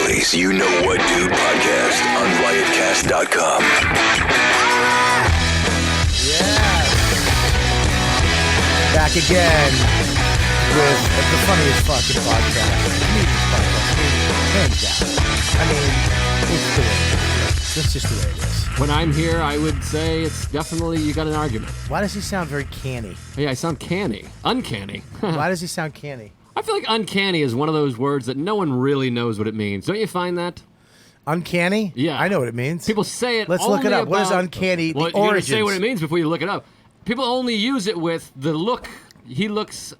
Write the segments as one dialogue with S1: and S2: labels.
S1: Philly's You Know What Dude podcast on riotcast.com.
S2: Yes. Back again with the funniest fucking podcast. Hands down. I mean, it's the way it is. That's just the way it is.
S3: When I'm here, I would say it's definitely you got an argument.
S2: Why does he sound very canny?
S3: Yeah, I sound canny. Uncanny.
S2: Why does he sound canny?
S3: I feel like uncanny is one of those words that no one really knows what it means. Don't you find that?
S2: Uncanny?
S3: Yeah.
S2: I know what it means.
S3: People say it
S2: Let's look it up. What is uncanny?
S3: Well,
S2: The
S3: you're gonna
S2: origins.
S3: say what it means before you look it up. People only use it with the look. He looks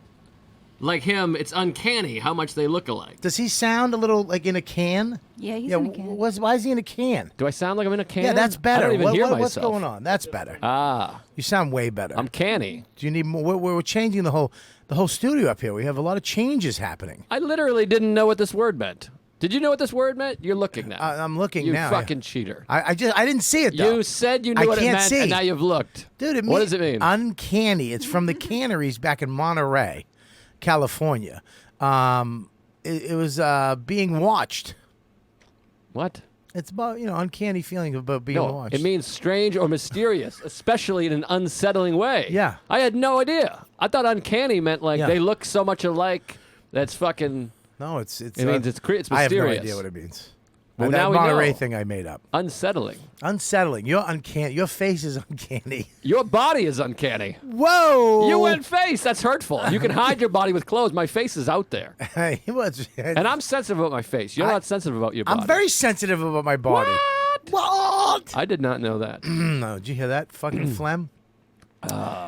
S3: like him. It's uncanny how much they look alike.
S2: Does he sound a little like in a can?
S4: Yeah, he's in a can.
S2: Why is he in a can?
S3: Do I sound like I'm in a can?
S2: Yeah, that's better.
S3: I don't even hear myself.
S2: What's going on? That's better.
S3: Ah,
S2: You sound way better.
S3: I'm canny.
S2: Do you need more? We're changing the whole studio up here. We have a lot of changes happening.
S3: I literally didn't know what this word meant. Did you know what this word meant? You're looking now.
S2: I'm looking
S3: you
S2: now.
S3: You fucking cheater.
S2: I didn't see it though.
S3: You said you
S2: I
S3: knew what it
S2: can't
S3: meant,
S2: see.
S3: and now you've looked.
S2: Dude,
S3: what does it mean?
S2: Uncanny. It's from the canneries back in Monterey, California. It was being watched.
S3: What?
S2: It's about uncanny feeling about being
S3: No,
S2: watched.
S3: it means strange or mysterious, especially in an unsettling way.
S2: Yeah.
S3: I had no idea. I thought uncanny meant like
S2: Yeah.
S3: they look so much alike that's fucking.
S2: No, it's.
S3: It means it's mysterious.
S2: I have no idea what it means.
S3: Well,
S2: that
S3: now we
S2: Monterey
S3: know.
S2: thing I made up.
S3: Unsettling.
S2: Unsettling. You're uncanny. Your face is uncanny.
S3: Your body is uncanny.
S2: Whoa!
S3: You went face. That's hurtful. You can hide your body with clothes. My face is out there.
S2: Hey,
S3: And I'm sensitive about my face. You're not sensitive about your body.
S2: I'm very sensitive about my body. What?
S3: I did not know that.
S2: No, did you hear that fucking phlegm?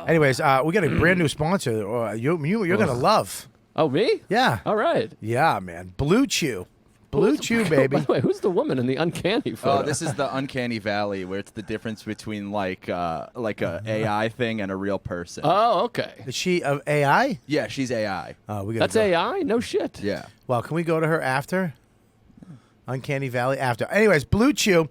S2: Anyways, we got a brand new sponsor. You're gonna love.
S3: Oh, me?
S2: Yeah.
S3: All right.
S2: Yeah, man. Blue Chew. Blue Chew, baby.
S3: By the way, who's the woman in the uncanny photo?
S5: Oh, this is the uncanny valley where it's the difference between like a AI thing and a real person.
S3: Oh, okay.
S2: Is she of AI?
S5: Yeah, she's AI.
S2: We gotta
S3: That's
S2: go.
S3: AI? No shit.
S5: Yeah.
S2: Well, can we go to her after? Uncanny Valley after. Anyways, Blue Chew.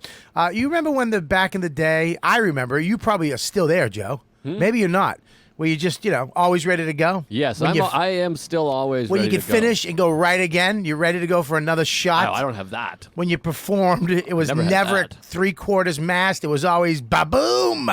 S2: You remember when back in the day? I remember. You probably are still there, Joe. Maybe you're not. Where you just always ready to go.
S3: Yes,
S2: When
S3: I am still always
S2: When
S3: ready
S2: you can
S3: to go.
S2: finish and go right again. You're ready to go for another shot.
S3: No, I don't have that.
S2: When you performed, it was
S3: Never had
S2: never
S3: that.
S2: at 3/4 mast. It was always ba-boom.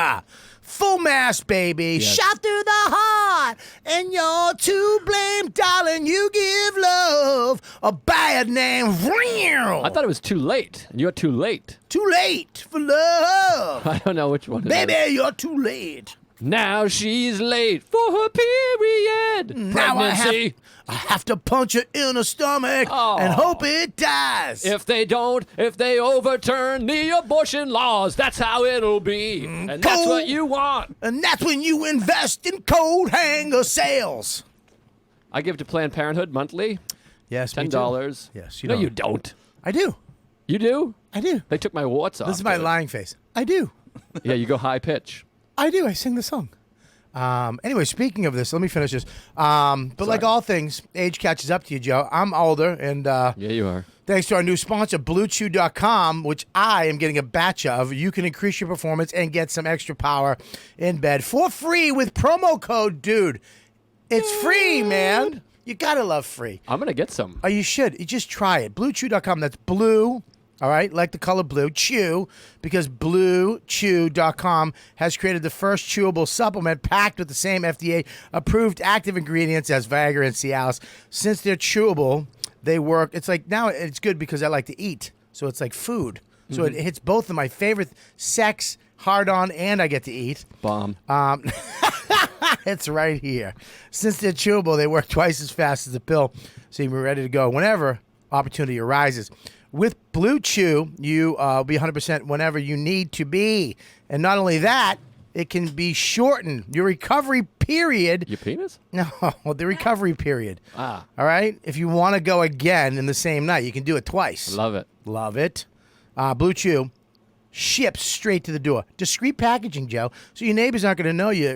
S2: Full mast, baby.
S3: Yes.
S2: Shot through the heart. And you're to blame, darling. You give love a bad name.
S3: I thought it was too late. And you're too late.
S2: Too late for love.
S3: I don't know which one it
S2: Baby,
S3: is.
S2: you're too late.
S3: Now she's late for her period.
S2: Now
S3: Pregnancy.
S2: I have to punch her in the stomach
S3: Oh.
S2: and hope it dies.
S3: If they overturn the abortion laws, that's how it'll be. And that's
S2: cold.
S3: what you want.
S2: And that's when you invest in coat hanger sales.
S3: I give to Planned Parenthood monthly,
S2: Yes, me too.
S3: $10.
S2: Yes, you
S3: no,
S2: don't.
S3: you don't.
S2: I do.
S3: You do?
S2: I do.
S3: They took my warts off.
S2: This is my
S3: dude.
S2: lying face. I do.
S3: Yeah, you go high pitch.
S2: I do. I sing the song. Anyway, speaking of this, let me finish this. But like all things, age catches up to you, Joe. I'm older, and
S3: Yeah, you are.
S2: thanks to our new sponsor, BlueChew.com, which I am getting a batch of, you can increase your performance and get some extra power in bed for free with promo code DUDE. It's free, man. You gotta love free.
S3: I'm going to get some.
S2: Oh, you should. You just try it. BlueChew.com. That's blue. All right, like the color blue, chew, because BlueChew.com has created the first chewable supplement packed with the same FDA-approved active ingredients as Viagra and Cialis. Since they're chewable, they work. It's like now it's good because I like to eat, so it's like food. So it hits both of my favorite sex, hard-on, and I get to eat.
S3: Bomb.
S2: It's right here. Since they're chewable, they work twice as fast as the pill, so you're ready to go whenever opportunity arises. With Blue Chew, you be 100% whenever you need to be. And not only that, it can be shortened. Your recovery period.
S3: Your penis?
S2: No, the recovery period.
S3: Ah.
S2: All right? If you want to go again in the same night, you can do it twice.
S3: Love it.
S2: Love it. Blue Chew ships straight to the door. Discreet packaging, Joe. So your neighbors aren't going to know your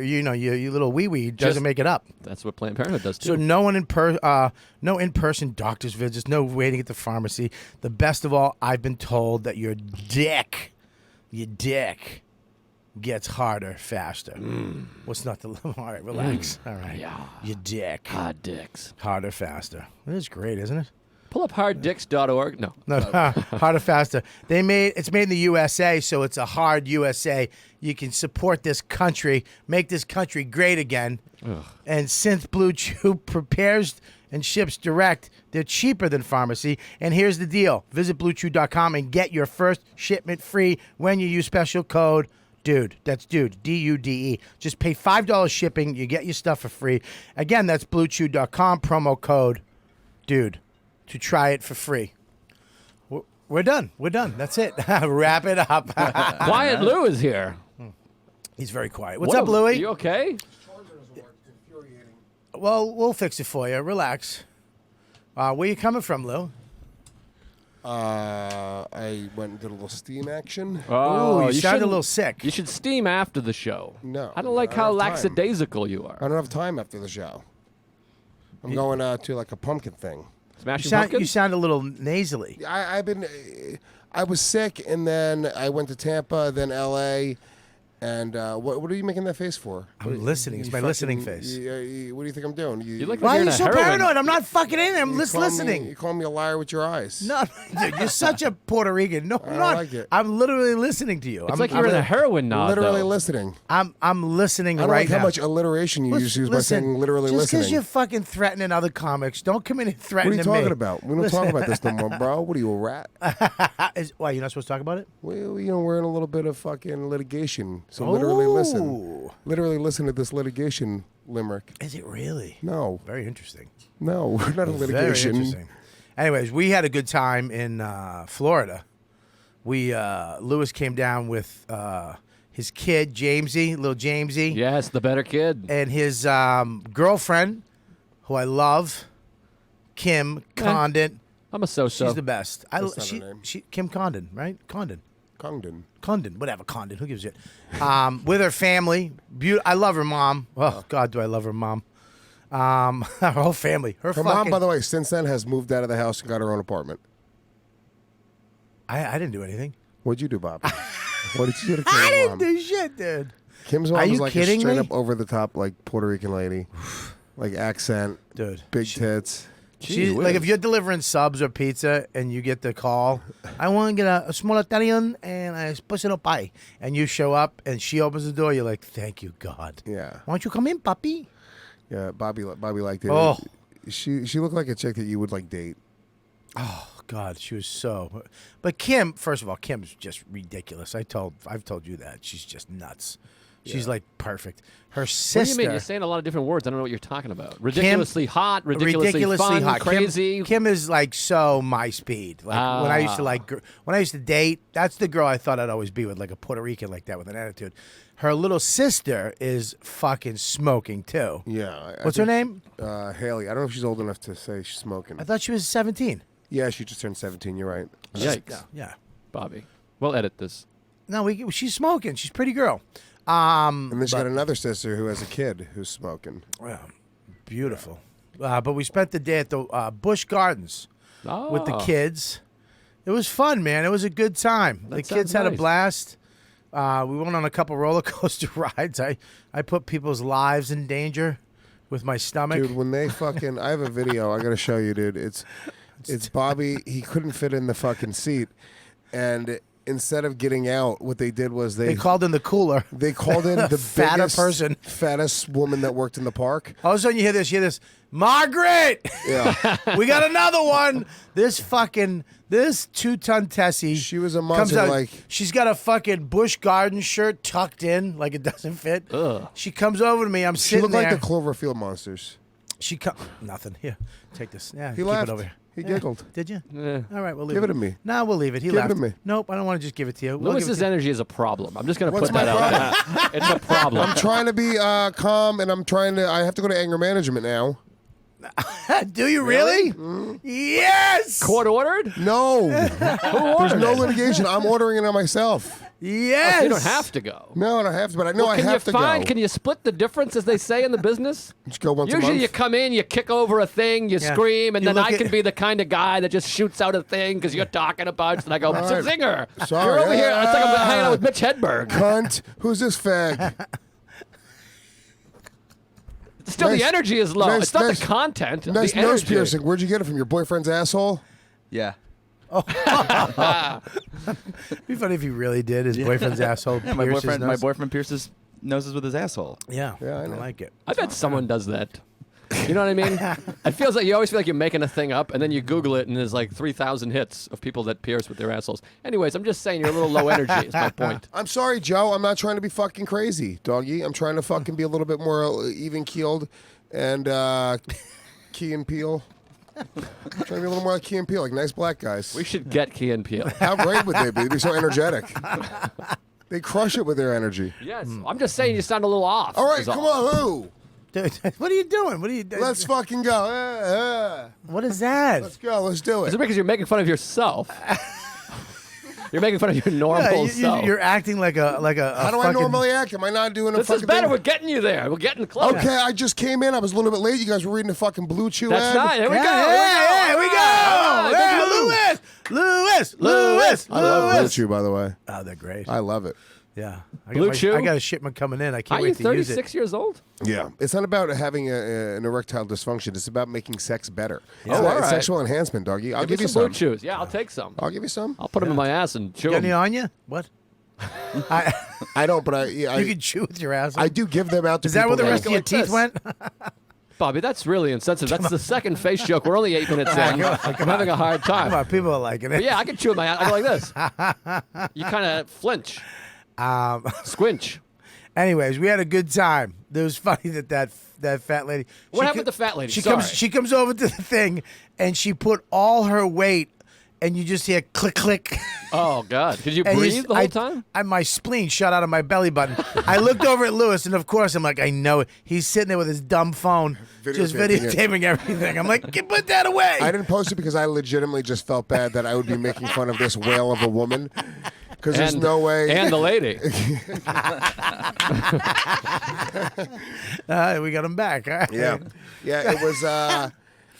S2: little wee-wee doesn't
S3: Just-
S2: make it up.
S3: That's what Planned Parenthood does, too.
S2: So no in-person doctor's visits, no waiting at the pharmacy. The best of all, I've been told that your dick gets harder faster. What's not the... All right, relax. All right.
S3: Yeah.
S2: Your dick.
S3: Hot dicks.
S2: Harder, faster. It is great, isn't it?
S3: Pull up harddicks.org. No.
S2: No, harder, faster. It's made in the USA, so it's a hard USA. You can support this country, make this country great again.
S3: Ugh.
S2: And since Blue Chew prepares and ships direct, they're cheaper than pharmacy. And here's the deal. Visit BlueChew.com and get your first shipment free when you use special code DUDE. That's DUDE, D-U-D-E. Just pay $5 shipping. You get your stuff for free. Again, that's BlueChew.com, promo code DUDE to try it for free. We're done. We're done. That's it. Wrap it up.
S3: Quiet Lou is here.
S2: He's very quiet. What's up, Louie?
S3: You okay?
S2: Well, we'll fix it for you. Relax. Where you coming from, Lou?
S4: I went and did a little steam action.
S2: Ooh, you sounded a
S3: shouldn't-
S2: little sick.
S3: You should steam after the show.
S4: No,
S3: I don't like
S4: I
S3: how
S4: don't have time.
S3: lackadaisical you are.
S4: I don't have time after the show. I'm going to like a pumpkin thing.
S3: Smashing
S2: You
S3: pumpkins?
S2: sound a little nasally.
S4: I was sick, and then I went to Tampa, then L.A., and what are you making that face for?
S2: I'm listening. It's my listening face.
S4: What do you think I'm doing?
S3: You look
S2: Why
S3: like
S2: are
S3: you're
S2: you
S3: in a
S2: so
S3: heroin.
S2: paranoid? I'm not fucking in there. I'm just listening.
S4: You call me a liar with your eyes.
S2: No, dude, you're such a Puerto Rican. No, I'm not.
S4: like it.
S2: I'm literally listening to you.
S3: It's like you're in a heroin nod,
S4: Literally
S3: though.
S4: listening.
S2: I'm listening
S4: I don't
S2: right
S4: like
S2: now.
S4: how much alliteration you use by saying literally
S2: just
S4: listening.
S2: because you're fucking threatening other comics, don't come in and
S4: What
S2: threaten
S4: are you
S2: me.
S4: talking about? We don't talk about this no more, bro. What are you, a rat?
S2: Why, you're not supposed to talk about it?
S4: Well, we're in a little bit of fucking litigation, so literally listen.
S2: Ooh.
S4: Literally listen to this litigation limerick.
S2: Is it really?
S4: No,
S2: Very interesting.
S4: no, we're not in
S2: Very
S4: litigation.
S2: interesting. Anyways, we had a good time in Florida. Lewis came down with his kid, Jamesy, little Jamesy,
S3: Yes, the better kid.
S2: and his girlfriend, who I love, Kim Condon.
S3: I'm a so-so.
S2: She's the best.
S4: That's not her name.
S2: Kim Condon, right? Condon, whatever. Condon. Who gives a shit? With her family. I love her mom. Oh God, do I love her mom? Her whole family. Her
S4: Her
S2: fucking.
S4: mom, by the way, since then has moved out of the house and got her own apartment.
S2: I didn't do anything.
S4: What'd you do, Bob? What did you do to Kim's
S2: I didn't
S4: mom?
S2: do shit, dude.
S4: Kim's
S2: Are
S4: mom
S2: you
S4: was like a
S2: kidding
S4: straight
S2: me?
S4: up over the top, like Puerto Rican lady, like accent,
S2: Dude,
S4: big tits.
S2: She's like, if you're delivering subs or pizza and you get the call, I want to get a small Italian and a special pie, and you show up and she opens the door, you're like, thank you, God.
S4: Yeah,
S2: Why don't you come in, puppy?
S4: yeah. Bobby liked it.
S2: Oh.
S4: She looked like a chick that you would like date.
S2: Oh God, she was so. But Kim, first of all, Kim's just ridiculous. I've told you that she's just nuts. She's like perfect. Her
S3: What do
S2: sister.
S3: you mean? You're saying a lot of different words. I don't know what you're talking about. Ridiculously hot, ridiculously fun,
S2: hot.
S3: crazy.
S2: Kim is like so my speed. Like when I used to when I used to date, that's the girl I thought I'd always be with, like a Puerto Rican like that with an attitude. Her little sister is fucking smoking too.
S4: Yeah.
S2: What's her name?
S4: Haley. I don't know if she's old enough to say she's smoking.
S2: I thought she was 17.
S4: Yeah, she just turned 17. You're right.
S3: Yikes.
S2: Yeah.
S3: Bobby. We'll edit this.
S2: No, she's smoking. She's a pretty girl.
S4: And then she got another sister who has a kid who's smoking.
S2: Well, beautiful. But we spent the day at the Busch Gardens with the kids. It was fun, man. It was a good time.
S3: That
S2: The kids
S3: sounds
S2: had a
S3: nice.
S2: blast. We went on a couple roller coaster rides. I put people's lives in danger with my stomach.
S4: Dude, when they fucking, I have a video I gotta show you, dude. It's Bobby. He couldn't fit in the fucking seat, and instead of getting out, what they did was
S2: they called in the cooler.
S4: they called in the
S2: Fatter
S4: biggest,
S2: person.
S4: fattest woman that worked in the park.
S2: All of a sudden you hear this, Margaret!
S4: Yeah,
S2: We got another one. This 2-ton Tessie.
S4: she was a
S2: comes
S4: monster.
S2: out,
S4: Like
S2: she's got a fucking Busch Garden shirt tucked in, like it doesn't fit.
S3: Ugh.
S2: She comes over to me. I'm
S4: she
S2: sitting
S4: looked
S2: there.
S4: like the Cloverfield monsters.
S2: Nothing. Here, take this. Yeah,
S4: He
S2: keep
S4: laughed.
S2: it over here.
S4: He
S2: Yeah.
S4: giggled.
S2: Did you?
S3: Eh.
S2: All right, we'll leave
S4: Give it to me.
S2: No, we'll leave it. He
S4: Give it
S2: left.
S4: to me.
S2: Nope, I don't want to just give it to you. We'll give it
S3: Lewis's
S2: to you.
S3: energy is a problem. I'm just going to
S4: What's
S3: put that
S4: my
S3: out there. It's a problem.
S4: I'm trying to be calm, and I have to go to anger management now.
S2: Do you really? Yes.
S3: Court ordered?
S4: No, there's no litigation. I'm ordering it on myself.
S2: Yes.
S3: You don't have to go.
S4: No, I don't have to, but I know I
S3: Can you
S4: have to go.
S3: Can you split the difference, as they say in the business?
S4: Just go once a
S3: Usually
S4: month.
S3: you come in, you kick over a thing, you
S2: Yeah.
S3: scream, and
S2: You
S3: then
S2: look
S3: I
S2: at-
S3: can be the kind of guy that just shoots out a thing because you're talking a bunch, and I go,
S4: All right.
S3: Zinger,
S4: Sorry.
S3: you're over here. It's like I'm hanging out with Mitch Hedberg.
S4: Cunt. Who's this fag?
S6: Still,
S4: Nice-
S6: the energy is low.
S4: nice-
S6: it's not
S4: nice-
S6: the content.
S4: Nice
S6: the
S4: nose
S6: energy.
S4: piercing. Where'd you get it from? Your boyfriend's asshole?
S5: Yeah.
S2: It'd be funny if he really did. His boyfriend's asshole.
S5: Yeah, my
S2: pierce his
S5: boyfriend. My
S2: nose.
S5: boyfriend pierces noses with his asshole.
S2: Yeah,
S4: Yeah, I
S2: I
S4: know.
S2: like it.
S6: I bet someone does that. You know what I mean? It feels like you always feel like you're making a thing up, and then you Google it, and there's like 3,000 hits of people that pierce with their assholes. Anyways, I'm just saying you're a little low energy. Is my point.
S4: I'm sorry, Joe. I'm not trying to be fucking crazy, doggy. I'm trying to fucking be a little bit more even keeled and Key and Peele. I'm trying to be a little more like Key and Peele, like nice black guys.
S6: We should get Key and Peele.
S4: How great would they be? They'd be so energetic. They crush it with their energy.
S6: Yes, I'm just saying you sound a little off.
S4: All right,
S6: is
S4: come on, who?
S2: Dude, what are you doing? What are you doing?
S4: Let's fucking go.
S2: What is that?
S4: Let's go. Let's do
S6: Is
S4: it.
S6: it because you're making fun of yourself? You're making fun of your normal self.
S2: You're acting like a
S4: How do I normally act? Am I not doing a
S6: This
S4: fucking
S6: is better.
S4: thing?
S6: We're getting you there. We're getting close.
S4: Okay, I just came in. I was a little bit late. You guys were reading a fucking Blue Chew
S6: That's
S4: ad.
S6: right. Here we go.
S2: Here we go.
S6: Hey,
S2: Lewis.
S4: I love Blue Chew, by the way.
S2: Oh, they're great.
S4: I love it.
S2: Yeah.
S6: Blue Chew?
S2: I got a shipment coming in. I can't
S6: Are you
S2: wait to use it.
S6: 36 years old?
S4: Yeah, it's not about having an erectile dysfunction. It's about making sex better.
S6: Oh,
S4: It's
S6: all right.
S4: sexual enhancement, doggy. I'll
S6: Give
S4: give
S6: me
S4: you
S6: some
S4: some.
S6: Blue Chews. Yeah, I'll take some.
S4: I'll give you some.
S6: I'll put them in my ass and chew
S2: Got any
S6: them.
S2: on you? What? I,
S4: I don't, but
S2: you can chew with your ass.
S4: I do give them out to
S2: Is that where
S4: people.
S2: the rest of your
S6: like
S2: teeth
S6: this.
S2: went?
S6: Bobby, that's really insensitive. That's the second face joke. We're only 8 minutes in. I'm having a hard
S2: Come
S6: time.
S2: on, people are liking it.
S6: But yeah, I can chew with my ass. I go like this. You kind of flinch. Squinch.
S2: Anyways, we had a good time. It was funny that fat lady.
S6: What happened to the fat lady?
S2: She
S6: Sorry.
S2: comes over to the thing, and she put all her weight, and you just hear click click.
S6: Oh, God. Could you
S2: And
S6: breathe the whole time?
S2: My spleen shot out of my belly button. I looked over at Lewis, and of course, I'm like, I know it. He's sitting there with his dumb phone, just
S4: Videotaping it.
S2: videotaping everything. I'm like, put that away.
S4: I didn't post it because I legitimately just felt bad that I would be making fun of this whale of a woman. Because there's no way.
S6: And the lady.
S2: We got him back.
S4: Yeah,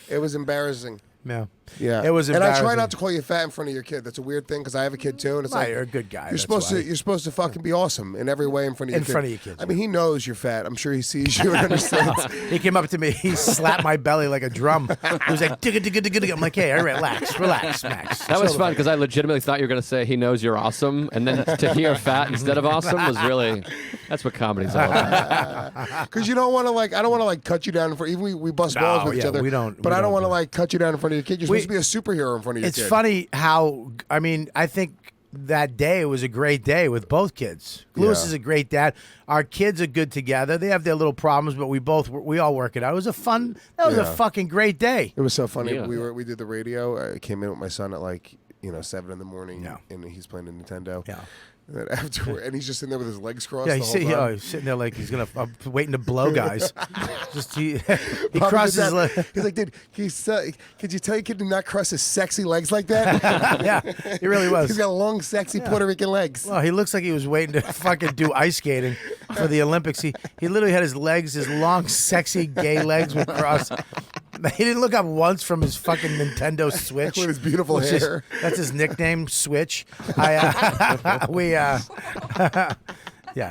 S4: it was embarrassing.
S2: Yeah.
S4: Yeah,
S2: It was
S4: and I try
S2: embarrassing.
S4: not to call you fat in front of your kid. That's a weird thing because I have a kid too, and it's
S2: Nah,
S4: like
S2: you're a good guy,
S4: You're
S2: that's
S4: supposed
S2: why.
S4: to. You're supposed to fucking be awesome in every way in front of your
S2: In
S4: kid.
S2: front of your kids,
S4: I mean, he knows you're fat. I'm sure he sees you and understands.
S2: He came up to me. He slapped my belly like a drum. He was like, digga, digga, digga, digga. I'm like, hey, all right, relax, Max.
S6: That was fun because I legitimately thought you were going to say he knows you're awesome. And then to hear fat instead of awesome was really, that's what comedy's all about.
S4: Because you don't want to I don't want to cut you down in front. Even we bust balls with each
S2: yeah,
S4: other.
S2: we don't-
S4: But
S2: we
S4: I don't
S2: don't
S4: want
S2: do
S4: to cut you down in front of your kid. You're supposed to be a superhero in front of your
S2: It's
S4: kid.
S2: funny how, I think that day was a great day with both kids. Lewis
S4: Yeah.
S2: is a great dad. Our kids are good together. They have their little problems, but we all work it out. It was a
S4: Yeah.
S2: fucking great day.
S4: It was so funny.
S6: Yeah.
S4: We did the radio. I came in with my son at 7 in the morning,
S2: Yeah.
S4: and he's playing a Nintendo.
S2: Yeah.
S4: And then after, and he's just in there with his legs crossed.
S2: Yeah,
S4: the whole time.
S2: he's sitting there like he's gonna waiting to blow guys. Just he
S4: Bobby
S2: crosses
S4: did
S2: his
S4: that.
S2: leg.
S4: He's like, dude, could you tell your kid to not cross his sexy legs like that?
S2: Yeah, he really was.
S4: He's got long, sexy Puerto Rican legs.
S2: Well, he looks like he was waiting to fucking do ice skating for the Olympics. He literally had his legs, his long, sexy, gay legs would cross. He didn't look up once from his fucking Nintendo Switch.
S4: With his beautiful
S2: which is-
S4: hair.
S2: that's his nickname, Switch. Yeah,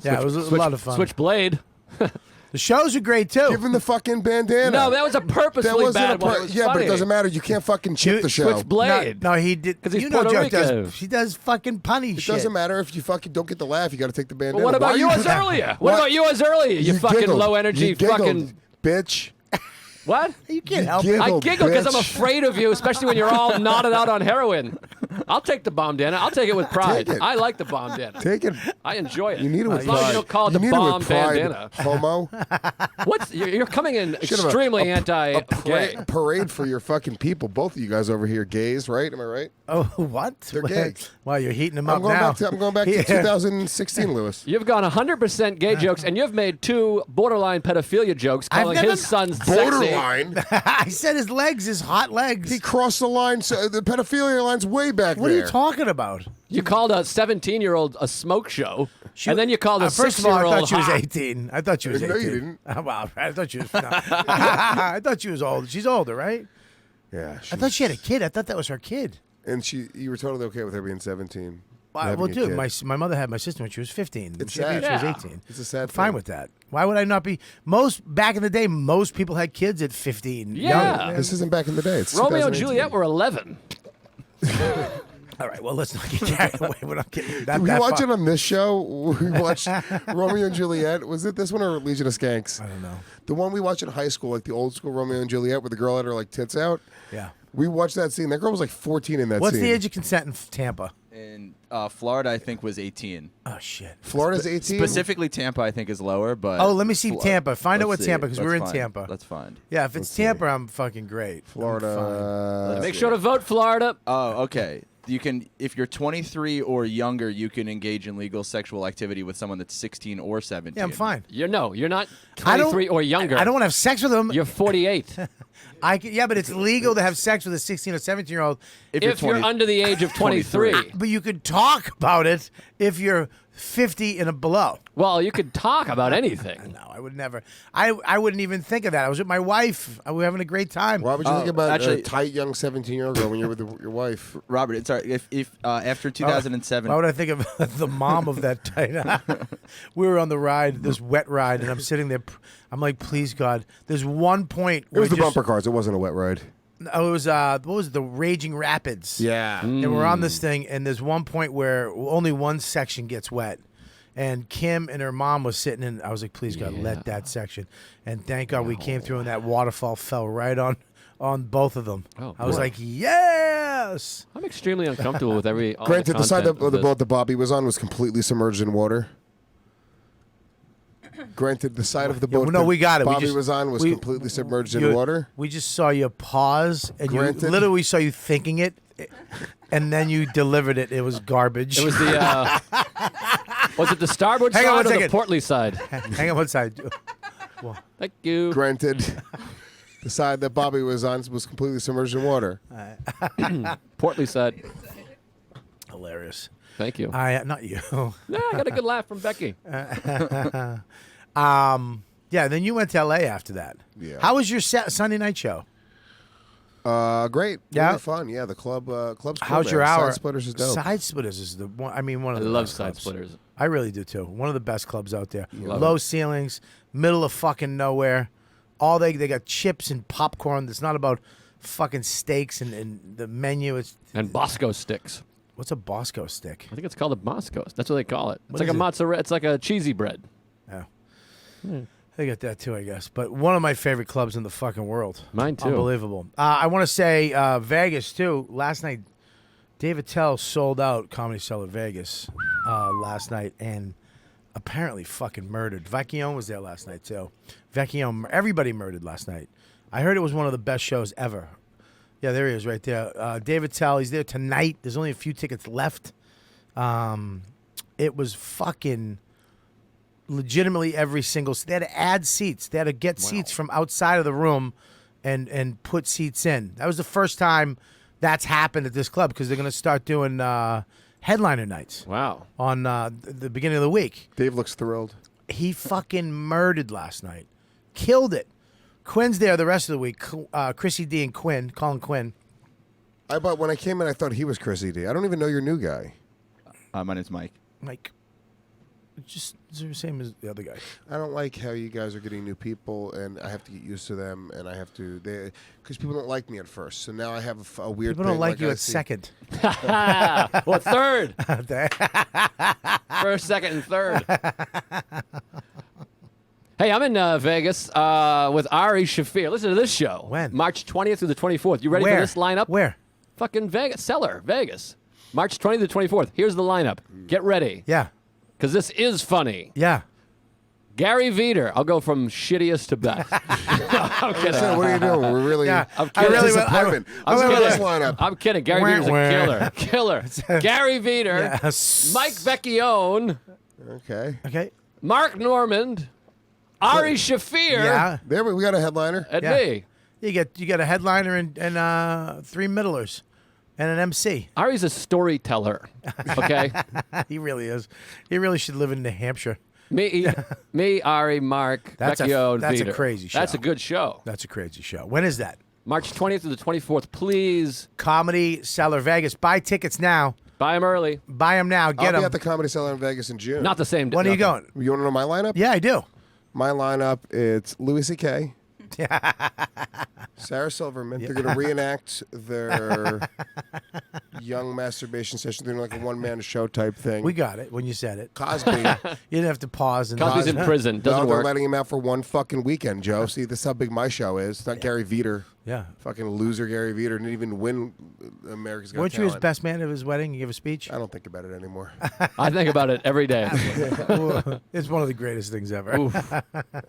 S2: it was a lot of fun.
S6: Switchblade.
S2: The shows are great too.
S4: Give him the fucking bandana.
S6: No, that was a
S4: that
S6: purposely
S4: wasn't
S6: bad
S4: a
S6: one. It was
S4: yeah, but
S6: funny.
S4: it doesn't matter. You can't fucking chip the show.
S6: Switchblade.
S2: No, he did.
S6: 'Cause he's
S2: you know,
S6: Puerto
S2: Joe
S6: Rican.
S2: does. He does fucking punny
S4: It
S2: shit.
S4: doesn't matter if you fucking don't get the laugh. You got to take the bandana.
S6: But what
S4: Why
S6: about
S4: are
S6: yours
S4: put that-
S6: earlier? What about yours earlier? You fucking
S4: giggled.
S6: low energy
S4: You giggled,
S6: fucking.
S4: bitch.
S6: What?
S2: You can't help
S4: giggled.
S2: it.
S6: I giggle because I'm
S4: bitch.
S6: afraid of you, especially when you're all knotted out on heroin. I'll take the bomb bandana. I'll take it with pride.
S4: Take it.
S6: I like the bomb bandana.
S4: Take it.
S6: I enjoy it.
S4: You need it with
S6: as long
S4: pride.
S6: as you don't call it
S4: You
S6: the
S4: need
S6: bomb
S4: with pride,
S6: bandana.
S4: homo.
S6: You're coming in
S4: Should have
S6: extremely
S4: a
S6: anti-gay.
S4: parade for your fucking people. Both of you guys over here, gays, right? Am I right?
S2: Oh, what?
S4: They're gay.
S2: Wow, you're heating him
S4: I'm
S2: up
S4: going
S2: now.
S4: back to 2016, Lewis.
S6: You've gone 100% gay jokes, and you've made 2 borderline pedophilia jokes,
S2: I've
S6: calling
S2: never-
S6: his son's
S4: Borderline.
S2: I said his legs, his hot legs.
S4: He crossed the line. So the pedophilia line's way back
S2: What
S4: there.
S2: are you talking about?
S6: You called a 17-year-old a smoke show, and then you called a
S2: First of all, I
S6: 6-year-old
S2: thought she was
S6: hot.
S2: 18. I thought she was 18.
S4: No, you didn't.
S2: Oh, wow, I thought she was. No. I thought she was old. She's older, right?
S4: Yeah.
S2: I thought she had a kid. I thought that was her kid.
S4: And you were totally okay with her being 17. having
S2: Well,
S4: a
S2: dude,
S4: kid.
S2: my mother had my sister when she was 15.
S4: It's
S2: She had me
S4: sad.
S2: when she
S6: Yeah.
S2: was 18.
S4: It's a sad
S2: I'm fine
S4: thing.
S2: with that. Why would I not be? Back in the day, most people had kids at 15.
S6: Yeah.
S2: Young.
S4: This isn't back in the day. It's
S6: Romeo and
S4: 2018.
S6: Juliet were 11.
S2: All right, well, let's not get carried away. We're not getting that,
S4: Did we
S2: that
S4: watch
S2: far.
S4: it on this show? We watched Romeo and Juliet. Was it this one or Legion of Skanks?
S2: I don't know.
S4: The one we watched in high school, like the old school Romeo and Juliet, where the girl had her like tits out.
S2: Yeah.
S4: We watched that scene. That girl was like 14 in that
S2: What's
S4: scene.
S2: the age of consent in Tampa?
S5: In Florida, I think was 18.
S2: Oh, shit.
S4: Florida's 18.
S5: Specifically, Tampa, I think is lower. But
S2: Oh, let me see Tampa. Find out
S5: let's
S2: what
S5: see.
S2: Tampa, because we're in
S5: Let's
S2: Tampa.
S5: Let's find.
S2: Yeah, if it's Tampa, I'm fucking great. I'm fine.
S4: Florida.
S6: Make sure to vote Florida.
S5: Oh, okay. You can, if you're 23 or younger, you can engage in legal sexual activity with someone that's 16 or 17.
S2: Yeah, I'm fine.
S6: You're not
S2: I don't-
S6: 23 or younger.
S2: I don't want to have sex with them.
S6: You're 48.
S2: Yeah, but it's legal to have sex with a 16 or 17-year-old.
S5: If
S6: if you're
S5: 20
S6: under the age of 23.
S2: But you could talk about it if you're 50 and below.
S6: Well, you could talk about anything.
S2: No, I would never. I wouldn't even think of that. I was with my wife. We were having a great time.
S4: Why would you think about a
S5: actually-
S4: tight young 17-year-old girl when you're with your wife?
S5: Robert, it's all right. If after 2007,
S2: Why would I think of the mom of that tight? We were on the ride, this wet ride, and I'm sitting there. I'm like, please God. There's one point.
S4: It was the bumper cars. It wasn't a wet ride.
S2: Oh, it was what was it, the Raging Rapids?
S4: Yeah.
S2: And we're on this thing, and there's one point where only one section gets wet. And Kim and her mom was sitting in. I was like, please God, let that section. And thank God we came through, and that waterfall fell right on both of them.
S6: Oh,
S2: I was
S6: boy.
S2: like, yes.
S6: I'm extremely uncomfortable with all
S4: Granted, the side
S6: content
S4: of the
S6: this.
S4: boat that Bobby was on was completely submerged in water. Granted, the side of the boat
S2: no,
S4: that
S2: we got it. We
S4: Bobby
S2: just-
S4: was on was
S2: we-
S4: completely submerged in water.
S2: We just saw you pause, and
S4: Granted.
S2: literally saw you thinking it, and then you delivered it. It was garbage.
S6: It was the was it the starboard
S2: Hang on
S6: side
S2: one
S6: or the
S2: second.
S6: portly side?
S2: Hang on one side.
S6: Thank you.
S4: Granted, the side that Bobby was on was completely submerged in water.
S6: Portly side.
S2: Hilarious.
S6: Thank you.
S2: Not you.
S6: No, I got a good laugh from Becky.
S2: Yeah. Then you went to L.A. after that.
S4: Yeah.
S2: How was your Sunday night show?
S4: Great.
S2: Yeah?
S4: Really fun. Yeah, the club's cool,
S2: How's
S4: man.
S2: your hour?
S4: Side Splitters is dope.
S2: Side Splitters is the one. I mean, one of
S6: I
S2: the
S6: love
S2: best
S6: side
S2: clubs.
S6: splitters.
S2: I really do too. One of the best clubs out there.
S6: Love
S2: Low
S6: it.
S2: ceilings, middle of fucking nowhere. All they got chips and popcorn. It's not about fucking steaks and the menu. It's
S6: And Bosco sticks.
S2: what's a Bosco stick?
S6: I think it's called a Bosco. That's what they call it. It's
S2: What
S6: like
S2: is
S6: a
S2: it?
S6: mozzarella. It's like a cheesy bread.
S2: Yeah. They got that too, I guess. But one of my favorite clubs in the fucking world.
S6: Mine too.
S2: Unbelievable. I want to say Vegas too. Last night, David Tell sold out Comedy Cellar Vegas last night, and apparently fucking murdered. Vecchione was there last night too. Vecchione, everybody murdered last night. I heard it was one of the best shows ever. Yeah, there he is right there. David Tell, he's there tonight. There's only a few tickets left. It was fucking legitimately every single. They had to add seats. They had to get seats from outside of the room and put seats in. That was the first time that's happened at this club because they're going to start doing headliner nights
S6: Wow.
S2: on the beginning of the week.
S4: Dave looks thrilled.
S2: He fucking murdered last night. Killed it. Quinn's there the rest of the week. Chrissy D and Colin Quinn.
S4: When I came in, I thought he was Chrissy D. I don't even know your new guy.
S5: my name's Mike.
S2: Like, just the same as the other guy.
S4: I don't like how you guys are getting new people, and I have to get used to them, and I have to because people don't like me at first. So now I have a weird.
S2: People don't
S4: thing,
S2: like you
S4: I
S2: at
S4: see-
S2: second.
S6: Well, third. First, second, and third. Hey, I'm in Vegas with Ari Shafir. Listen to this show.
S2: When?
S6: March 20th through the 24th. You ready
S2: Where?
S6: for this lineup?
S2: Where?
S6: Fucking Vegas. Cellar, Vegas. March 20th to the 24th. Here's the lineup. Get ready.
S2: Yeah.
S6: Because this is funny.
S2: Yeah.
S6: Gary Veeder. I'll go from shittiest to best. I'm kidding.
S4: So what are you doing? We're really.
S2: Yeah,
S6: I'm
S2: I
S6: kidding.
S2: really
S4: disappointment.
S2: I
S4: Let's
S2: really
S4: go to this
S6: kidding.
S4: lineup.
S6: I'm kidding. Gary
S2: Wah,
S6: Veeder's a
S2: wah.
S6: killer. Gary Veeder.
S2: Yes.
S6: Mike Vecchione.
S4: Okay.
S2: Okay.
S6: Mark Normand. Ari Shafir.
S2: Yeah.
S4: There we got a headliner.
S6: And
S2: Yeah.
S6: me.
S2: You got a headliner and three middlers and an MC.
S6: Ari's a storyteller. Okay.
S2: He really is. He really should live in New Hampshire.
S6: me, Ari, Mark,
S2: That's a-
S6: Vecchio,
S2: that's a
S6: Veeder.
S2: crazy show.
S6: That's a good show.
S2: That's a crazy show. When is that?
S6: March 20th to the 24th. Please.
S2: Comedy Cellar Vegas. Buy tickets now.
S6: Buy them early.
S2: Buy them now. Get
S4: I'll
S2: them.
S4: be at the Comedy Cellar in Vegas in June.
S6: Not the same.
S2: When are you going?
S4: You want to know my lineup?
S2: Yeah, I do.
S4: My lineup, it's Louis C.K., Sarah Silverman. They're going to reenact their young masturbation session. They're doing like a one-man show type thing.
S2: We got it when you said it.
S4: Cosby.
S2: You didn't have to pause. And
S6: Cosby's in prison. Doesn't
S4: No, they're
S6: work.
S4: letting him out for one fucking weekend, Joe. See, this is how big my show is. It's not Gary Veter.
S2: Yeah.
S4: Fucking loser Gary Veter didn't even win America's Got
S2: Weren't you his
S4: Talent.
S2: best man at his wedding? You gave a speech?
S4: I don't think about it anymore.
S6: I think about it every day.
S2: It's one of the greatest things ever.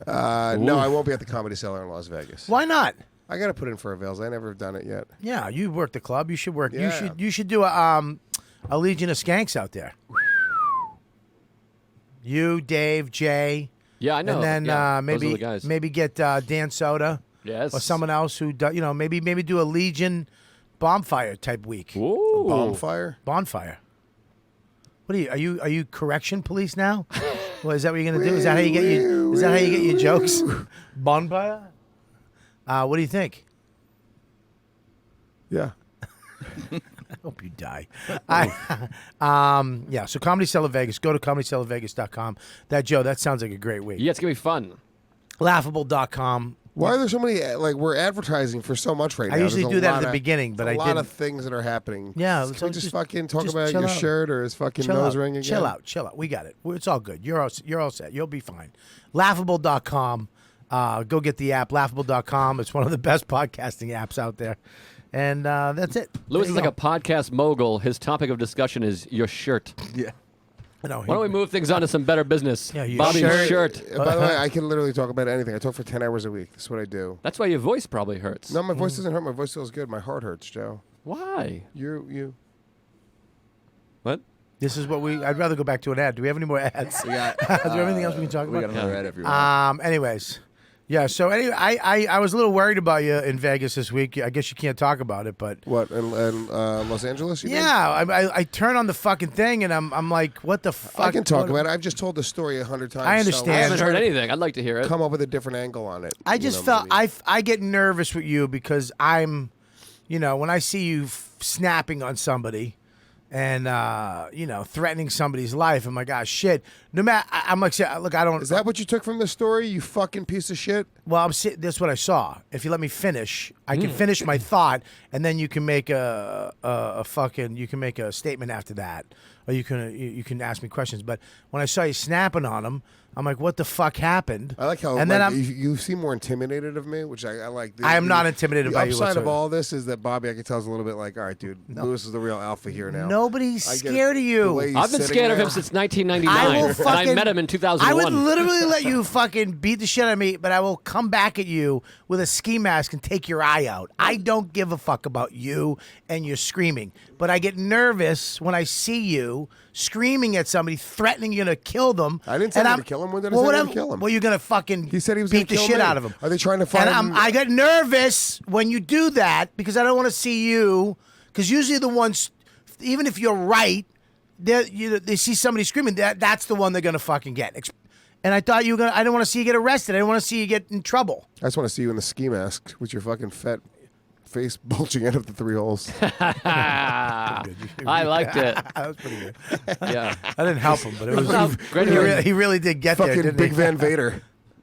S4: No, I won't be at the Comedy Cellar in Las Vegas.
S2: Why not?
S4: I got to put in for avails. I never have done it yet.
S2: Yeah, you work the club. You should work.
S4: Yeah.
S2: You should do a Legion of Skanks out there. You, Dave, Jay.
S6: Yeah, I know.
S2: And then
S6: Yeah, those are
S2: maybe
S6: the guys.
S2: maybe get Dan Soda.
S6: Yes.
S2: Or someone else who maybe do a Legion bonfire type week.
S6: Ooh.
S4: Bonfire?
S2: Bonfire. What are you correction police now? Well, is that what you're gonna do? Is that how you get your jokes? Bonfire? What do you think?
S4: Yeah.
S2: I hope you die. Yeah, so Comedy Cellar Vegas. Go to ComedyCellarVegas.com. That sounds like a great week.
S6: Yeah, it's going to be fun.
S2: Laughable.com.
S4: Why are there so many, like, we're advertising for so much right now.
S2: I usually
S4: There's a
S2: do that
S4: lot
S2: at the
S4: of-
S2: beginning, but
S4: there's
S2: I
S4: a lot
S2: didn't.
S4: of things that are happening.
S2: Yeah,
S4: Can
S2: so
S4: we just fucking talk about
S2: chill
S4: your
S2: out.
S4: shirt or his fucking
S2: Chill
S4: nose
S2: out.
S4: ring again?
S2: Chill out. We got it. It's all good. You're all set. You'll be fine. Laughable.com. Go get the app, laughable.com. It's one of the best podcasting apps out there. And that's it.
S6: Lewis
S2: There
S6: is
S2: you
S6: like a
S2: go.
S6: podcast mogul. His topic of discussion is your shirt.
S5: Yeah.
S2: No,
S6: Why don't we move things on to some better business?
S2: Yeah, your
S6: Bobby's shirt.
S4: By the way, I can literally talk about anything. I talk for 10 hours a week. That's what I do.
S6: That's why your voice probably hurts.
S4: No, my voice doesn't hurt. My voice feels good. My heart hurts, Joe.
S6: Why?
S4: You.
S6: What?
S2: This is what I'd rather go back to an ad. Do we have any more ads?
S5: We got,
S2: Is there anything else we can talk
S5: we got
S2: about?
S5: another ad if you want.
S2: Anyways. Yeah, so anyway, I was a little worried about you in Vegas this week. I guess you can't talk about it, but
S4: What, in Los Angeles? You mean?
S2: yeah, I turn on the fucking thing and I'm like, what the fuck?
S4: I can talk about it. I've just told the story 100 times.
S2: I
S6: I
S2: understand.
S6: haven't heard anything. I'd like to hear it.
S4: Come up with a different angle on it.
S2: I just felt I get nervous with you because I'm, when I see you snapping on somebody and threatening somebody's life, I'm like, ah, shit. No matter, I'm like, look, I don't.
S4: Is that what you took from the story, you fucking piece of shit?
S2: Well, that's what I saw. If you let me finish, I can finish my thought, and then you can make a statement after that, or you can ask me questions. But when I saw you snapping on him, I'm like, what the fuck happened?
S4: I like how
S2: And then
S4: you seem more intimidated of me, which I like.
S2: I am not intimidated by you
S4: The upside of
S2: whatsoever.
S4: all this is that Bobby, I can tell, is a little bit like, all right, dude, Lewis is the real alpha here now.
S2: Nobody's
S4: I get it.
S2: scared of
S4: The
S2: you.
S4: way he's
S6: I've been
S4: sitting
S6: scared of
S4: there.
S6: him since
S2: I
S6: 1999.
S2: will
S6: And
S2: fucking.
S6: I met him in 2001.
S2: I would literally let you fucking beat the shit out of me, but I will come back at you with a ski mask and take your eye out. I don't give a fuck about you and your screaming, but I get nervous when I see you screaming at somebody, threatening you to kill them.
S4: I didn't say
S2: and
S4: I'm
S2: I'm
S4: gonna kill him. When did I say I'm
S2: whatever-
S4: gonna kill him?
S2: Well, you're gonna fucking.
S4: He said he was
S2: beat
S4: gonna
S2: the
S4: kill
S2: shit
S4: me.
S2: out of him.
S4: Are they trying to find
S2: And
S4: him?
S2: I get nervous when you do that because I don't want to see you. Because usually the ones, even if you're right, they see somebody screaming. That's the one they're gonna fucking get. And I thought you were gonna. I didn't want to see you get arrested. I didn't want to see you get in trouble.
S4: I just want to see you in the ski mask with your fucking fat face bulging out of the 3 holes.
S6: I liked it.
S2: That was pretty good.
S6: Yeah.
S2: I didn't help him, but it was.
S6: Great
S2: He really did get there,
S4: Fucking
S2: didn't
S4: Big
S2: he?
S4: Van Vader.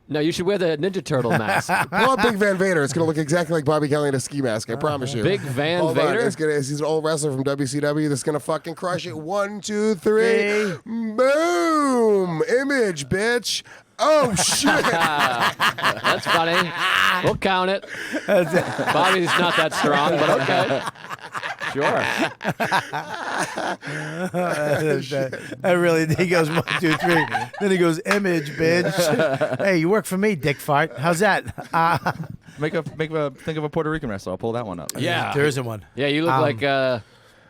S6: No, you should wear the Ninja Turtle mask.
S4: Pull up Big Van Vader. It's going to look exactly like Bobby Kelly in a ski mask. I promise you.
S6: Big Van
S4: Hold on.
S6: Vader?
S4: He's an old wrestler from WCW that's going to fucking crush it. 1, 2, 3. Boom. Image, bitch. Oh, shit.
S6: That's funny. We'll count it. Bobby's not that strong, but okay. Sure.
S2: I really. He goes 1, 2, 3. Then he goes image, bitch. Hey, you work for me, dick fart. How's that?
S5: Think of a Puerto Rican wrestler. I'll pull that one up.
S6: Yeah.
S2: There isn't one.
S6: Yeah, you look like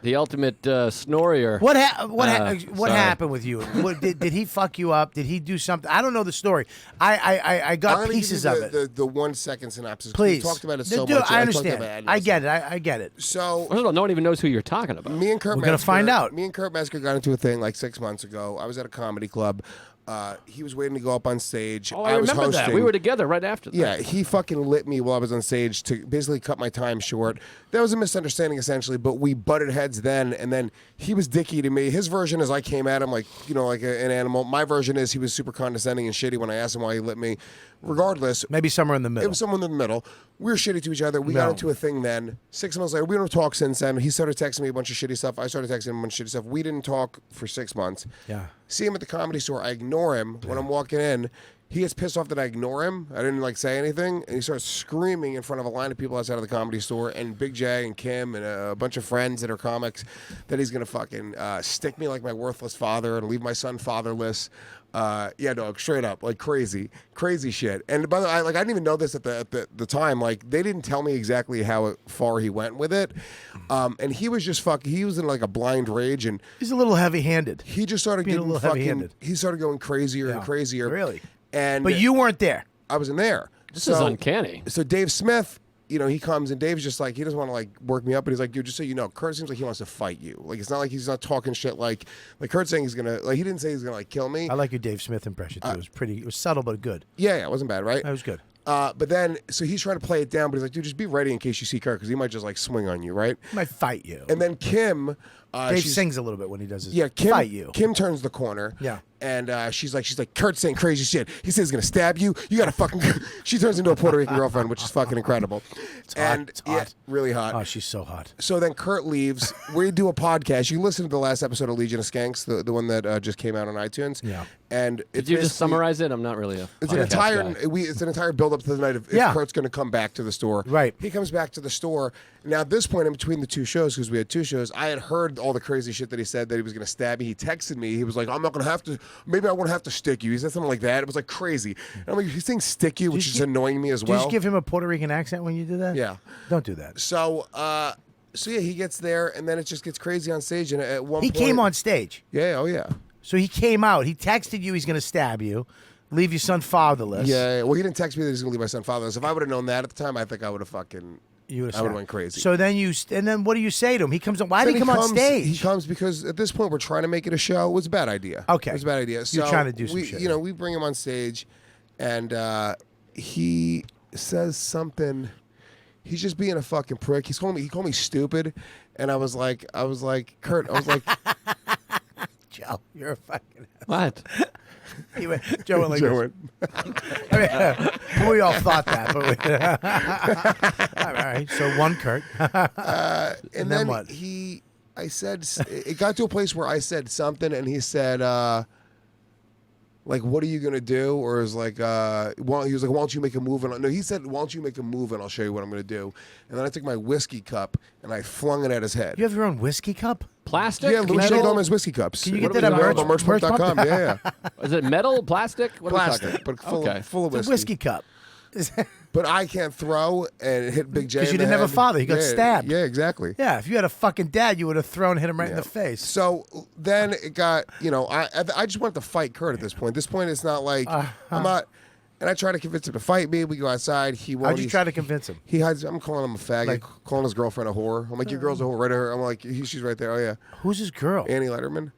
S6: the ultimate snorier.
S2: What
S6: sorry.
S2: happened with you? Did he fuck you up? Did he do something? I don't know the story. I
S4: I'm
S2: got
S4: gonna
S2: pieces
S4: give
S2: of
S4: you
S2: it.
S4: the 1 second synopsis.
S2: Please.
S4: We talked about it so
S2: Dude,
S4: much.
S2: I
S4: talked
S2: understand.
S4: about it.
S2: I get it. I get it.
S4: So
S6: First of all, no one even knows who you're talking about.
S4: me and Kurt
S2: We're gonna
S4: Metzger-
S2: find out.
S4: Me and Kurt Metzger got into a thing like 6 months ago. I was at a comedy club. He was waiting to go up on stage.
S6: Oh, I
S4: was
S6: remember that.
S4: hosting.
S6: We were together right after that.
S4: Yeah, he fucking lit me while I was on stage to basically cut my time short. There was a misunderstanding essentially, but we butted heads then, and then he was dicky to me. His version is I came at him like, like an animal. My version is he was super condescending and shitty when I asked him why he lit me. Regardless.
S2: Maybe somewhere in the middle.
S4: It was somewhere in the middle. We were shitty to each other. We got into a thing then. 6 months later, we don't talk since then. He started texting me a bunch of shitty stuff. I started texting him a bunch of shitty stuff. We didn't talk for 6 months.
S2: Yeah.
S4: See him at the Comedy Store. I ignore him when I'm walking in. He gets pissed off that I ignore him. I didn't say anything, and he starts screaming in front of a line of people outside of the Comedy Store, and Big J and Kim and a bunch of friends that are comics, that he's gonna fucking stick me like my worthless father and leave my son fatherless. Yeah, dog, straight up, like crazy shit. And by the way, I didn't even know this at the time. Like, they didn't tell me exactly how far he went with it. And he was just he was in like a blind rage, and
S2: he's a little heavy-handed.
S4: he just started
S2: Being a
S4: getting
S2: little
S4: fucking.
S2: heavy-handed.
S4: He started going crazier and crazier.
S2: Really?
S4: And
S2: But you weren't there.
S4: I wasn't there.
S6: This is uncanny.
S4: So Dave Smith, he comes and Dave's just like, he doesn't want to work me up, but he's like, dude, just so you know, Kurt seems like he wants to fight you. Like, it's not like he's not talking shit like Kurt's saying he's gonna he didn't say he's gonna kill me.
S2: I like your Dave Smith impression too. It was subtle but good.
S4: Yeah, it wasn't bad, right?
S2: That was good.
S4: But then, so he's trying to play it down, but he's like, dude, just be ready in case you see Kurt, because he might just swing on you, right?
S2: He might fight you.
S4: And then Kim,
S2: Dave sings a little bit when he does his
S4: Kim,
S2: fight you.
S4: Kim turns the corner.
S2: Yeah.
S4: And she's like, Kurt's saying crazy shit. He says he's gonna stab you. You gotta fucking. She turns into a Puerto Rican girlfriend, which is fucking incredible.
S2: It's hot. It's hot.
S4: Yeah, really hot.
S2: Oh, she's so hot.
S4: So then Kurt leaves. We do a podcast. You listen to the last episode of Legion of Skanks, the one that just came out on iTunes.
S2: Yeah.
S4: And
S6: Did you just summarize it? I'm not really a.
S4: It's an entire build up to the night of if Kurt's going to come back to the store.
S2: Right.
S4: He comes back to the store. Now at this point in between the two shows, because we had two shows, I had heard all the crazy shit that he said, that he was going to stab me. He texted me. He was like, I'm not going to have to. Maybe I won't have to stick you. He said something like that. It was crazy. And I'm like, he's saying stick you, which is annoying me as well.
S2: Did you just give him a Puerto Rican accent when you did that?
S4: Yeah.
S2: Don't do that.
S4: So yeah, he gets there, and then it just gets crazy on stage. And at one point,
S2: He came on stage.
S4: Yeah. Oh yeah.
S2: So he came out. He texted you he's going to stab you, leave your son fatherless.
S4: Yeah. Well, he didn't text me that he's going to leave my son fatherless. If I would have known that at the time, I think I would have fucking.
S2: You
S4: I would have went crazy.
S2: So then then what do you say to him? He comes on. Why did he come on stage?
S4: He comes because at this point we're trying to make it a show. It was a bad idea.
S2: Okay.
S4: It was a bad idea. So
S2: You're trying to do some shit.
S4: We bring him on stage, and he says something. He's just being a fucking prick. He called me stupid, and I was like, Kurt, I was like,
S2: Joe, you're a fucking.
S6: What?
S2: Joe went like
S4: Joe
S2: this. We all thought that, but all right. So one Kurt.
S4: and then
S2: what?
S4: I said, it got to a place where I said something, and he said, what are you gonna do? Or is he was like, why don't you make a move? No, he said, why don't you make a move, and I'll show you what I'm gonna do. And then I took my whiskey cup and I flung it at his head.
S2: You have your own whiskey cup?
S6: Plastic?
S4: Yeah, Lou
S6: metal?
S4: Gomez whiskey cups.
S2: Can you get
S6: What
S2: that
S6: are
S2: on
S6: we
S2: merch?
S4: merchpump.com? Yeah.
S6: Is it metal? Plastic? What are we
S4: Plastic,
S6: talking?
S4: but full of
S2: It's
S4: whiskey.
S2: a whiskey cup.
S4: But I can't throw and hit Big J.
S2: Because you didn't have a father. You got stabbed.
S4: Yeah, exactly.
S2: Yeah, if you had a fucking dad, you would have thrown, hit him right in the face.
S4: So then it got, I just wanted to fight Kurt at this point. This point, it's not like I'm not. And I try to convince him to fight me. We go outside. He won't.
S2: How'd you try to convince him?
S4: He hides. I'm calling him a faggot. Calling his girlfriend a whore. I'm like, your girl's a whore. Right to her. I'm like, she's right there. Oh yeah.
S2: Who's his girl?
S4: Annie Letterman.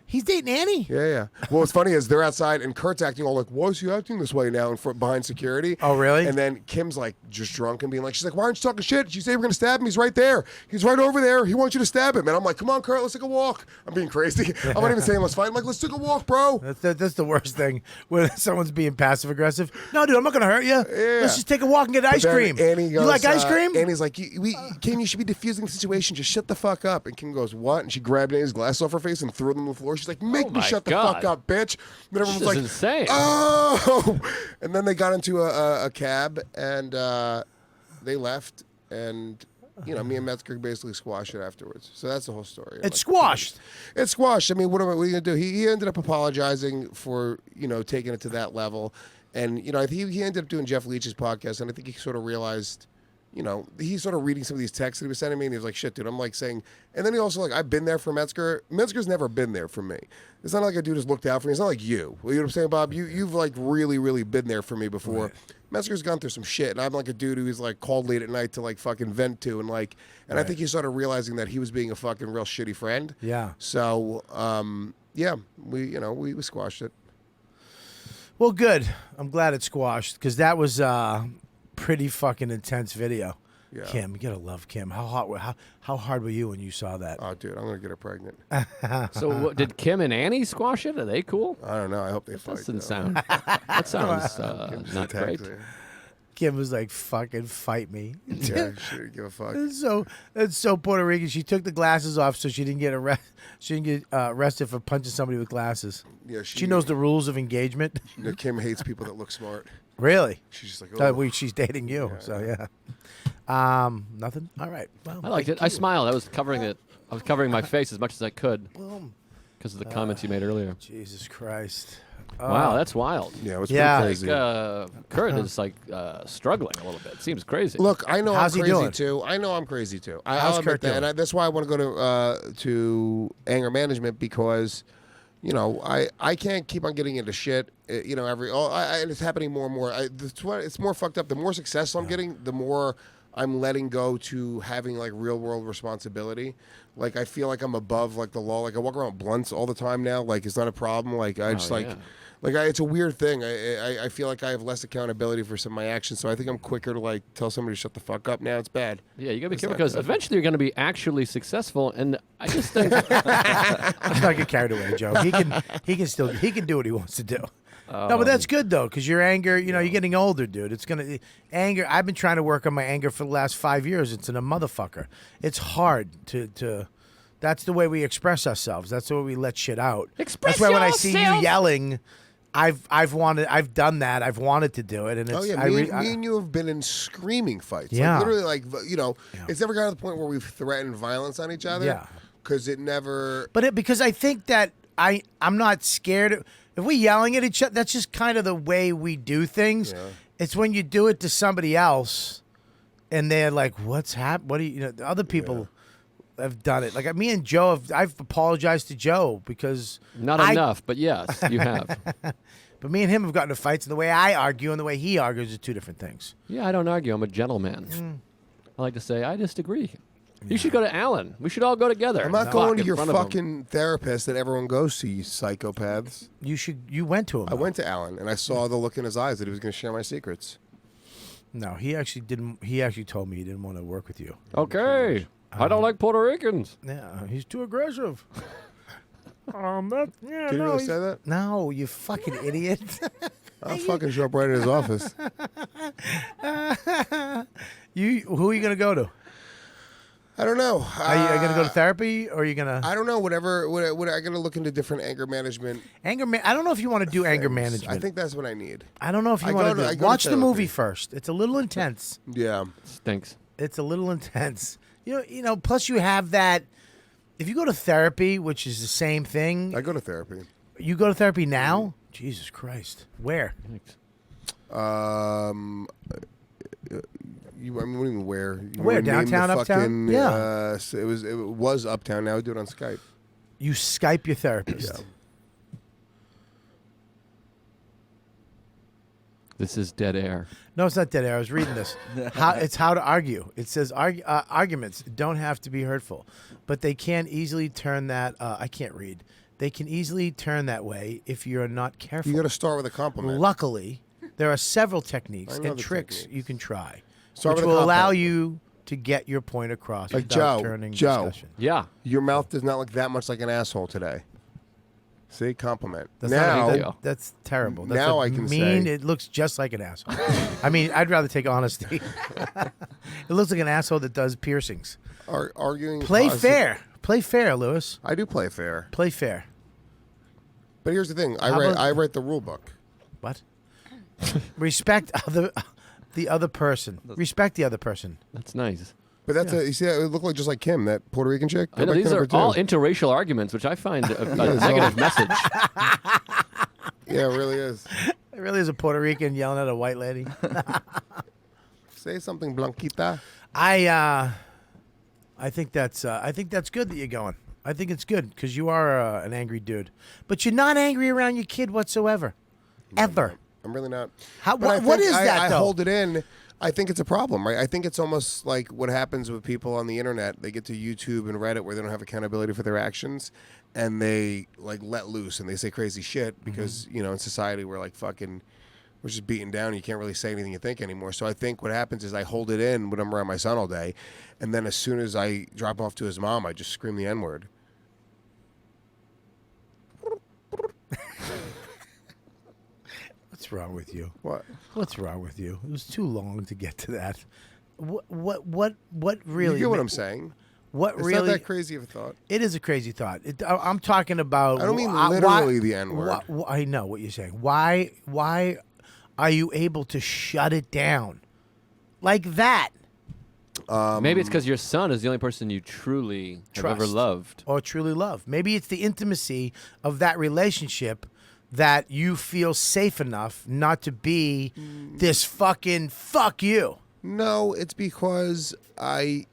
S2: He's dating Annie?
S4: Yeah. Well, what's funny is they're outside and Kurt's acting all like, why is he acting this way now behind security?
S2: Oh, really?
S4: And then Kim's like just drunk and being like, she's like, why aren't you talking shit? You say we're going to stab him. He's right there. He's right over there. He wants you to stab him. And I'm like, come on, Kurt, let's take a walk. I'm being crazy. I'm not even saying let's fight. I'm like, let's take a walk, bro.
S2: That's the worst thing when someone's being passive aggressive. No, dude, I'm not going to hurt you.
S4: Yeah.
S2: Let's just take a walk and get ice
S4: Then
S2: cream.
S4: Annie goes,
S2: you like ice cream?
S4: Annie's like, Kim, you should be diffusing the situation. Just shut the fuck up. And Kim goes, what? And she grabbed Annie's glasses off her face and threw them on the floor. She's like, make me
S6: my
S4: shut the
S6: God.
S4: fuck up, bitch. And everyone was
S6: This
S4: like,
S6: is insane.
S4: oh. And then they got into a cab and they left. And, me and Metzger basically squashed it afterwards. So that's the whole story.
S2: It's squashed.
S4: It's squashed. I mean, what are you going to do? He ended up apologizing for, taking it to that level. And, I think he ended up doing Jeff Leach's podcast. And I think he sort of realized, he's sort of reading some of these texts that he was sending me. And he was like, shit, dude, I'm like saying. And then he also I've been there for Metzger. Metzger's never been there for me. It's not like a dude who's looked out for me. It's not like you. You know what I'm saying, Bob? You've really, really been there for me before. Right. Metzger's gone through some shit, and I'm like a dude who's called late at night to fucking vent to, and right. I think he started realizing that he was being a fucking real shitty friend.
S2: Yeah.
S4: So, we squashed it.
S2: Well, good. I'm glad it squashed because that was pretty fucking intense video.
S4: Yeah.
S2: Kim, you gotta love Kim. How hard were you when you saw that?
S4: Oh, dude, I'm gonna get her pregnant.
S6: So what, did Kim and Annie squash it? Are they cool?
S4: I don't know. I hope they fight.
S6: Doesn't
S4: though.
S6: sound. That sounds not great.
S4: Taxi.
S2: Kim was like, "Fucking fight me."
S4: Yeah, she didn't give a fuck.
S2: It's so Puerto Rican. She took the glasses off so she didn't get arrested for punching somebody with glasses.
S4: Yeah,
S2: She knows the rules of engagement.
S4: You know, Kim hates people that look smart.
S2: Really?
S4: She's just like, oh.
S2: She's dating you, so yeah. Nothing. All right. Well,
S6: I liked it. I smiled. I was covering it. I was covering my face as much as I could because of the comments you made earlier.
S2: Jesus Christ.
S6: Wow, that's wild.
S4: Yeah, it was
S2: Yeah.
S4: pretty crazy.
S6: Kurt is like struggling a little bit. Seems crazy.
S4: Look, I know
S2: How's he
S4: I'm crazy
S2: doing?
S4: too. I know I'm crazy too.
S2: How's
S4: I'll admit
S2: Kurt
S4: that,
S2: doing?
S4: and that's why I want to go to anger management because, you know, I can't keep on getting into shit. You know, and it's happening more and more. It's more fucked up. The more success I'm getting, the more I'm letting go to having like real world responsibility. Like I feel like I'm above like the law. Like I walk around with blunts all the time now. Like it's not a problem. Like I just like.
S6: yeah.
S4: It's a weird thing. I feel like I have less accountability for some of my actions, so I think I'm quicker to like tell somebody to shut the fuck up. Now it's bad.
S6: Yeah, you gotta be
S4: It's
S6: careful
S4: not
S6: because
S4: good.
S6: eventually you're gonna be actually successful, and I just think
S2: Let's not get carried away, Joe. He can do what he wants to do. No, but that's good though, because your anger, you know, you're getting older, dude. It's gonna anger. I've been trying to work on my anger for the last 5 years. It's in a motherfucker. It's hard to. That's the way we express ourselves. That's the way we let shit out.
S6: Express
S2: That's why when I see you
S6: yourself!
S2: yelling, I've done that. I've wanted to do it, and it's,
S4: Oh yeah, me and you have been in screaming fights.
S2: Yeah.
S4: Like, literally, you know, it's never gotten to the point where we've threatened violence on each other.
S2: Yeah.
S4: because it never.
S2: Because I think that I'm not scared. If we're yelling at each other, that's just kind of the way we do things.
S4: Yeah.
S2: It's when you do it to somebody else, and they're like, "What's happened? What do you?" The other people have done it. Like me and Joe I've apologized to Joe because
S6: not enough, but yes, you have.
S2: But me and him have gotten into fights, and the way I argue and the way he argues are two different things.
S6: Yeah, I don't argue. I'm a gentleman. I like to say I disagree. You should go to Alan. We should all go together.
S4: I'm not
S6: Fuck
S4: going to
S6: in
S4: your
S6: front of him.
S4: fucking therapist that everyone goes to, you psychopaths.
S2: You went to him.
S4: I went to Alan and I saw the look in his eyes that he was going to share my secrets.
S2: No, he actually didn't. He actually told me he didn't want to work with you.
S6: Okay. I don't like Puerto Ricans.
S2: Yeah, he's too aggressive.
S4: Did he really say that?
S2: No, you fucking idiot.
S4: I'll fucking show up right at his office.
S2: Who are you gonna go to?
S4: I don't know.
S2: Are you gonna go to therapy, or are you gonna
S4: I don't know. Whatever. What I gotta look into different anger management.
S2: I don't know if you want to do anger
S4: things.
S2: management.
S4: I think that's what I need.
S2: I don't know if you
S4: I
S2: want
S4: go
S2: to
S4: to-
S2: do
S4: I
S2: it.
S4: go to
S2: Watch the
S4: therapy.
S2: movie first. It's a little intense.
S4: Yeah.
S6: Stinks.
S2: It's a little intense. You know. Plus, you have that. If you go to therapy, which is the same thing,
S4: I go to therapy.
S2: you go to therapy now. Jesus Christ, where?
S6: Thanks.
S4: I mean, what do you mean where? You
S2: Where,
S4: wanna name the
S2: downtown, uptown?
S4: fucking,
S2: Yeah.
S4: So it was uptown. Now we do it on Skype.
S2: You Skype your therapist.
S4: Yeah.
S6: This is dead air.
S2: No, it's not dead air. I was reading this. It's how to argue. It says arguments don't have to be hurtful, but they can easily turn that. I can't read. They can easily turn that way if you're not careful.
S4: You got to start with a compliment.
S2: Luckily, there are several techniques
S4: I know
S2: and
S4: the
S2: tricks
S4: techniques.
S2: you can try,
S4: Start
S2: which
S4: with a
S2: will allow
S4: compliment.
S2: you to get your point across
S4: Like
S2: without
S4: Joe,
S2: turning
S4: Joe.
S2: discussion.
S6: Yeah.
S4: Your mouth does not look that much like an asshole today. See, compliment.
S2: That's
S4: now,
S6: video.
S2: That's terrible. That's
S4: Now
S2: a
S4: I can
S2: mean.
S4: say-
S2: It looks just like an asshole. I mean, I'd rather take honesty. It looks like an asshole that does piercings.
S4: arguing.
S2: Play
S4: positive-
S2: fair. Play fair, Lewis.
S4: I do play fair,
S2: Play fair.
S4: but here's the thing.
S2: How about-
S4: I write the rule book.
S2: What? Respect the other person. Respect the other person.
S6: That's nice.
S4: But that's you see, it looked like just like Kim, that Puerto Rican chick.
S6: I know
S4: Go back
S6: these
S4: to
S6: are
S4: number two.
S6: all interracial arguments, which I find a negative message.
S4: Yeah, it really is.
S2: It really is a Puerto Rican yelling at a white lady.
S4: Say something, Blanquita.
S2: I think that's good that you're going. I think it's good because you are an angry dude, but you're not angry around your kid whatsoever, ever.
S4: I'm really not.
S2: How-
S4: But I
S2: what
S4: think
S2: is that,
S4: I
S2: though?
S4: hold it in. I think it's a problem, right? I think it's almost like what happens with people on the internet. They get to YouTube and Reddit where they don't have accountability for their actions, and they like let loose and they say crazy shit because you know in society we're like fucking, we're just beaten down. You can't really say anything you think anymore. So I think what happens is I hold it in when I'm around my son all day, and then as soon as I drop off to his mom, I just scream the N-word.
S2: What's wrong with you?
S4: What?
S2: What's wrong with you? It was too long to get to that. What really?
S4: You get what I'm saying?
S2: What
S4: It's
S2: really?
S4: not that crazy of a thought.
S2: It is a crazy thought. I'm talking about.
S4: I don't mean
S2: why-
S4: literally the N-word.
S2: I know what you're saying. Why are you able to shut it down like that?
S6: Maybe it's because your son is the only person you truly have ever
S2: Trust.
S6: loved.
S2: Or truly love. Maybe it's the intimacy of that relationship that you feel safe enough not to be this fucking fuck you.
S4: No, it's because
S2: Why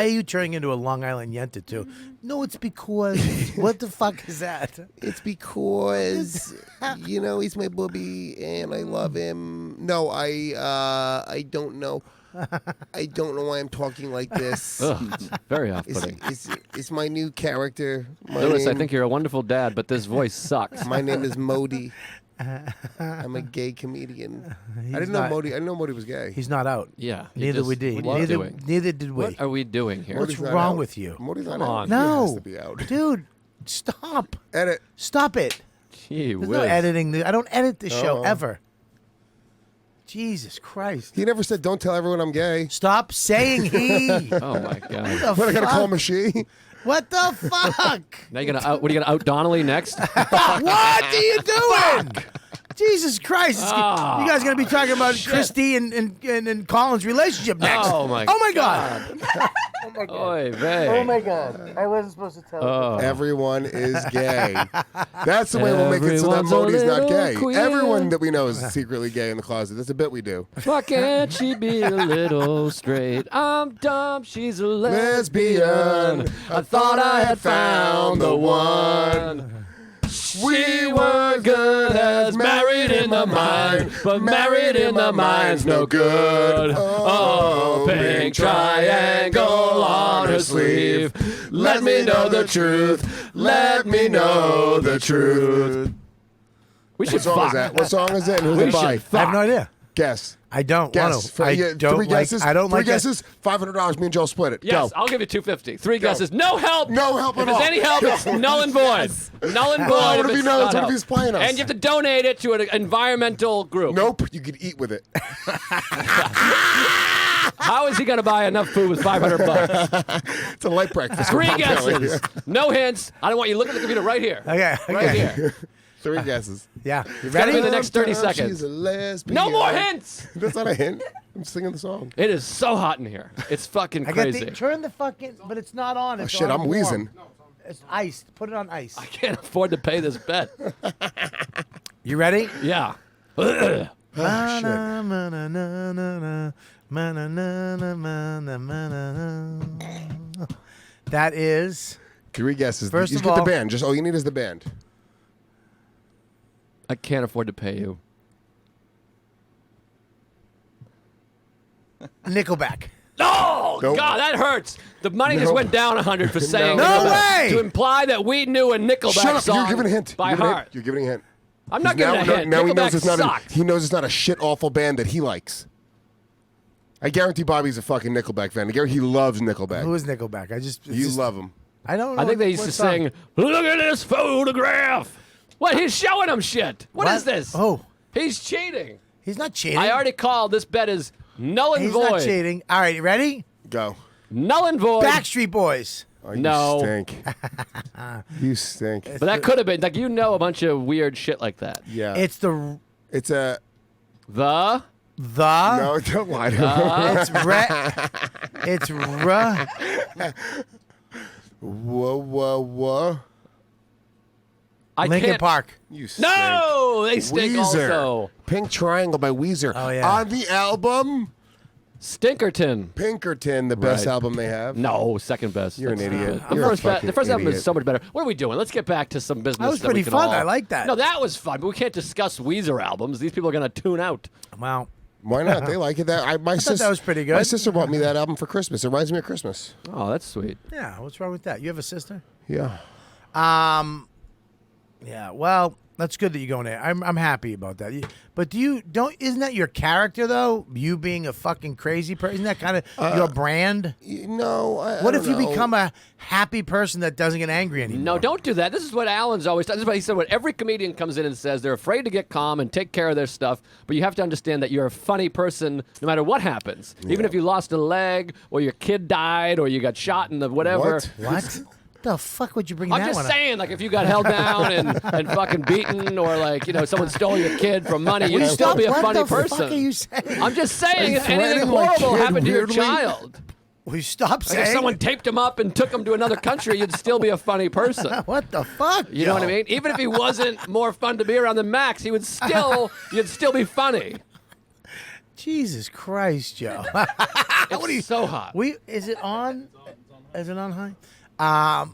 S2: are you turning into a Long Island Yenta too? No, it's because what the fuck is that?
S4: It's because you know he's my booby and I love him. No, I don't know. I don't know why I'm talking like this.
S6: Ugh, it's very off-putting.
S4: It's my new character. My
S6: Lewis, I
S4: name-
S6: think you're a wonderful dad, but this voice sucks.
S4: My name is Modi. I'm a gay comedian. I didn't know
S2: not-
S4: Modi. I didn't know Modi was gay.
S2: He's not out.
S6: Yeah. you
S2: Neither
S6: just-
S2: we did.
S6: What are you doing?
S2: Neither did we.
S6: What are we doing here?
S2: What's
S4: Modi's not
S2: wrong
S4: out.
S2: with you?
S4: Modi's not
S6: Come
S4: out.
S6: on.
S4: He has
S2: No,
S4: to be out.
S2: dude, stop.
S4: Edit.
S2: Stop it.
S6: Gee
S2: There's
S6: whiz.
S2: no editing. I don't edit this show
S4: Oh.
S2: ever. Jesus Christ.
S4: He never said, "Don't tell everyone I'm gay."
S2: Stop saying he.
S6: Oh my God.
S2: The
S4: What I gotta call him
S2: fuck?
S4: a she?
S2: What the fuck?
S6: Now you're gonna out? What are you gonna out Donnelly next?
S2: What are you doing? Jesus Christ.
S6: Ah,
S2: you guys are going to be talking about Christy and Colin's relationship next.
S6: Oh, my
S2: God.
S6: Oy vey.
S2: God. I wasn't supposed to tell
S6: Oh.
S4: Everyone is gay. That's the way we'll make it so that
S6: Everyone's a
S4: Modi's not
S6: little
S4: gay.
S6: queer.
S4: Everyone that we know is secretly gay in the closet. That's a bit we do.
S6: Why can't she be a little straight? I'm dumb, she's a lesbian. I thought I had found the one. We were good as married in the mind, but married in the mind's no good. Oh, pink triangle on her sleeve. Let me know the truth. Let me know the truth. We should
S4: What song
S6: fuck.
S4: is that? What song is it? And who's
S6: We
S4: it by?
S6: should fuck.
S2: I have no idea.
S4: Guess.
S2: I don't want
S4: Guess.
S2: to. I don't
S4: three
S2: like.
S4: guesses.
S2: I don't
S4: three
S2: like
S4: guesses. $500. Me and Joe split it.
S6: Yes,
S4: Go.
S6: I'll give you $250. Three guesses. No help.
S4: No help
S6: If
S4: at
S6: there's
S4: all.
S6: any help, it's null and void. Null and void.
S4: Well, what if he
S6: it's
S4: knows?
S6: not
S4: What if
S6: help.
S4: he's playing us?
S6: And you have to donate it to an environmental group.
S4: Nope. You could eat with it.
S6: How is he going to buy enough food with $500?
S4: It's a light breakfast.
S6: Three
S4: I'm telling you.
S6: guesses. No hints. I don't want you looking at the computer right here.
S2: Okay.
S6: Right here.
S4: Three guesses.
S2: Yeah. You
S6: gotta
S2: ready?
S6: be the next 30
S4: Sometimes
S6: seconds.
S4: She's a lesbian.
S6: No more hints.
S4: That's not a hint. I'm singing the song.
S6: It is so hot in here. It's fucking
S2: I got
S6: crazy.
S2: turn the fucking, but it's not on.
S4: Oh,
S2: It's
S4: shit,
S2: on
S4: I'm
S2: warm.
S4: wheezing.
S2: It's iced. Put it on ice.
S6: I can't afford to pay this bet.
S2: You ready?
S6: Yeah.
S2: That is.
S4: Three guesses.
S2: First
S4: you
S2: of
S4: get
S2: all-
S4: the band. Just all you need is the band.
S6: I can't afford to pay you.
S2: Nickelback.
S6: Oh,
S4: Nope.
S6: God, that hurts. The money just
S4: Nope.
S6: went down 100 for saying
S4: No
S6: Nickelback.
S2: way!
S6: To imply that we knew a Nickelback
S4: Shut up!
S6: song
S4: You're giving a hint.
S6: by
S4: You're giving a hint.
S6: heart.
S4: You're giving a hint.
S6: I'm not
S4: now,
S6: giving a hint.
S4: Now he knows
S6: Nickelback
S4: it's not.
S6: sucked.
S4: He knows it's not a shit awful band that he likes. I guarantee Bobby's a fucking Nickelback fan. I guarantee he loves Nickelback.
S2: Who is Nickelback?
S4: You love him.
S2: I don't know.
S6: I think they used
S2: what
S6: to
S2: song.
S6: sing, "Look at this photograph." What? He's showing them shit. What is this?
S2: Oh,
S6: He's cheating.
S2: he's not cheating.
S6: I already called. This bet is null and
S2: He's
S6: void.
S2: not cheating. All right, you ready?
S4: Go.
S6: Null and void.
S2: Backstreet Boys.
S4: Oh, you
S6: No.
S4: stink. You stink.
S6: But that could have been like a bunch of weird shit like that.
S4: Yeah.
S2: It's the
S4: It's a.
S6: The
S4: No, don't lie to him.
S2: It's
S4: Whoa.
S6: I
S2: Linkin
S6: can't.
S2: Park.
S4: You stink.
S6: No, they stink
S4: Weezer.
S6: also.
S4: Pink Triangle by Weezer.
S2: Oh, yeah.
S4: On the album
S6: Stinkerton.
S4: Pinkerton, the best
S6: Right.
S4: album they have.
S6: No, second best.
S4: You're an
S6: That's
S4: idiot.
S6: stupid. The
S4: You're a
S6: first,
S4: fucking
S6: the first album is
S4: idiot.
S6: so much better. What are we doing? Let's get back to some business.
S2: That was
S6: we
S2: pretty
S6: can
S2: fun.
S6: all-
S2: I like that.
S6: No, that was fun, but we can't discuss Weezer albums. These people are going to tune out.
S2: Well,
S4: Why not? They like it. My
S2: thought that was pretty good.
S4: My sister bought me that album for Christmas. It reminds me of Christmas.
S6: Oh, that's sweet.
S2: Yeah, what's wrong with that? You have a sister?
S4: Yeah.
S2: Yeah, well, that's good that you're going there. I'm happy about that. But isn't that your character though? You being a fucking crazy person, isn't that kind of your brand?
S4: No.
S2: What
S4: I
S2: if
S4: don't
S2: you
S4: know.
S2: become a happy person that doesn't get angry anymore?
S6: No, don't do that. This is what Alan's always done. This is what he said. What every comedian comes in and says, they're afraid to get calm and take care of their stuff. But you have to understand that you're a funny person no matter what happens. Even if you lost a leg, or your kid died, or you got shot in the whatever.
S2: What? The fuck would you bring
S6: I'm
S2: that
S6: just
S2: one up?
S6: saying, like, if you got held down and fucking beaten, or like, someone stole your kid from money, you'd still be a funny person.
S2: What the fuck are you saying?
S6: I'm just saying, if anything
S4: threatening my
S6: horrible
S4: kid
S6: happened to your
S4: weirdly?
S6: child,
S2: Will you stop
S6: like
S2: saying?
S6: if someone taped him up and took him to another country, you'd still be a funny person.
S2: What the fuck?
S6: You know what I mean? Even if he wasn't more fun to be around than Max, you'd still be funny.
S2: Jesus Christ, Joe.
S6: It's so hot.
S2: Is it on? Is it on high?
S6: I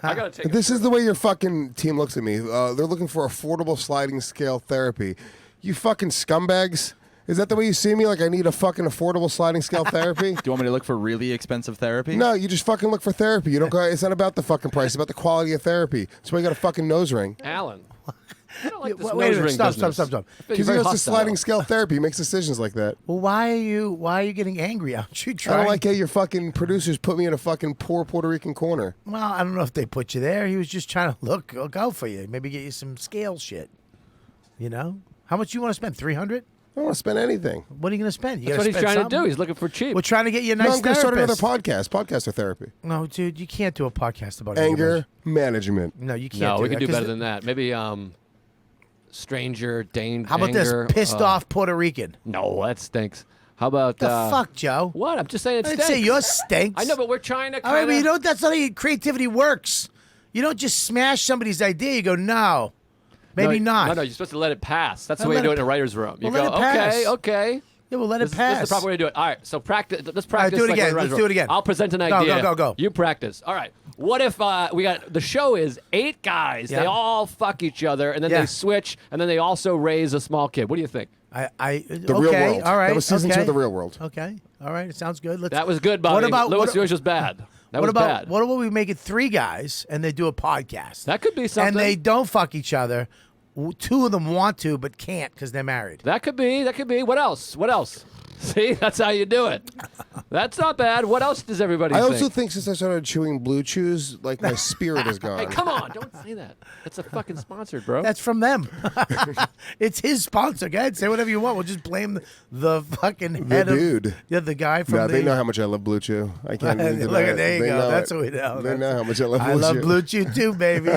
S6: gotta take.
S4: This is the way your fucking team looks at me. They're looking for affordable sliding scale therapy. You fucking scumbags. Is that the way you see me? Like I need a fucking affordable sliding scale therapy?
S5: Do you want me to look for really expensive therapy?
S4: No, you just fucking look for therapy. You don't go. It's not about the fucking price. It's about the quality of therapy. That's why you got a fucking nose ring.
S6: Alan. I don't like this
S2: Wait a
S6: nose
S2: minute,
S6: ring
S2: stop.
S6: business.
S2: Stop.
S6: I feel
S4: Because
S6: you're
S4: he
S6: very
S4: goes to
S6: hostile.
S4: sliding scale therapy. He makes decisions like that.
S2: Well, why are you getting angry? Aren't you
S4: I
S2: trying?
S4: don't like how your fucking producers put me in a fucking poor Puerto Rican corner.
S2: Well, I don't know if they put you there. He was just trying to look out for you. Maybe get you some scale shit. You know? How much you want to spend? $300?
S4: I don't want to spend anything.
S2: What are you going to spend? You
S6: That's
S2: gotta
S6: what he's
S2: spend
S6: trying to do.
S2: something?
S6: He's looking for cheap.
S2: We're trying to get you a
S4: No,
S2: nice
S4: I'm going to start another
S2: therapist.
S4: podcaster therapy.
S2: No, dude, you can't do a podcast about
S4: Anger management.
S2: No, you can't.
S6: no,
S2: do
S6: we can
S2: that,
S6: do
S2: 'cause
S6: better than that. Maybe stranger, danger.
S2: How about this? Pissed off Puerto Rican.
S6: No, that stinks. How about
S2: The fuck, Joe?
S6: What? I'm just saying it
S2: I didn't
S6: stinks.
S2: say yours stinks.
S6: I know, but we're trying to.
S2: All right,
S6: Kinda...
S2: but you know that's not how creativity works. You don't just smash somebody's idea. You go, no, maybe not.
S6: No, you're supposed to let it pass. That's
S2: No,
S6: the way you
S2: let
S6: do
S2: it
S6: it in a writer's room. You
S2: well,
S6: go,
S2: let it pass.
S6: okay.
S2: Yeah, well, let
S6: This
S2: it pass.
S6: is the proper way to do it. All right, so practice. Let's
S2: All right,
S6: practice.
S2: do it
S6: like
S2: again.
S6: we're in a
S2: Let's
S6: writer's
S2: do it
S6: room.
S2: again.
S6: I'll present an
S2: Go,
S6: idea.
S2: go.
S6: You practice. All right. What if we got the show is 8 guys?
S2: Yeah.
S6: They all fuck each other, and then
S2: Yeah.
S6: they switch, and then they also raise a small kid. What do you think?
S2: The
S4: Real World.
S2: All right.
S4: That was season 2
S2: okay.
S4: of The Real World.
S2: Okay. All right. It sounds good. Let's.
S6: That was good, Bobby.
S2: What about
S6: Lewis? Yours was bad. That
S2: what
S6: was
S2: about
S6: bad.
S2: what about we make it 3 guys and they do a podcast?
S6: That could be something.
S2: And they don't fuck each other. 2 of them want to but can't because they're married.
S6: That could be. What else? See, that's how you do it. That's not bad. What else does everybody
S4: I
S6: think?
S4: also think since I started chewing Blue Chews, like my spirit is gone.
S6: Hey, come on. Don't say that. That's a fucking sponsored, bro.
S2: That's from them. It's his sponsor. Go ahead, say whatever you want. We'll just blame the fucking head
S4: dude.
S2: of the guy from
S4: No,
S2: the.
S4: they know how much I love Blue Chew. I can't even deny
S2: Look
S4: it.
S2: at there you
S4: They
S2: go.
S4: know
S2: That's
S4: it.
S2: what we know.
S4: They know how much I love
S2: I
S4: Blue
S2: love
S4: Chew.
S2: Blue Chew too, baby.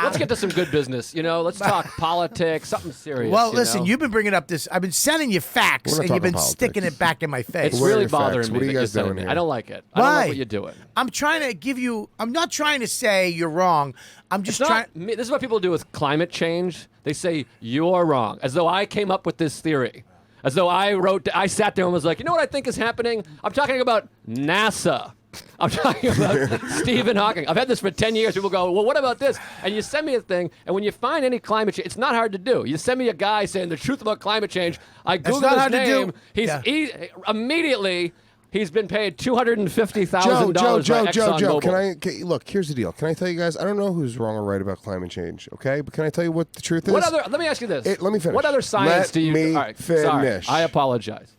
S6: Let's get to some good business. Let's talk politics, something serious.
S2: Well,
S6: you
S2: listen,
S6: know?
S2: you've been bringing up this. I've been sending you facts,
S4: We're not
S2: and you've been
S4: talking
S2: sticking
S4: politics.
S2: it back in my face.
S6: It's
S4: Where are
S6: really
S4: your facts?
S6: bothering
S4: What
S6: me
S4: are you
S6: that
S4: guys
S6: you're sending
S4: doing
S6: me.
S4: here?
S6: I don't like it. I don't
S2: Why?
S6: like what you're doing.
S2: I'm trying to give you. I'm not trying to say you're wrong. I'm just
S6: It's
S2: trying.
S6: not me. This is what people do with climate change. They say you're wrong, as though I came up with this theory, as though I sat there and was like, you know what I think is happening? I'm talking about NASA. I'm talking about Stephen Hawking. I've had this for 10 years. People go, well, what about this? And you send me a thing, and when you find any climate change, it's not hard to do. You send me a guy saying the truth about climate change. I Google
S2: not
S6: his
S2: hard to do.
S6: name. Immediately, he's been paid
S4: Joe,
S6: $250,000 by ExxonMobil.
S4: Look, here's the deal. Can I tell you guys? I don't know who's wrong or right about climate change, okay? But can I tell you what the truth is?
S6: Let me ask you this.
S4: Let me finish.
S6: What other science
S4: Let
S6: do you...
S4: me
S6: All right,
S4: finish.
S6: Sorry, I apologize.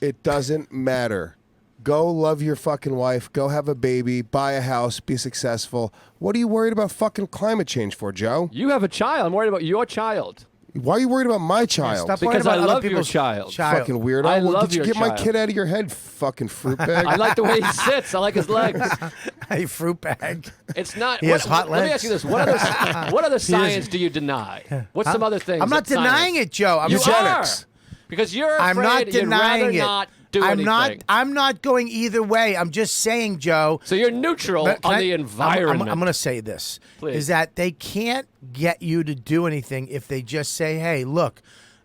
S4: It doesn't matter. Go love your fucking wife. Go have a baby. Buy a house. Be successful. What are you worried about fucking climate change for, Joe?
S6: You have a child. I'm worried about your child.
S4: Why are you worried about my child?
S2: Stop worrying
S6: Because I
S2: about other
S6: love your
S2: people's
S6: child.
S4: Fucking weirdo.
S6: I
S4: Well,
S6: love
S4: did you
S6: your
S4: get my
S6: child.
S4: kid out of your head, fucking fruit bag?
S6: I like the way he sits. I like his legs.
S2: Hey, fruit bag.
S6: It's not.
S2: He has hot
S6: Let me
S2: legs.
S6: ask you this: what other science do you deny? What's some other things?
S2: I'm not
S6: that science-
S2: denying it, Joe. I'm
S6: You
S4: Eugenics.
S6: are, because you're
S2: I'm
S6: afraid
S2: not denying
S6: you'd rather
S2: it.
S6: not do
S2: I'm
S6: anything.
S2: I'm not going either way. I'm just saying, Joe.
S6: So you're neweral
S2: But
S6: on
S2: can
S6: the
S2: I-
S6: environment.
S2: I'm going to say this:
S6: Please.
S2: is that they can't get you to do anything if they just say, "Hey, look,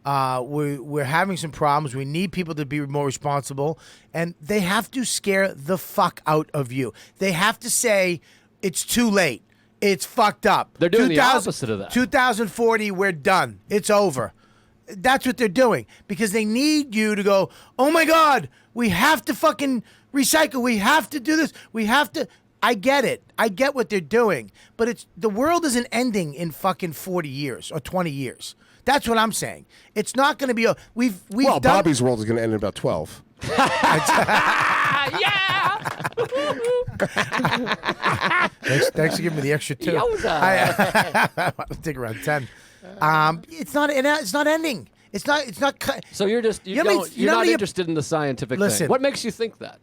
S2: we're having some problems. We need people to be more responsible," and they have to scare the fuck out of you. They have to say, "It's too late. It's fucked up."
S6: They're doing the opposite of that.
S2: 2040, we're done. It's over. That's what they're doing because they need you to go, oh my God, we have to fucking recycle. We have to do this. We have to. I get it. I get what they're doing. But the world isn't ending in fucking 40 years or 20 years. That's what I'm saying. It's not going to be. We've
S4: well,
S2: done.
S4: Bobby's world is going to end in about 12.
S6: Yeah.
S2: Thanks for giving me the extra 2. I'll take around 10. It's not ending. It's not.
S6: So you're just you're not interested in the scientific thing. What makes you think that?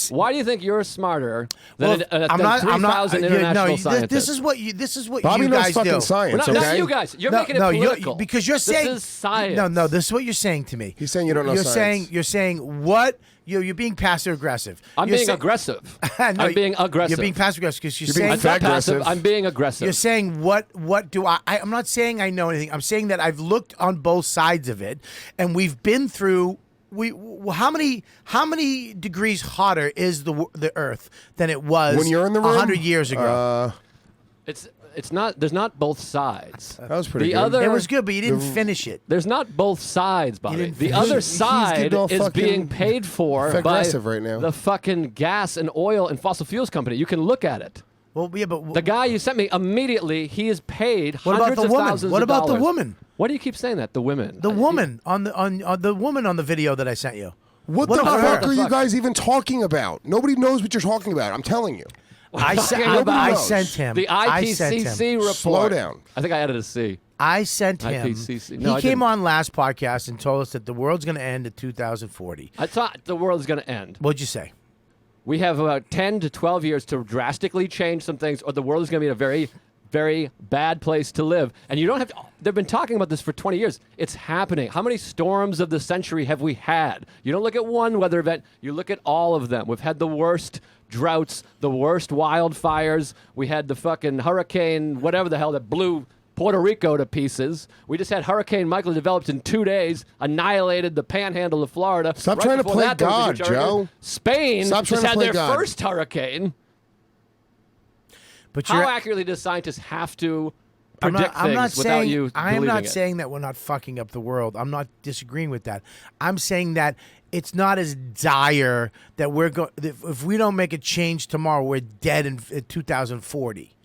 S6: Why do you think you're smarter than 3,000 international scientists?
S2: This is what
S4: Bobby
S2: you
S4: knows
S2: guys
S4: fucking
S2: do.
S4: science,
S6: Well,
S4: okay?
S6: not you guys. You're making it political.
S2: Because you're saying
S6: this is science.
S2: No, this is what you're saying to me.
S4: He's saying you don't know science.
S2: You're saying what? You're being passive aggressive.
S6: I'm being aggressive. I'm being aggressive.
S2: You're being passive aggressive because you're
S4: being
S2: saying
S6: I'm not passive. I'm being aggressive.
S2: You're saying what do I'm not saying I know anything. I'm saying that I've looked on both sides of it, and we've been through. How many degrees hotter is the Earth than it was
S4: when you're in the room
S2: 100 years ago?
S6: It's not. There's not both sides.
S4: That was pretty good.
S2: It was good, but you didn't finish it.
S6: There's not both sides, Bobby.
S2: didn't
S6: The
S2: finish
S6: other
S2: it.
S6: side is being paid for by
S4: aggressive right now.
S6: the fucking gas and oil and fossil fuels company. You can look at it.
S2: Well, yeah, but
S6: The guy you sent me immediately, he is paid
S2: What about
S6: hundreds
S2: the
S6: of
S2: woman?
S6: thousands
S2: What
S6: of
S2: about the
S6: dollars.
S2: woman?
S6: Why do you keep saying that? The women.
S2: the woman on the woman on the video that I sent you.
S4: What the
S2: about
S4: fuck
S2: her?
S4: are you guys even talking about? Nobody knows what you're talking about. I'm telling you.
S2: I
S6: talking about
S2: sent him.
S6: The
S2: I sent him.
S6: IPCC report.
S4: Slow down.
S6: I think I added a C.
S2: I sent him.
S6: IPCC. No, I
S2: He came
S6: didn't.
S2: on last podcast and told us that the world's going to end in 2040.
S6: I thought the world is going to end.
S2: What'd you say?
S6: We have about 10 to 12 years to drastically change some things, or the world is going to be in a very, very bad place to live. And you don't have to. They've been talking about this for 20 years. It's happening. How many storms of the century have we had? You don't look at one weather event, you look at all of them. We've had the worst droughts, the worst wildfires. We had the fucking hurricane, whatever the hell, that blew Puerto Rico to pieces. We just had Hurricane Michael developed in 2 days, annihilated the panhandle of Florida.
S4: Stop trying to
S6: before
S4: play
S6: that, there was a
S4: God,
S6: huge hurricane.
S4: Joe.
S6: Spain
S4: Stop
S6: just
S4: trying to
S6: had
S4: play
S6: their
S4: God.
S6: first hurricane.
S2: But
S6: How accurately does scientists have to predict
S2: I'm not
S6: things without
S2: saying,
S6: you
S2: I am
S6: believing
S2: not
S6: it?
S2: saying that we're not fucking up the world. I'm not disagreeing with that. I'm saying that it's not as dire that we're going. If we don't make a change tomorrow, we're dead in 2040.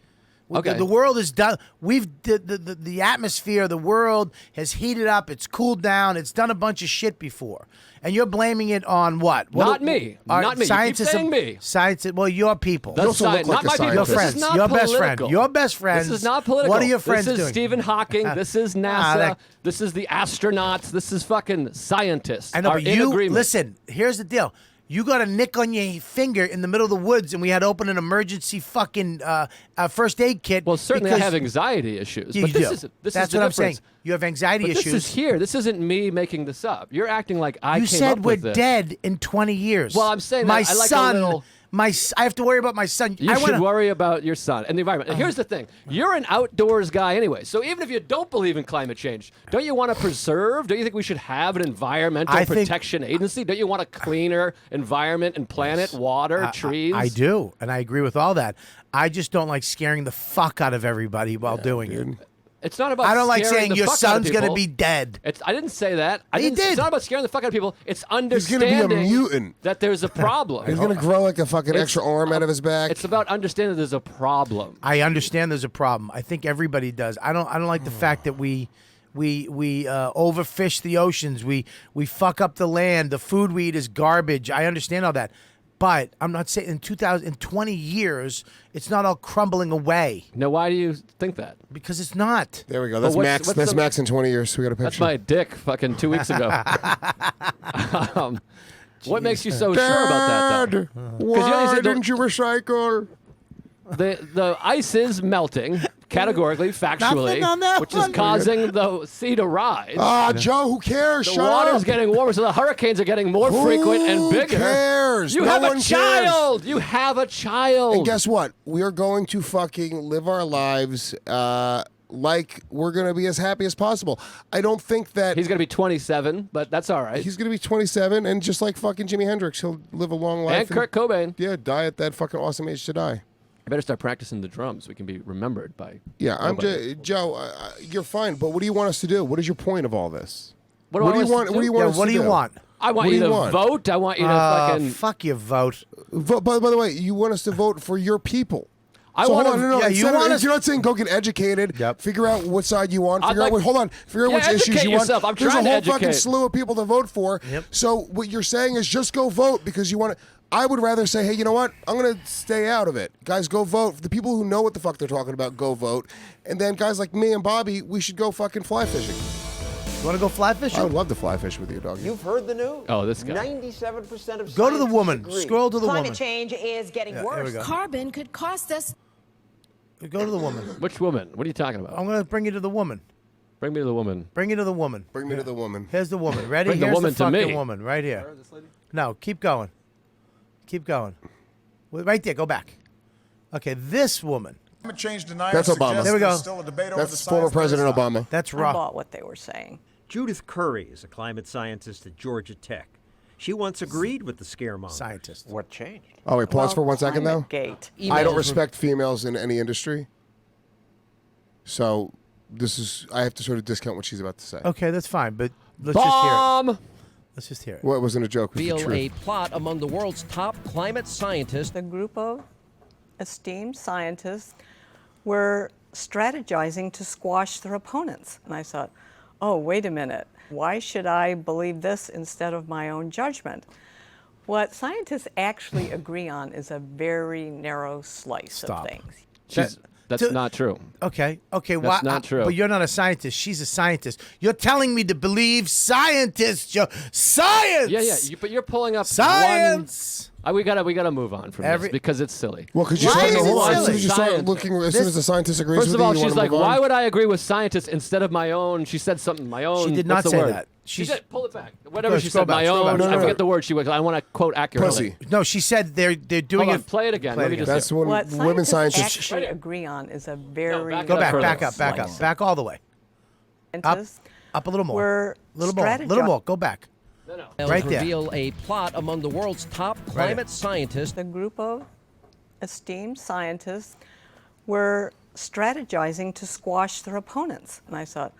S6: Okay.
S2: The world is done. The atmosphere, the world has heated up. It's cooled down. It's done a bunch of shit before, and you're blaming it on what?
S6: Not me. Not me. You keep
S2: Scientists,
S6: saying me.
S2: Scientists. Well, your people.
S6: That's
S4: also look
S6: science,
S4: like
S6: not
S4: a
S6: my people.
S2: Your
S4: scientist.
S6: This
S2: friends.
S6: is not
S2: Your best friend.
S6: political.
S2: Your best friends.
S6: This is not political.
S2: What are your friends
S6: This is
S2: doing?
S6: Stephen Hawking. This is NASA.
S2: that-
S6: This is the astronauts. This is fucking scientists.
S2: I know,
S6: are
S2: but
S6: in
S2: you
S6: agreement.
S2: listen. Here's the deal. You got a nick on your finger in the middle of the woods, and we had to open an emergency fucking first aid kit.
S6: Well, certainly I
S2: because
S6: have anxiety issues.
S2: you
S6: but
S2: do.
S6: this is
S2: That's
S6: the
S2: what I'm
S6: difference.
S2: saying. You have anxiety
S6: But
S2: issues.
S6: this is here. This isn't me making this up. You're acting like I
S2: you
S6: came
S2: said
S6: up
S2: we're
S6: with this.
S2: dead in 20 years.
S6: Well, I'm saying
S2: my
S6: that I like a
S2: son.
S6: little-
S2: I have to worry about my son.
S6: You
S2: I
S6: should
S2: wanna,
S6: worry about your son and the environment. And here's the thing. You're an outdoors guy anyway. So even if you don't believe in climate change, don't you want to preserve? Don't you think we should have an environmental
S2: I think-
S6: protection agency? Don't you want a cleaner environment and planet, water, trees?
S2: I do, and I agree with all that. I just don't like scaring the fuck out of everybody while doing it.
S6: It's not about
S2: I don't like
S6: scaring
S2: saying
S6: the
S2: your
S6: fuck out of
S2: son's going to
S6: people.
S2: be dead.
S6: I didn't say that.
S2: You
S6: It's
S2: did.
S6: not about scaring the fuck out of people. It's
S4: gonna be a
S6: understanding
S4: mutant.
S6: that there's a problem.
S4: He's gonna grow like a fucking
S6: It's-
S4: extra arm out of his back.
S6: It's about understanding there's a problem.
S2: I understand there's a problem. I think everybody does. I don't like the fact that we overfish the oceans. We fuck up the land. The food we eat is garbage. I understand all that. But I'm not saying in 2020 years, it's not all crumbling away
S6: Now, why do you think that?
S2: because it's not.
S4: There we go. That's
S6: what's-
S4: Max.
S6: what's
S4: That's
S6: the-
S4: Max in 20 years. We got a picture.
S6: That's my dick fucking 2 weeks ago. What makes you so sure about that, though?
S4: Dad,
S6: 'Cause you only
S4: why
S6: said the-
S4: didn't you recycle?
S6: The ice is melting, categorically, factually,
S2: Nothing on that
S6: which is
S2: one.
S6: causing the sea to rise.
S4: Ah, Joe, who cares?
S6: The
S4: Shut
S6: water's
S4: up.
S6: getting warmer, so the hurricanes are getting more frequent and bigger.
S4: Who cares?
S6: You
S4: No
S6: have
S4: one
S6: a
S4: cares.
S6: child. You have a child.
S4: And guess what? We are going to fucking live our lives like we're going to be as happy as possible. I don't think that
S6: He's gonna be 27, but that's all right.
S4: he's going to be 27, and just like fucking Jimi Hendrix, he'll live a long life.
S6: And Kurt Cobain.
S4: Yeah, die at that fucking awesome age to die.
S6: I better start practicing the drums. We can be remembered by.
S4: Yeah, I'm
S6: nobody.
S4: just Joe. You're fine, but what do you want us to do? What is your point of all this?
S6: What
S4: What do you
S6: us
S4: want?
S6: to
S4: What do you
S6: do?
S4: want?
S2: Yeah,
S4: us
S2: what
S4: to
S2: do you want?
S6: I want
S4: What
S6: you
S4: do
S6: to
S4: you want?
S6: vote. I want you to fucking.
S2: Fuck your vote.
S4: By the way, you want us to vote for your people.
S6: I
S4: So
S6: want
S4: hold on, no,
S2: yeah, you
S4: instead of-
S2: want us-
S4: You're not saying go get educated.
S2: Yep.
S4: Figure out what side you want.
S6: I'd
S4: Figure out
S6: like-
S4: what. Hold on. Figure out
S6: Yeah,
S4: which issues
S6: educate
S4: you want.
S6: yourself. I'm
S4: There's
S6: trying
S4: a
S6: to
S4: whole fucking
S6: educate.
S4: slew of people to vote for.
S2: Yep.
S4: So what you're saying is just go vote because you want to. I would rather say, hey, you know what? I'm gonna stay out of it. Guys, go vote. The people who know what the fuck they're talking about, go vote. And then guys like me and Bobby, we should go fucking fly fishing.
S2: You want to go fly fishing?
S4: I would love to fly fish with you, doggy.
S7: You've heard the news.
S6: Oh, this guy.
S7: 97% of
S2: Go to the
S7: scientists
S2: woman.
S7: agree.
S2: Scroll to the
S8: Climate
S2: woman.
S8: change is getting
S2: Yeah, here we
S8: worse.
S2: go.
S9: Carbon could cost us.
S2: Go to the woman.
S6: Which woman? What are you talking about?
S2: I'm going to bring you to the woman.
S6: Bring me to the woman.
S2: Bring you to the woman.
S4: Bring me to the woman.
S2: Here's the woman. Ready?
S6: Bring the
S2: Here's
S6: woman
S2: the
S6: to
S2: fucking
S6: me.
S2: woman right here. No, keep going. Keep going. Right there. Go back. Okay, this woman.
S10: Climate change deniers
S4: That's Obama.
S10: suggest
S2: There we go.
S10: there's still a debate over the
S4: That's
S10: science
S4: former
S10: of
S4: President
S10: this.
S4: Obama.
S2: That's
S8: I
S2: raw.
S8: bought what they were saying.
S11: Judith Curry is a climate scientist at Georgia Tech. She once agreed with the scaremonger.
S2: Scientist.
S7: What changed?
S4: Oh wait, pause for 1 second though.
S8: Gate.
S4: I don't respect females in any industry. So this is I have to sort of discount what she's about to say.
S2: Okay, that's fine, but let's just hear it.
S6: Bomb.
S2: Let's just hear it.
S4: Well, it wasn't a joke. It was the
S7: Reveal a
S4: truth.
S7: plot among the world's top climate scientists.
S8: The group of esteemed scientists were strategizing to squash their opponents. And I thought, oh, wait a minute. Why should I believe this instead of my own judgment? What scientists actually agree on is a very narrow slice
S2: Stop.
S8: of things.
S6: That's
S2: to-
S6: not true.
S2: Okay,
S6: That's not true.
S2: But you're not a scientist. She's a scientist. You're telling me to believe scientists, Joe. Science!
S6: Yeah, yeah. But you're pulling up
S2: Science!
S6: one. We gotta move on from
S2: Every-
S6: this because it's silly.
S4: Well, because you
S2: Why
S4: start,
S2: is
S4: no,
S2: it
S4: hold on. As
S2: silly?
S4: soon as you start
S6: Science.
S4: looking, as soon as the scientist agrees
S6: First
S4: with
S6: of
S4: you,
S6: all,
S4: you
S6: she's
S4: wanna
S6: like,
S4: move on?
S6: why would I agree with scientists instead of my own? She said something, my own.
S2: She did not
S6: what's the
S2: say
S6: word?
S2: that.
S6: She
S2: She's-
S6: said, pull it back. Whatever she
S2: scroll
S6: said,
S2: back,
S6: my
S2: scroll
S6: own.
S2: back.
S6: I
S2: No, no,
S6: forget
S2: no.
S6: the word she was. I want to quote accurately.
S4: Pussy.
S2: No, she said they're doing
S6: Hold on,
S2: it.
S6: play it again.
S2: Play
S6: Let
S2: it
S6: me
S2: again.
S6: just
S4: That's when
S8: What
S4: women
S8: scientists
S4: scientists.
S8: actually agree on is a very
S6: back
S2: Go
S6: up
S2: back,
S6: further.
S2: back up, back up,
S8: slice.
S2: back all the way.
S8: Scientists
S2: Up a little more.
S8: were
S2: Little more. Little more. Go back. Right there.
S7: Reveal a plot among the world's top climate scientists.
S8: The group of esteemed scientists were strategizing to squash their opponents. And I thought,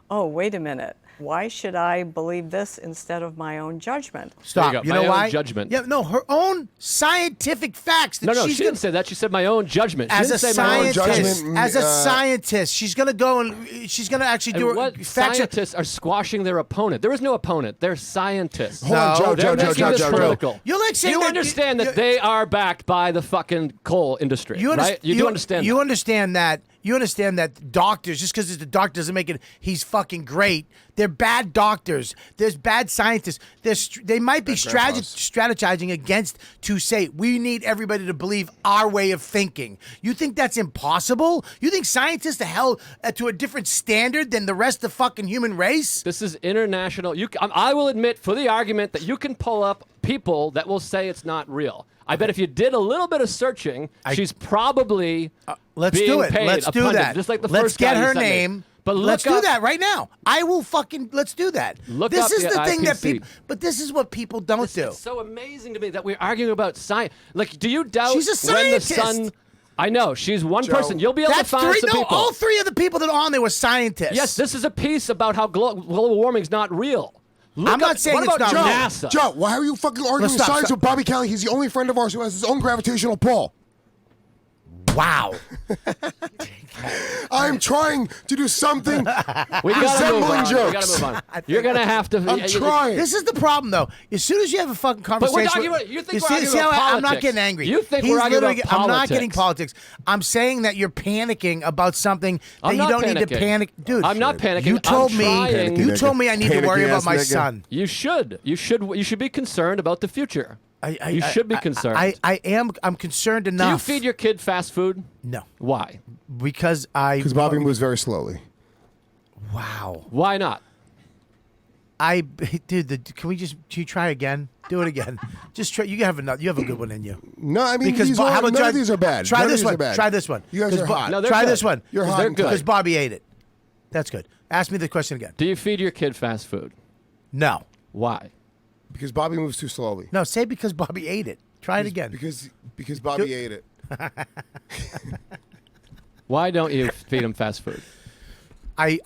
S8: oh, wait a minute. Why should I believe this instead of my own judgment?
S2: Stop.
S6: There you go.
S2: You
S6: My
S2: know
S6: own
S2: why?
S6: judgment.
S2: Yeah, no, her own scientific facts. That
S6: No,
S2: she's
S6: she
S2: gonna,
S6: didn't say that. She said my own judgment. She
S2: as a
S6: didn't say my own
S2: scientist,
S4: judgment,
S2: as a scientist, she's gonna go and she's gonna actually do
S6: And
S2: her
S6: what
S2: fact check.
S6: scientists are squashing their opponent? There is no opponent. They're scientists.
S4: Hold on, Joe,
S6: They're
S4: Joe,
S6: making
S4: Joe,
S6: this
S4: Joe, Joe.
S6: political.
S2: You're like saying
S6: you
S2: that
S6: understand
S2: you-
S6: that they are backed by the fucking coal industry,
S2: You
S6: right? You do understand.
S2: You
S6: that.
S2: understand that. You understand that doctors, just because the doctor doesn't make it, he's fucking great. They're bad doctors. There's bad scientists. They might be strategizing against to say we need everybody to believe our way of thinking. You think that's impossible? You think scientists are held to a different standard than the rest of the fucking human race?
S6: This is international. I will admit, for the argument, that you can pull up people that will say it's not real. I bet if you did a little bit of searching, she's probably
S2: Let's
S6: being
S2: do it.
S6: paid
S2: Let's
S6: a
S2: do
S6: pundit,
S2: that.
S6: Just like the
S2: Let's
S6: first guy
S2: get
S6: you
S2: her
S6: sent me.
S2: name.
S6: But
S2: let's
S6: look
S2: do
S6: up-
S2: that right now. I will fucking. Let's do that.
S6: Look
S2: this
S6: up
S2: is
S6: the
S2: the thing that
S6: IPC.
S2: people. But this is what people don't do.
S6: It's so amazing to me that we're arguing about science. Like, do you doubt
S2: She's a
S6: when the
S2: scientist.
S6: sun? I know she's one
S4: Joe,
S6: person. You'll be able to
S2: That's
S6: find
S2: three.
S6: some
S2: No,
S6: people.
S2: all three of the people that are on there were scientists.
S6: Yes, this is a piece about how global warming's not real. Look
S2: I'm not
S6: up-
S2: saying
S6: what
S2: it's
S6: about
S2: not real.
S6: NASA?
S4: Joe, why are you fucking arguing
S2: Let's stop,
S4: science
S2: stop.
S4: with Bobby Kelly? He's the only friend of ours who has his own gravitational pull.
S2: Wow.
S4: I'm trying to do something.
S6: We gotta move
S4: Resembling
S6: on. We
S4: jokes.
S6: gotta move on. You're gonna have to.
S4: I'm trying.
S2: This is the problem, though. As soon as you have a fucking
S6: But we're
S2: conversation,
S6: talking about. You think we're
S2: see
S6: arguing about
S2: how I'm not
S6: politics.
S2: getting angry.
S6: You think
S2: He's
S6: we're arguing
S2: literally-
S6: about
S2: I'm
S6: politics.
S2: not getting politics. I'm saying that you're panicking about something that
S6: I'm
S2: you
S6: not
S2: don't need to
S6: panicking.
S2: panic, dude.
S6: I'm not panicking.
S2: You told
S6: I'm
S2: me.
S6: trying.
S2: You told me I need to
S4: Panicky
S2: worry about
S4: ass
S2: my
S4: nigga.
S2: son.
S6: You should. You should be concerned about the future. You should be concerned.
S2: I am. I'm concerned
S6: Do you
S2: enough.
S6: feed your kid fast food?
S2: No,
S6: Why?
S2: because
S4: Bobby moves very slowly.
S2: Wow.
S6: Why not?
S2: Dude, can you try again? Do it again. Just try. You have a good one in you.
S4: No, I mean,
S2: Because
S4: these
S2: how about
S4: none of these are bad.
S2: Try
S4: None of
S2: this
S4: these
S2: one.
S4: are bad.
S2: Try this one.
S4: You guys
S2: 'Cause
S4: are hot.
S6: No, they're
S2: try
S6: good.
S2: this one.
S4: You're hot
S6: They're
S4: and
S6: good.
S2: Because Bobby ate it. That's good. Ask me the question again.
S6: Do you feed your kid fast food?
S2: No.
S6: Why?
S4: Because Bobby moves too slowly.
S2: No, say because Bobby ate it. Try it again.
S4: Because Bobby ate it.
S6: Why don't you feed him fast food?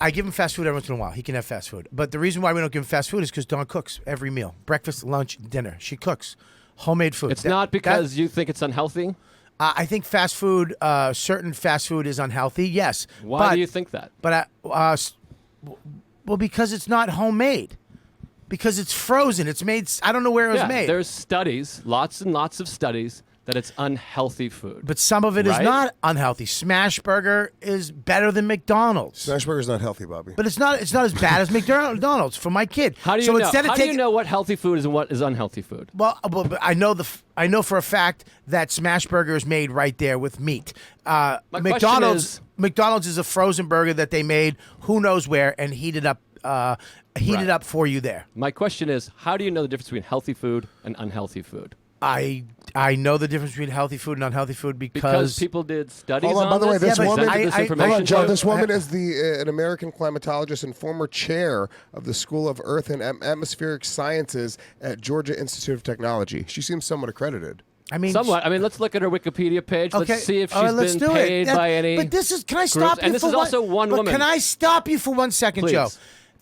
S2: I give him fast food every once in a while. He can have fast food. But the reason why we don't give him fast food is because Dawn cooks every meal. Breakfast, lunch, dinner. She cooks homemade food.
S6: It's not because you think it's unhealthy?
S2: I think fast food, certain fast food is unhealthy, yes.
S6: Why do you think that?
S2: But well, because it's not homemade. Because it's frozen. It's made, I don't know where it was made.
S6: There's studies, lots and lots of studies, that it's unhealthy food.
S2: But some of it is not unhealthy. Smash Burger is better than McDonald's.
S4: Smash Burger's not healthy, Bobby.
S2: But it's not as bad as McDonald's for my kid.
S6: How do you know? How do you know what healthy food is and what is unhealthy food?
S2: Well, but I know for a fact that Smash Burger is made right there with meat. McDonald's is a frozen burger that they made who knows where and heated up for you there.
S6: My question is, how do you know the difference between healthy food and unhealthy food?
S2: I know the difference between healthy food and unhealthy food because
S6: people did studies
S4: Hold on, by the way, this woman, hold on, Joe,
S6: to
S4: this woman is an American climatologist and former chair of the School of Earth and Atmospheric Sciences at Georgia Institute of Technology. She seems somewhat accredited.
S2: I mean,
S6: somewhat. I mean, let's look at her Wikipedia page.
S2: Okay.
S6: Let's see if she's been paid by any.
S2: But this is. Can I stop you?
S6: And this is also one woman.
S2: Can I stop you for 1 second,
S6: Please.
S2: Joe?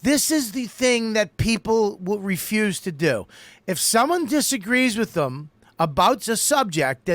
S2: This is the thing that people will refuse to do. If someone disagrees with them about a subject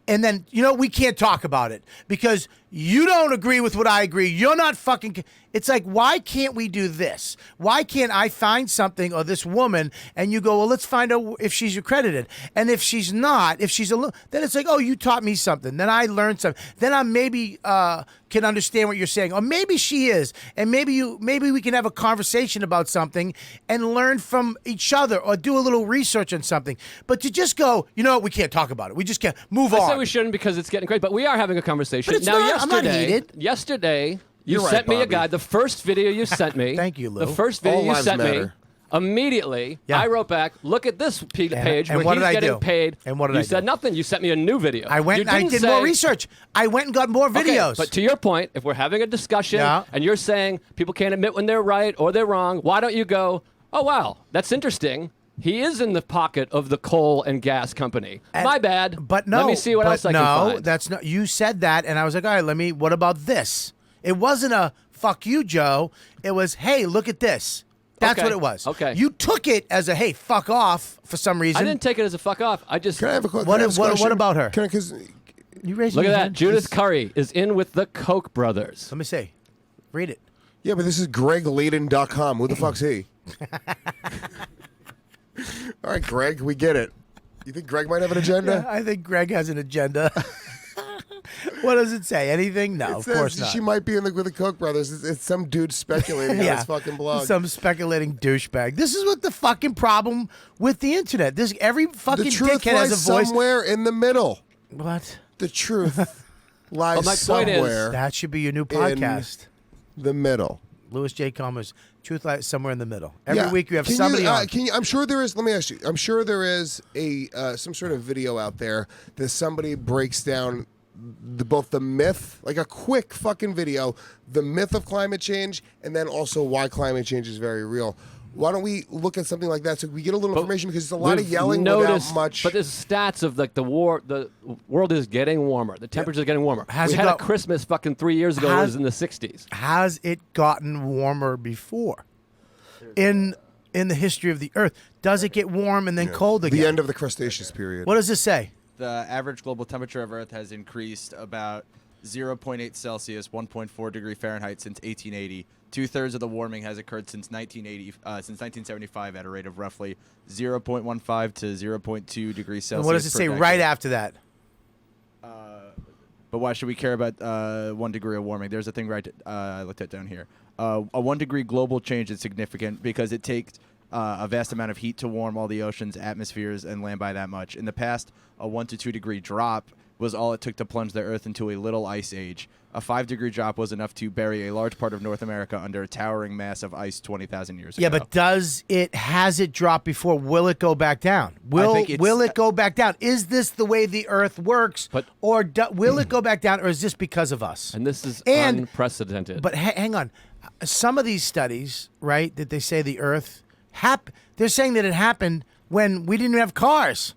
S2: and then, we can't talk about it because you don't agree with what I agree. You're not fucking. It's like, why can't we do this? Why can't I find something or this woman and you go, well, let's find out if she's accredited. And if she's not, if she's then it's like, oh, you taught me something. Then I learned something. Then I maybe can understand what you're saying. Or maybe she is. And maybe we can have a conversation about something and learn from each other or do a little research on something. But to just go, we can't talk about it. We just can't move on.
S6: I say we shouldn't because it's getting great, but we are having a conversation.
S2: But it's
S6: now,
S2: not, I'm not heated.
S6: Yesterday, you
S4: You're
S6: sent
S4: right,
S6: me a
S4: Bobby.
S6: guide. The first video you sent me.
S2: Thank you, Lou.
S6: The first video
S4: All
S6: you
S4: lives
S6: sent me.
S4: matter.
S6: Immediately,
S2: Yeah.
S6: I wrote back, look at this page
S2: and
S6: where
S2: what
S6: he's
S2: did I
S6: getting
S2: do?
S6: paid.
S2: And what did
S6: you
S2: I
S6: said
S2: do?
S6: nothing. You sent me a new video.
S2: I went
S6: You
S2: and I
S6: didn't
S2: did
S6: say,
S2: more research. I went and got more
S6: Okay,
S2: videos.
S6: but to your point, if we're having a discussion
S2: Yeah.
S6: and you're saying people can't admit when they're right or they're wrong, why don't you go, oh, wow, that's interesting. He is in the pocket of the coal and gas company. My bad.
S2: But no.
S6: Let me see what else I can find.
S2: No, that's not. You said that, and I was like, all right, what about this? It wasn't a fuck you, Joe. It was, hey, look at this. That's
S6: Okay,
S2: what it was.
S6: okay.
S2: You took it as a, hey, fuck off for some reason.
S6: I didn't take it as a fuck off. I just
S4: Can I have a question?
S2: What about her?
S4: Because
S2: You raised
S6: look
S2: your
S6: at that.
S2: hand?
S6: Judith Curry is in with the Koch brothers.
S2: Let me see. Read it.
S4: yeah, but this is GregLayden.com. Who the fuck's he? All right, Greg, we get it. You think Greg might have an agenda?
S2: I think Greg has an agenda. What does it say? Anything? No,
S4: It
S2: of
S4: says
S2: course not.
S4: She might be with the Koch brothers. It's some dude speculating on his fucking blog.
S2: Some speculating douchebag. This is what the fucking problem with the internet. Every fucking
S4: the truth
S2: dickhead has
S4: lies
S2: a voice.
S4: somewhere in the middle.
S2: What?
S4: The truth lies
S6: my point is-
S4: somewhere
S2: That should be your new podcast.
S4: the middle.
S2: Louis J. Comer's Truth Lies Somewhere in the Middle. Every
S4: Yeah.
S2: week you have
S4: Can
S2: somebody on.
S4: I'm sure there is. Let me ask you. I'm sure there is some sort of video out there that somebody breaks down both the myth, like a quick fucking video, the myth of climate change, and then also why climate change is very real. Why don't we look at something like that so we get a little information because it's a lot of
S6: We've
S4: yelling
S6: noticed,
S4: without much.
S6: But there's stats of like the world is getting warmer. The temperature is getting warmer.
S2: Has
S6: we
S2: it
S6: had
S2: got-
S6: a Christmas fucking 3 years ago. It was in the 60s.
S2: Has it gotten warmer before? In the history of the Earth, does it get warm and then cold again?
S4: the end of the Cretaceous period.
S2: What does this say?
S5: The average global temperature of Earth has increased about 0.8 Celsius, 1.4 degree Fahrenheit since 1880. 2/3 of the warming has occurred since 1975 at a rate of roughly 0.15 to 0.2 degrees Celsius.
S2: And what does it
S5: per
S2: say
S5: decade.
S2: right after that?
S5: But why should we care about 1 degree of warming? There's a thing I looked at down here. A 1 degree global change is significant because it takes a vast amount of heat to warm all the oceans, atmospheres, and land by that much. In the past, a 1 to 2 degree drop was all it took to plunge the Earth into a little ice age. A 5 degree drop was enough to bury a large part of North America under a towering mass of ice 20,000 years
S2: Yeah,
S5: ago.
S2: but has it dropped before? Will it go back down? Will it go back down? Is this the way the Earth works? Or will it go back down, or is this because of us?
S6: And this is unprecedented.
S2: But hang on. Some of these studies, right, that they say the Earth, they're saying that it happened when we didn't have cars.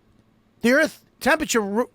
S2: The Earth temperature rose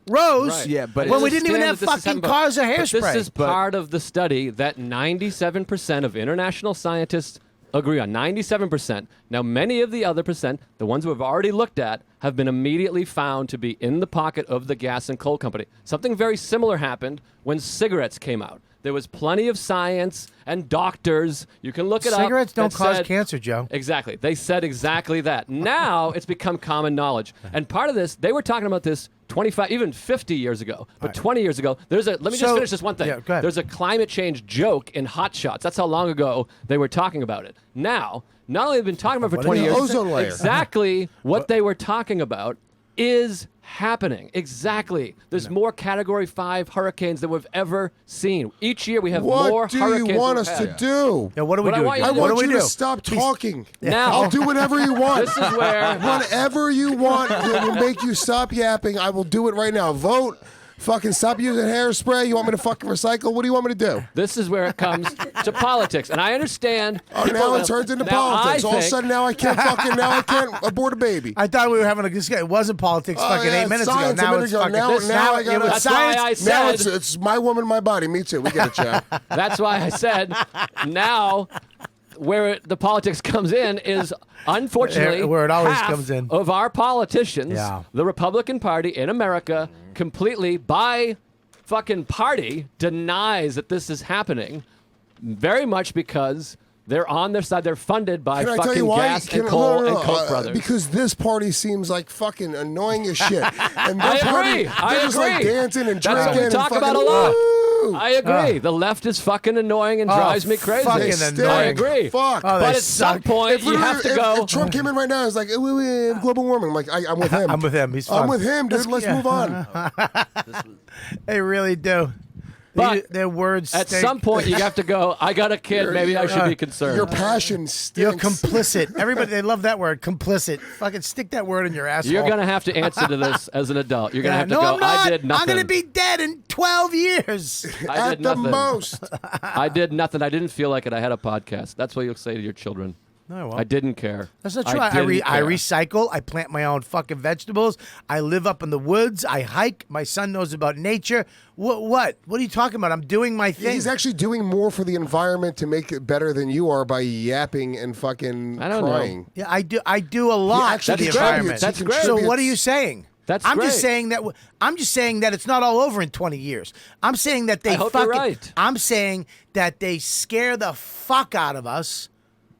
S3: Right.
S5: Yeah, but
S2: when we
S5: it's-
S2: didn't even have
S3: Understand that this is
S2: fucking
S3: happening,
S2: cars or
S3: but
S2: hairspray.
S3: This is part of the study that 97% of international scientists agree on. 97%. Now, many of the other percent, the ones we've already looked at, have been immediately found to be in the pocket of the gas and coal company. Something very similar happened when cigarettes came out. There was plenty of science and doctors. You can look it up.
S2: Cigarettes don't
S3: that
S2: cause
S3: said-
S2: cancer, Joe.
S3: Exactly. They said exactly that. Now it's become common knowledge. And part of this, they were talking about this 25, even 50 years ago. But 20 years ago, let me just
S2: So-
S3: finish this one thing.
S2: yeah, go ahead.
S3: There's a climate change joke in Hot Shots. That's how long ago they were talking about it. Now, not only have they been talking about it for 20
S4: the
S3: years,
S4: ozone layer.
S3: exactly what they were talking about is happening. Exactly. There's more Category 5 hurricanes than we've ever seen. Each year we have more
S4: What do
S3: hurricanes.
S4: you want
S3: than
S4: us
S3: we've
S4: to
S3: had.
S4: do?
S2: Yeah, what do we
S3: What I
S2: do?
S3: want you
S2: Joe?
S3: to do-
S2: What do
S4: want
S2: we
S4: you
S2: do?
S4: to stop talking.
S3: Now-
S4: I'll do whatever you want.
S3: This is where...
S4: Whatever you want that will make you stop yapping, I will do it right now. Vote. Fucking stop using hairspray. You want me to fucking recycle? What do you want me to do?
S3: This is where it comes to politics, and I understand.
S4: Oh, now it turns into
S3: Now
S4: politics.
S3: I
S4: All of a
S3: think-
S4: sudden, now I can't abort a baby.
S2: I thought we were having a discussion. It wasn't politics fucking
S4: yeah,
S2: 8 minutes ago.
S4: science a
S2: Now
S4: minute
S2: it's
S4: ago.
S2: fucking...
S4: Now I gotta-
S2: it was
S3: That's why
S2: science.
S3: I
S4: Now
S3: said.
S4: it's my woman, my body. Me too. We get it, Joe.
S3: That's why I said. Now, where the politics comes in is unfortunately
S2: Where it always
S3: half
S2: comes in.
S3: of our politicians,
S2: Yeah.
S3: the Republican Party in America, completely by fucking party denies that this is happening. Very much because they're on their side. They're funded by
S4: Can I tell
S3: fucking
S4: you why?
S3: gas and coal and Koch brothers.
S4: Because this party seems like fucking annoying as shit. And
S3: I
S4: their party,
S3: agree. I
S4: they're just like
S3: agree.
S4: dancing and
S3: That's what
S4: drinking
S3: we
S4: and
S3: talk
S4: fucking,
S3: about a lot.
S4: woo!
S3: I agree. The left is fucking annoying and drives me crazy.
S2: fucking
S4: They
S2: annoying.
S4: stink.
S3: I agree.
S4: Fuck.
S2: Oh, they
S3: But at some
S2: suck.
S3: point, you have to go.
S4: If Trump came in right now, it's like global warming. I'm like, I'm with him.
S2: I'm with him. He's
S4: I'm
S2: fun.
S4: with him, dude. Let's move on.
S2: They really do.
S3: But
S2: their words
S3: At
S2: stink.
S3: some point, you have to go, I got a kid, maybe I should be concerned.
S4: Your passion stinks.
S2: You're complicit. Everybody, they love that word, complicit. Fucking stick that word in your asshole.
S3: You're going to have to answer to this as an adult. You're going to have to
S2: no,
S3: go,
S2: I'm not.
S3: I did nothing.
S2: I'm going to be dead in 12 years.
S3: I
S4: At
S3: did
S4: the
S3: nothing.
S4: most.
S3: I did nothing. I didn't feel like it. I had a podcast. That's what you'll say to your children.
S2: No, I won't.
S3: I didn't care.
S2: That's not true. I
S3: didn't care.
S2: recycle. I plant my own fucking vegetables. I live up in the woods. I hike. My son knows about nature. What? What are you talking about? I'm doing my thing.
S4: He's actually doing more for the environment to make it better than you are by yapping and fucking
S3: I don't know.
S4: crying.
S2: Yeah, I do. I do a lot for
S4: actually
S2: the
S3: That's great.
S2: environment.
S3: That's great.
S2: So what are
S4: contributes.
S2: you saying?
S3: That's
S2: I'm
S3: great.
S2: just saying that. I'm just saying that it's not all over in 20 years. I'm saying that they
S3: I hope
S2: fucking.
S3: you're right.
S2: I'm saying that they scare the fuck out of us.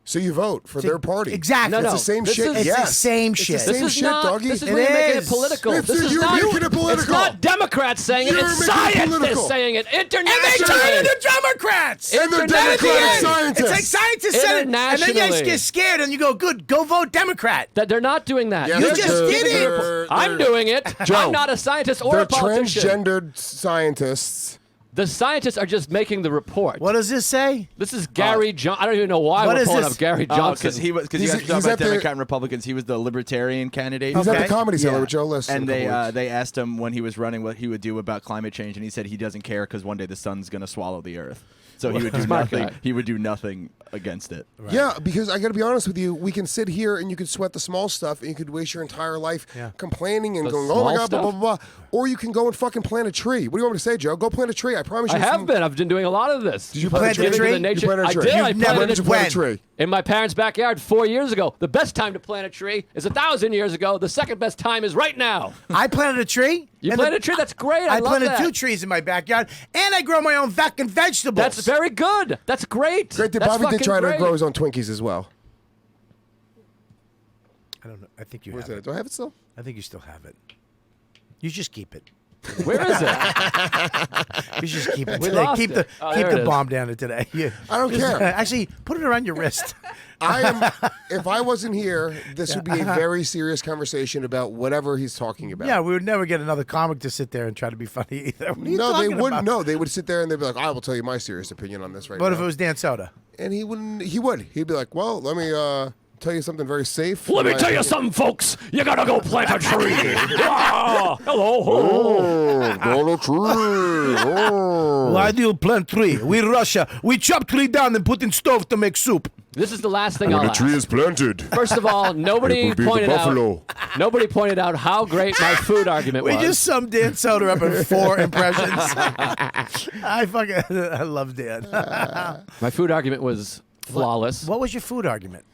S4: So you vote for their party.
S2: Exactly.
S3: No,
S4: It's
S3: no.
S4: the same
S3: This
S4: shit.
S3: is-
S2: It's
S4: yes.
S2: the same
S4: It's
S2: shit.
S4: the same shit, doggy.
S3: This is
S2: It
S3: where you're making it
S2: is.
S3: political.
S4: It's-
S3: This is
S4: you're
S3: not,
S4: making it political.
S3: It's not Democrats saying it.
S4: You're
S3: It's
S4: making it
S3: scientists
S4: political.
S3: saying it.
S2: And they
S3: Internationally.
S2: turn into Democrats.
S4: And they're
S3: Internationally.
S4: Democratic scientists.
S2: It's like scientists said it, and then you guys
S3: Internationally.
S2: get scared and you go, "Good, go vote Democrat."
S3: That they're not doing that.
S4: Yes,
S2: You
S3: They're
S2: just
S4: they're-
S2: did it.
S4: they're-
S3: I'm doing it.
S4: Joe,
S3: I'm not a scientist or
S4: They're
S3: a politician.
S4: transgendered scientists.
S3: The scientists are just making the report.
S2: What does this say?
S3: This is Gary John. I don't even know why
S2: What
S3: we're
S2: is
S3: pulling
S2: this?
S3: up Gary Johnson.
S5: Because you
S4: He's-
S5: guys talk
S4: he's
S5: about
S4: at the-
S5: Democrat and Republicans. He was the Libertarian candidate.
S4: He's at
S2: Okay.
S4: the Comedy Cellar
S2: Yeah.
S4: with Joe List.
S5: And
S4: in a couple weeks.
S5: they asked him when he was running what he would do about climate change, and he said he doesn't care because one day the sun's going to swallow the earth. So he would do
S3: Smart
S5: nothing.
S3: guy.
S5: He would do nothing against it.
S4: Yeah, because I got to be honest with you, we can sit here and you could sweat the small stuff and you could waste your entire life complaining and
S3: The
S4: going, oh my
S3: small
S4: God, blah, blah,
S3: stuff?
S4: blah, blah. Or you can go and fucking plant a tree. What do you want me to say, Joe? Go plant a tree. I promise you.
S3: I have been. I've been doing a lot of this.
S4: Did you
S2: plant a
S3: Giving to
S2: tree?
S3: the
S2: You
S3: nature.
S4: planted a
S3: I
S4: tree.
S3: did.
S4: You've
S3: I
S2: never-
S3: planted
S4: When did
S3: a
S4: you plant a
S2: when?
S4: tree?
S3: in my parents' backyard 4 years ago. The best time to plant a tree is 1,000 years ago. The second best time is right now.
S2: I planted a tree.
S3: You
S2: and
S3: planted a tree? That's great. I love
S2: planted
S3: that.
S2: 2 trees in my backyard, and I grow my own fucking vegetables.
S3: That's very good. That's great.
S4: Great that
S3: That's
S4: Bobby did
S3: fucking
S4: try to
S3: great.
S4: grow his own Twinkies as well.
S2: I don't know. I think you
S4: Where's
S2: have
S4: that?
S2: it.
S4: Do I have it still?
S2: I think you still have it. You just keep it.
S3: Where is it?
S2: You just keep it.
S3: We
S2: today.
S3: lost
S2: Keep
S3: it.
S2: the
S3: Oh,
S2: keep
S3: there it
S2: the
S3: is.
S2: bomb down to today. Yeah.
S4: I don't care.
S2: Actually, put it around your wrist.
S4: I am. If I wasn't here, this would be a very serious conversation about whatever he's talking about.
S2: Yeah, we would never get another comic to sit there and try to be funny either. What are you
S4: No, they
S2: talking
S4: wouldn't.
S2: about?
S4: No, they would sit there and they'd be like, "I will tell you my serious opinion on this right
S2: What
S4: now."
S2: if it was Dan Soda?
S4: And he wouldn't. He would. He'd be like, "Well, let me tell you something very safe."
S3: Let me
S4: in my
S3: tell you
S4: opinion."
S3: something, folks. You gotta go plant a tree. Ah, hello.
S4: Oh, got a tree. Oh.
S2: Why do you plant tree? We Russia. We chop tree down and put in stove to make soup.
S3: This is the last thing
S1: When
S3: I'll
S1: a tree
S3: ask.
S1: is planted,
S3: First of all,
S1: it
S3: nobody
S1: will be the
S3: pointed
S1: buffalo.
S3: out. Nobody pointed out how great my food argument
S2: We
S3: was.
S2: just summed Dan Soder up in 4 impressions. I love Dan.
S3: My food argument was flawless.
S2: What was your food argument?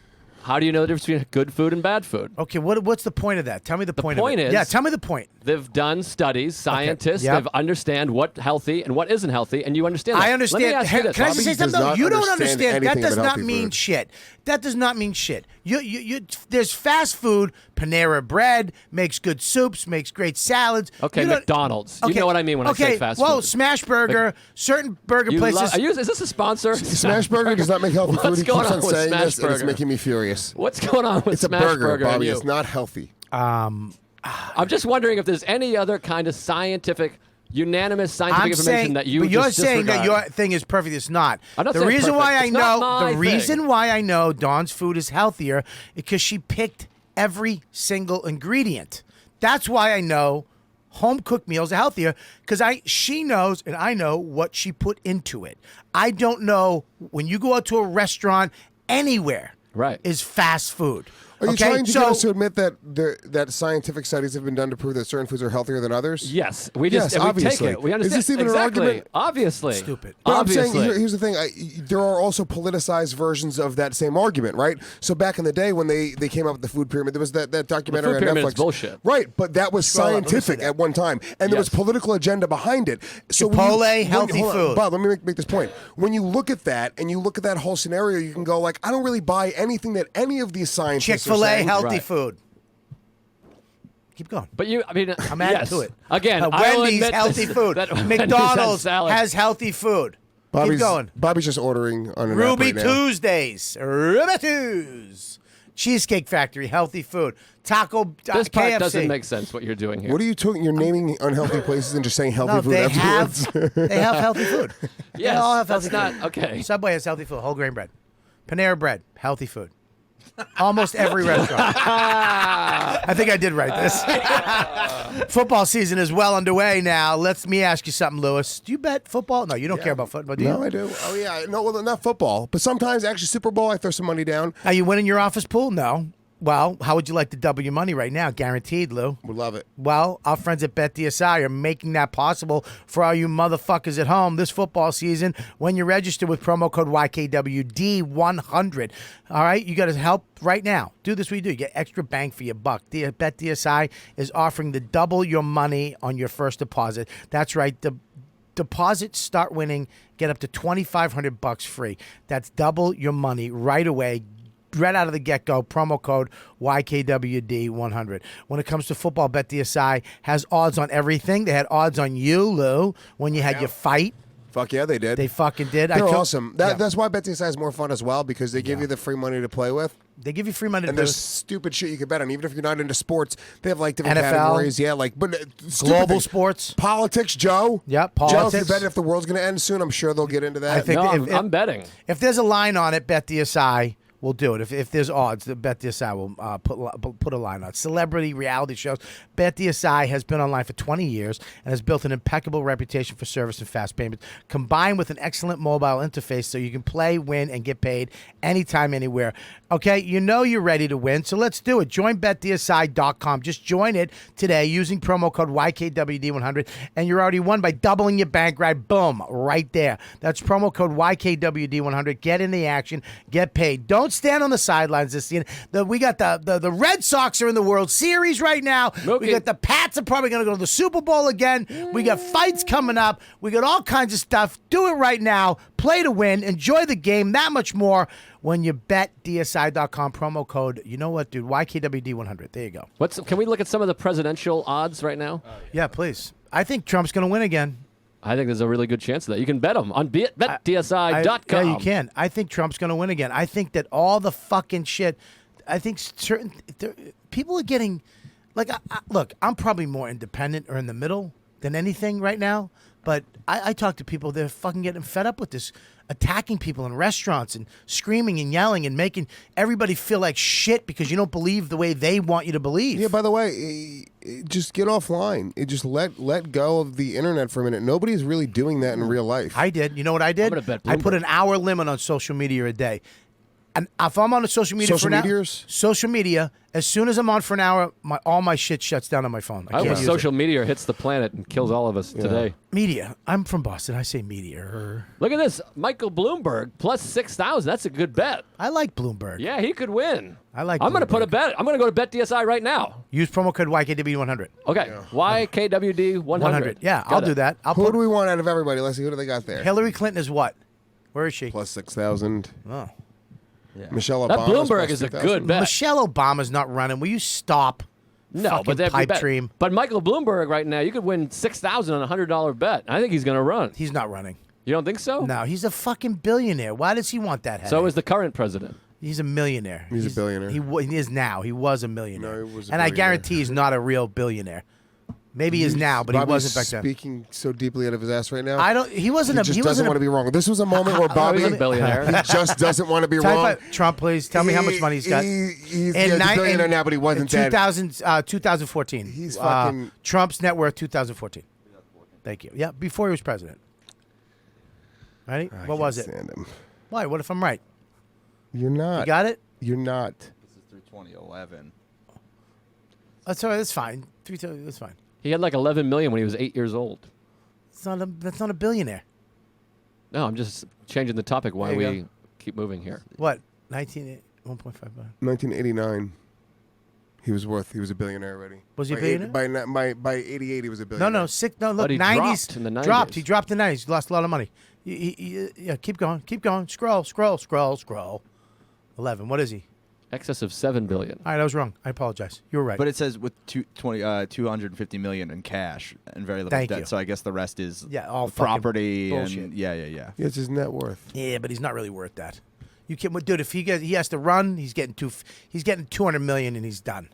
S3: How do you know the difference between good food and bad food?
S2: Okay, what's the point of that? Tell me the point
S3: point
S2: of it.
S3: is-
S2: Yeah, tell me the point.
S3: They've done studies, scientists,
S2: Yep.
S3: they've understand what healthy and what isn't healthy, and you understand that.
S2: I understand.
S3: Let me ask you this.
S2: Can I just say
S4: Bobby
S2: something?
S4: does
S2: No,
S4: not
S2: you don't
S4: understand
S2: understand. That
S4: anything
S2: does
S4: about
S2: not
S4: healthy
S2: mean
S4: food.
S2: shit. That does not mean shit. You there's fast food. Panera Bread makes good soups, makes great salads.
S3: Okay,
S2: You don't-
S3: McDonald's. You know what I mean when I say fast
S2: well,
S3: food.
S2: Smash Burger, certain burger
S3: You
S2: places.
S3: is this a sponsor?
S4: Smash Burger does not make healthy food.
S3: What's
S4: He
S3: going
S4: keeps
S3: on
S4: on
S3: with
S4: saying
S3: Smash
S4: this, and it's
S3: Burger?
S4: making me furious.
S3: What's going on with
S4: It's a
S3: Smash
S4: burger,
S3: and
S4: Bobby.
S3: you?
S4: It's not healthy.
S3: I'm just wondering if there's any other kind of unanimous scientific
S2: I'm
S3: information
S2: saying,
S3: that you
S2: but you're
S3: just
S2: saying that
S3: disregard.
S2: your thing is perfect. It's not.
S3: I'm not
S2: the
S3: saying
S2: reason
S3: perfect.
S2: why I
S3: It's not
S2: know
S3: my
S2: the reason
S3: thing.
S2: why I know Dawn's food is healthier because she picked every single ingredient. That's why I know home cooked meals are healthier because she knows and I know what she put into it. I don't know when you go out to a restaurant anywhere.
S3: Right.
S2: Is fast food.
S4: Are you
S2: okay?
S4: trying to get us to admit that that scientific studies have been done to prove that certain foods are healthier than others?
S3: Yes, we just
S4: Yes,
S3: and we
S4: obviously.
S3: take it. We
S4: Is
S3: understand.
S4: this even an
S3: exactly.
S4: argument?
S3: Obviously.
S2: Stupid.
S4: But
S3: Obviously.
S4: I'm saying, here's the thing. There are also politicized versions of that same argument, right? So back in the day when they came up with the food pyramid, there was that documentary on
S3: pyramid
S4: Netflix.
S3: is bullshit.
S4: Right, but that was
S2: Scroll up, let me see
S4: scientific
S2: that.
S4: at one time. And there was
S3: Yes.
S4: political agenda behind it. So
S2: Chipotle, healthy
S4: hold on,
S2: food.
S4: Bob, let me make this point. When you look at that and you look at that whole scenario, you can go like, I don't really buy anything that any of these scientists are
S2: Chick-fil-A
S4: saying.
S2: healthy
S3: Right.
S2: food. Keep going.
S3: But I'm
S2: adding
S3: yes.
S2: to it.
S3: Again, I will
S2: Wendy's
S3: admit
S2: healthy
S3: this-
S2: food.
S3: that Wendy's
S2: McDonald's
S3: salad.
S2: has healthy food. Keep going.
S4: Bobby's just ordering on an
S2: Ruby
S4: app right now.
S2: Tuesdays. Ruby Tues. Cheesecake Factory, healthy food. Taco
S3: This part
S2: KFC.
S3: doesn't make sense. What you're doing here.
S4: What are you talking? You're naming unhealthy places and just saying healthy
S2: No,
S4: food
S2: they
S4: afterwards.
S2: have they have healthy food. They
S3: Yes,
S2: all have
S3: that's
S2: healthy
S3: not
S2: food.
S3: okay.
S2: Subway has healthy food, whole grain bread. Panera Bread, healthy food. Almost every restaurant. I think I did write this. Football season is well underway now. Let me ask you something, Lewis. Do you bet football? No, you don't care about football, do you?
S4: No, I do. Oh yeah, no, well, not football, but sometimes actually Super Bowl, I throw some money down.
S2: Are you winning your office pool? No. Well, how would you like to double your money right now? Guaranteed, Lou.
S4: Would love it.
S2: Well, our friends at BetDSI are making that possible for all you motherfuckers at home this football season when you register with promo code YKWD100. All right? You got to help right now. Do this what you do. You get extra bang for your buck. BetDSI is offering to double your money on your first deposit. That's right. The deposits start winning. Get up to $2,500 free. That's double your money right away. Right out of the get-go, promo code YKWD100. When it comes to football, BetDSI has odds on everything. They had odds on you, Lou, when you had your fight.
S4: Fuck yeah, they did.
S2: They fucking did.
S4: They're awesome.
S2: Yeah.
S4: That's why BetDSI is more fun as well because they give you the free money to play with.
S2: They give you free money to
S4: And
S2: do
S4: there's stupid shit you can bet on, even if you're not into sports. They have like different
S2: NFL.
S4: categories. Yeah, like but stupid
S2: global
S4: things.
S2: sports.
S4: Politics, Joe.
S2: Yep,
S4: Joe, if
S2: politics.
S4: you bet if the world's going to end soon, I'm sure they'll get into that.
S2: I think
S3: No,
S2: if-
S3: I'm betting.
S2: If there's a line on it, BetDSI will do it. If there's odds, the BetDSI will put a line on it. Celebrity reality shows. BetDSI has been online for 20 years and has built an impeccable reputation for service and fast payments, combined with an excellent mobile interface so you can play, win, and get paid anytime, anywhere. Okay, you know you're ready to win, so let's do it. Join BetDSI.com. Just join it today using promo code YKWD100, and you're already won by doubling your bank right. Boom, right there. That's promo code YKWD100. Get in the action. Get paid. Don't stand on the sidelines this season. We got the Red Sox are in the World Series right now.
S3: Okay.
S2: We got the Pats are probably going to go to the Super Bowl again. We got fights coming up. We got all kinds of stuff. Do it right now. Play to win. Enjoy the game. That much more when you bet DSI.com promo code. You know what, dude? YKWD100. There you go.
S3: Can we look at some of the presidential odds right now?
S2: Yeah, please. I think Trump's going to win again.
S3: I think there's a really good chance of that. You can bet them on betdsi.com.
S2: Yeah, you can. I think Trump's going to win again. I think that all the fucking shit. I think certain people are getting like. Look, I'm probably more independent or in the middle than anything right now. But I talk to people. They're fucking getting fed up with this, attacking people in restaurants and screaming and yelling and making everybody feel like shit because you don't believe the way they want you to believe.
S4: Yeah, by the way, just get offline. Just let go of the internet for a minute. Nobody's really doing that in real life.
S2: I did. You know what I did?
S3: I'm gonna bet
S2: I put
S3: Bloomberg.
S2: an hour limit on social media a day. And if I'm on social media
S4: Social
S2: for an hour,
S4: meteors?
S2: social media, as soon as I'm on for an hour, all my shit shuts down on my phone. I
S3: I hope
S2: can't
S3: a
S2: use
S3: social media hits the planet and kills all of us today.
S2: it. Media. I'm from Boston. I say media.
S3: Look at this. Michael Bloomberg plus 6,000. That's a good bet.
S2: I like Bloomberg.
S3: Yeah, he could win.
S2: I like
S3: I'm going to put a
S2: Bloomberg.
S3: bet. I'm going to go to BetDSI right now.
S2: Use promo code YKW100.
S3: Okay. YKWD 100.
S2: 100. Yeah, I'll do that. I'll
S4: Who
S2: put
S4: do we want out of everybody? Let's see. Who do they got there?
S2: Hillary Clinton is what? Where is she?
S4: Plus 6,000.
S2: Oh.
S4: Michelle Obama.
S3: That Bloomberg is a good bet.
S2: Michelle Obama's not running. Will you stop?
S3: No,
S2: Fucking
S3: but that'd be
S2: pipe
S3: bet.
S2: dream.
S3: But Michael Bloomberg right now, you could win 6,000 on a $100 bet. I think he's going to run.
S2: He's not running.
S3: You don't think so?
S2: No, he's a fucking billionaire. Why does he want that headache?
S3: So is the current president.
S2: He's a millionaire.
S4: He's a billionaire.
S2: He is now. He was a millionaire.
S4: No, he was a
S2: and I
S4: billionaire.
S2: guarantee he's not a real billionaire. Maybe he is now, but he
S4: Bobby's
S2: wasn't back then.
S4: Speaking so deeply out of his ass right now.
S2: I don't. He wasn't
S4: He
S2: a.
S4: just
S2: He
S4: doesn't
S2: wasn't
S4: want to be wrong. This was a moment where
S3: Oh,
S4: Bobby
S3: he's a billionaire.
S4: he just doesn't want to be
S2: Type
S4: wrong.
S2: out, Trump, please tell me how much money he's got.
S4: He's a billionaire now, but he wasn't
S2: in
S4: dead.
S2: 2014.
S4: He's fucking-
S2: Trump's net worth 2014. Thank you. Yeah, before he was president. Ready?
S4: I
S2: What was
S4: can't
S2: it?
S4: stand him.
S2: Why? What if I'm right?
S4: You're not.
S2: You got it?
S4: You're not.
S5: This is through 2011.
S2: That's all right. That's fine. That's fine.
S3: He had like 11 million when he was 8 years old.
S2: That's not a billionaire.
S3: No, I'm just changing the topic while
S2: There you
S3: we keep moving here.
S2: What? 1.5 billion.
S4: 1989. He was a billionaire already.
S2: Was he a
S4: By
S2: billionaire?
S4: By 88, he was a
S2: No,
S4: billionaire.
S2: no, No, look,
S3: But he
S2: 90s.
S3: dropped in the 90s.
S2: Dropped. He dropped in the 90s. He lost a lot of money. Yeah, keep going. Keep going. Scroll. 11. What is he?
S3: Excess of 7 billion.
S2: All right, I was wrong. I apologize. You were right.
S5: But it says with 250 million in cash and very little
S2: Thank
S5: debt.
S2: you.
S5: So I guess the rest is
S2: all
S5: the
S2: fucking
S5: property
S2: bullshit.
S5: and yeah.
S4: It's his net worth.
S2: Yeah, but he's not really worth that. You can, dude. If he has to run, he's getting 200 million and he's done.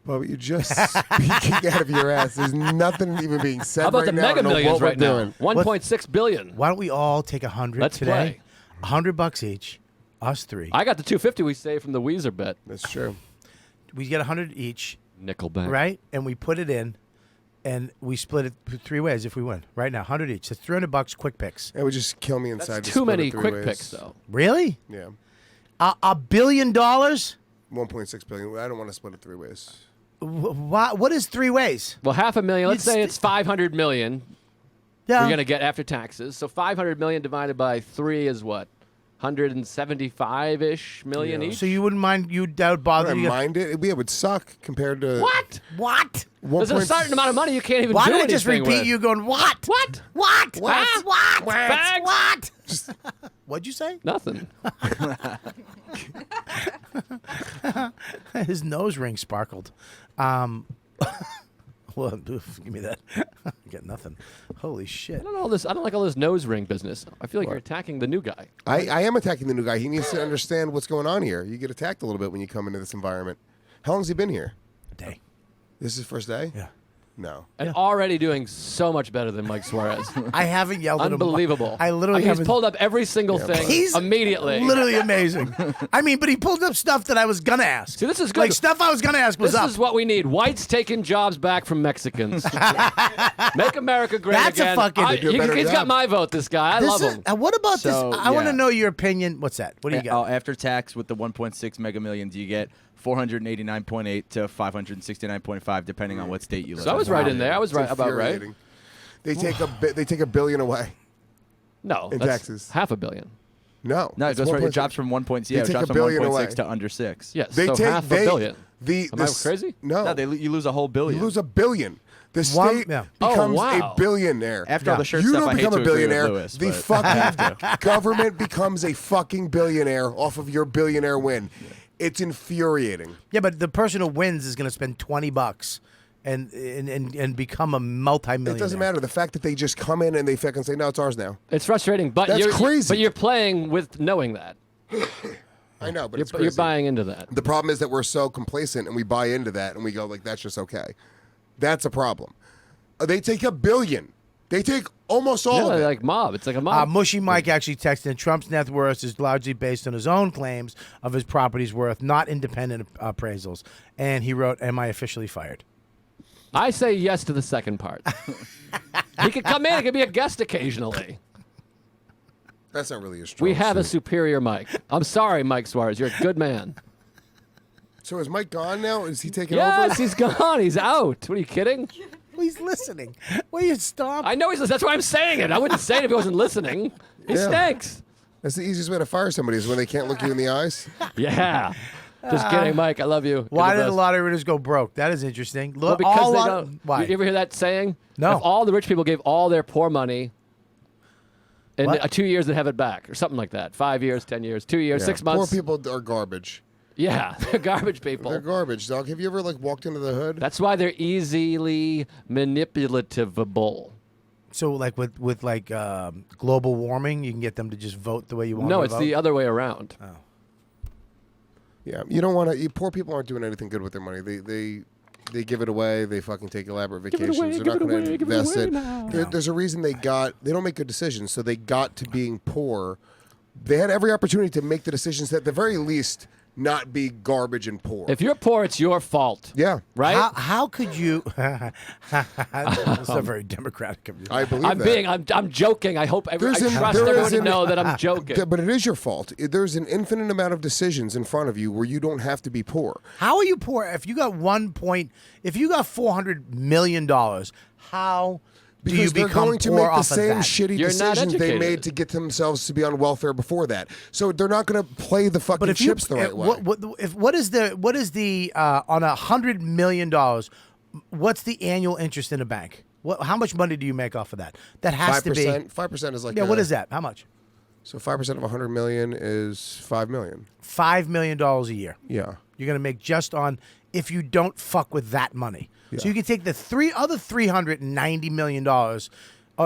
S4: Well, you're just speaking out of your ass. There's nothing even being said
S3: How about
S4: right
S3: the
S4: now.
S3: Mega
S4: I don't know
S3: Millions
S4: what we're
S3: right now?
S4: doing.
S3: 1.6 billion.
S2: Why don't we all take 100
S3: Let's
S2: today?
S3: play.
S2: $100 each. Us three.
S3: I got the 250 we saved from the Weezer bet.
S4: That's true.
S2: We get 100 each,
S3: Nickelback.
S2: right? And we put it in, and we split it 3 ways if we win. Right now, 100 each. So $300 quick picks.
S4: It would just kill me inside.
S3: That's
S4: to
S3: too
S4: split
S3: many
S4: it 3
S3: quick
S4: ways.
S3: picks, though.
S2: Really?
S4: Yeah.
S2: $1 billion?
S4: 1.6 billion. I don't want to split it 3 ways.
S2: What is 3 ways?
S3: Well, 500,000. Let's
S2: You'd
S3: say it's 500 million.
S2: Yeah.
S3: We're going to get after taxes. So 500 million divided by 3 is what? 175-ish million each?
S2: So you wouldn't mind? That would
S4: I
S2: bother
S4: don't
S2: you?
S4: mind it. It would suck compared to
S3: What?
S2: What?
S3: There's a certain amount of money you can't even
S2: Why
S3: do
S2: don't I just
S3: anything
S2: repeat
S3: with.
S2: you going, what?
S3: What?
S2: What?
S3: What?
S2: What?
S3: Bags?
S2: What? What'd you say?
S3: Nothing.
S2: His nose ring sparkled. Well, give me that. I get nothing. Holy shit.
S3: I don't like all this nose ring business. I feel like you're attacking the new guy.
S4: I am attacking the new guy. He needs to understand what's going on here. You get attacked a little bit when you come into this environment. How long's he been here?
S2: A day.
S4: This is his first day?
S2: Yeah.
S4: No.
S3: And already doing so much better than Mike Suarez.
S2: I haven't yelled at him.
S3: Unbelievable.
S2: I literally
S3: He's
S2: haven't.
S3: pulled up every single thing
S2: He's
S3: immediately.
S2: literally amazing. I mean, but he pulled up stuff that I was gonna ask.
S3: See, this is good.
S2: Like stuff I was gonna ask was
S3: This
S2: up.
S3: is what we need. Whites taking jobs back from Mexicans. Make America great
S2: That's a
S3: again.
S2: fucking- They
S4: do a better
S3: He's got
S4: job.
S3: my vote, this guy. I love him.
S2: What about
S5: So,
S2: this? I want to
S5: yeah.
S2: know your opinion. What's that? What do you got?
S5: After tax with the 1.6 mega millions, you get 489.8 to 569.5, depending on what state you live.
S3: So I was
S5: in.
S3: right in there. I was
S4: It's
S3: right about right.
S4: infuriating. They take a billion away.
S3: No,
S4: In
S3: that's
S4: taxes.
S3: $500 million.
S4: No.
S5: No, it
S4: it's
S5: goes right.
S4: 1.6.
S5: It drops from 1.
S4: They
S5: Yeah, it
S4: take
S5: drops
S4: a
S5: from
S4: billion
S5: 1.6
S4: away.
S5: to under 6.
S3: Yes,
S4: They
S3: so
S4: take
S3: half a billion.
S4: Am
S3: I crazy?
S4: No.
S5: No, you lose a whole billion.
S4: You lose a billion. The
S2: One-
S4: state
S2: yeah.
S4: becomes
S3: wow.
S4: a billionaire.
S5: After all the shirt
S4: you
S5: stuff,
S4: don't
S5: I hate
S4: become
S5: to
S4: a
S5: agree with
S4: billionaire.
S5: Lewis,
S4: The
S5: but I have
S4: fucking
S5: to.
S4: government becomes a fucking billionaire off of your billionaire win. It's infuriating.
S2: Yeah, but the person who wins is going to spend $20 and become a multi-millionaire.
S4: It doesn't matter. The fact that they just come in and they fucking say, "No, it's ours now."
S3: It's frustrating, but
S4: That's
S3: you're
S4: crazy.
S3: But you're playing with knowing that.
S4: I know, but
S3: You're,
S4: it's crazy.
S3: you're buying into that.
S4: The problem is that we're so complacent and we buy into that and we go like, "That's just okay." That's a problem. They take a billion. They take almost all
S3: Yeah,
S4: of it.
S3: like mob. It's like a mob.
S2: Mushy Mike actually texted, Trump's net worth is largely based on his own claims of his property's worth, not independent appraisals. And he wrote, "Am I officially fired?"
S3: I say yes to the second part. He could come in. He could be a guest occasionally.
S4: That's not really a strong
S3: We have a
S4: suit.
S3: superior Mike. I'm sorry, Mike Suarez. You're a good man.
S4: So is Mike gone now? Is he taking over?
S3: Yes, he's gone. He's out. What are you kidding?
S2: He's listening. Will you stop?
S3: I know he's. That's why I'm saying it. I wouldn't say it if he wasn't listening. He
S4: Yeah.
S3: stinks.
S4: That's the easiest way to fire somebody is when they can't look you in the eyes.
S3: Yeah. Just kidding, Mike. I love you. You're
S2: Why
S3: the
S2: did a
S3: best.
S2: lot of winners go broke? That is interesting.
S3: Well,
S2: Look,
S3: because they
S2: lot-
S3: don't.
S2: Why?
S3: You ever hear that saying?
S2: No.
S3: If all the rich people gave all their poor money, in
S2: What?
S3: 2 years they'd have it back, or something like that. 5 years, 10 years, 2 years,
S4: Yeah.
S3: 6 months.
S4: Poor people are garbage.
S3: Yeah, they're garbage people.
S4: They're garbage, dog. Have you ever walked into the hood?
S3: That's why they're easily manipulativable.
S2: So like with global warming, you can get them to just vote the way you want.
S3: No,
S2: them
S3: it's
S2: to
S3: the
S2: vote?
S3: other way around.
S4: Yeah, you don't want to. Poor people aren't doing anything good with their money. They give it away. They fucking take elaborate vacations. They're not going to invest it. There's a reason they don't make good decisions. So they got to being poor. They had every opportunity to make the decisions that, at the very least, not be garbage and poor.
S3: If you're poor, it's your fault.
S4: Yeah,
S3: right.
S2: How could you? That's not very democratic of you.
S4: I believe that.
S3: I'm joking. I hope I trust
S4: there
S3: everyone
S4: is
S3: to
S4: an-
S3: know that I'm joking.
S4: But it is your fault. There's an infinite amount of decisions in front of you where you don't have to be poor.
S2: How are you poor? If you got if you got $400 million, how do you
S4: Because they're
S2: become
S4: going to
S2: poor
S4: make the
S2: off
S4: same
S2: of that?
S4: shitty
S3: You're not
S4: decisions they
S3: educated.
S4: made to get themselves to be on welfare before that. So they're not going to play the fucking
S2: But if
S4: chips the right way.
S2: what is the on $100 million? What's the annual interest in a bank? How much money do you make off of that? That has to be
S4: 5% is like
S2: What is that? How much?
S4: So 5% of 100 million is $5 million.
S2: $5 million a year.
S4: Yeah.
S2: You're going to make just on if you don't fuck with that money.
S4: Yeah.
S2: So you can take the $390 million,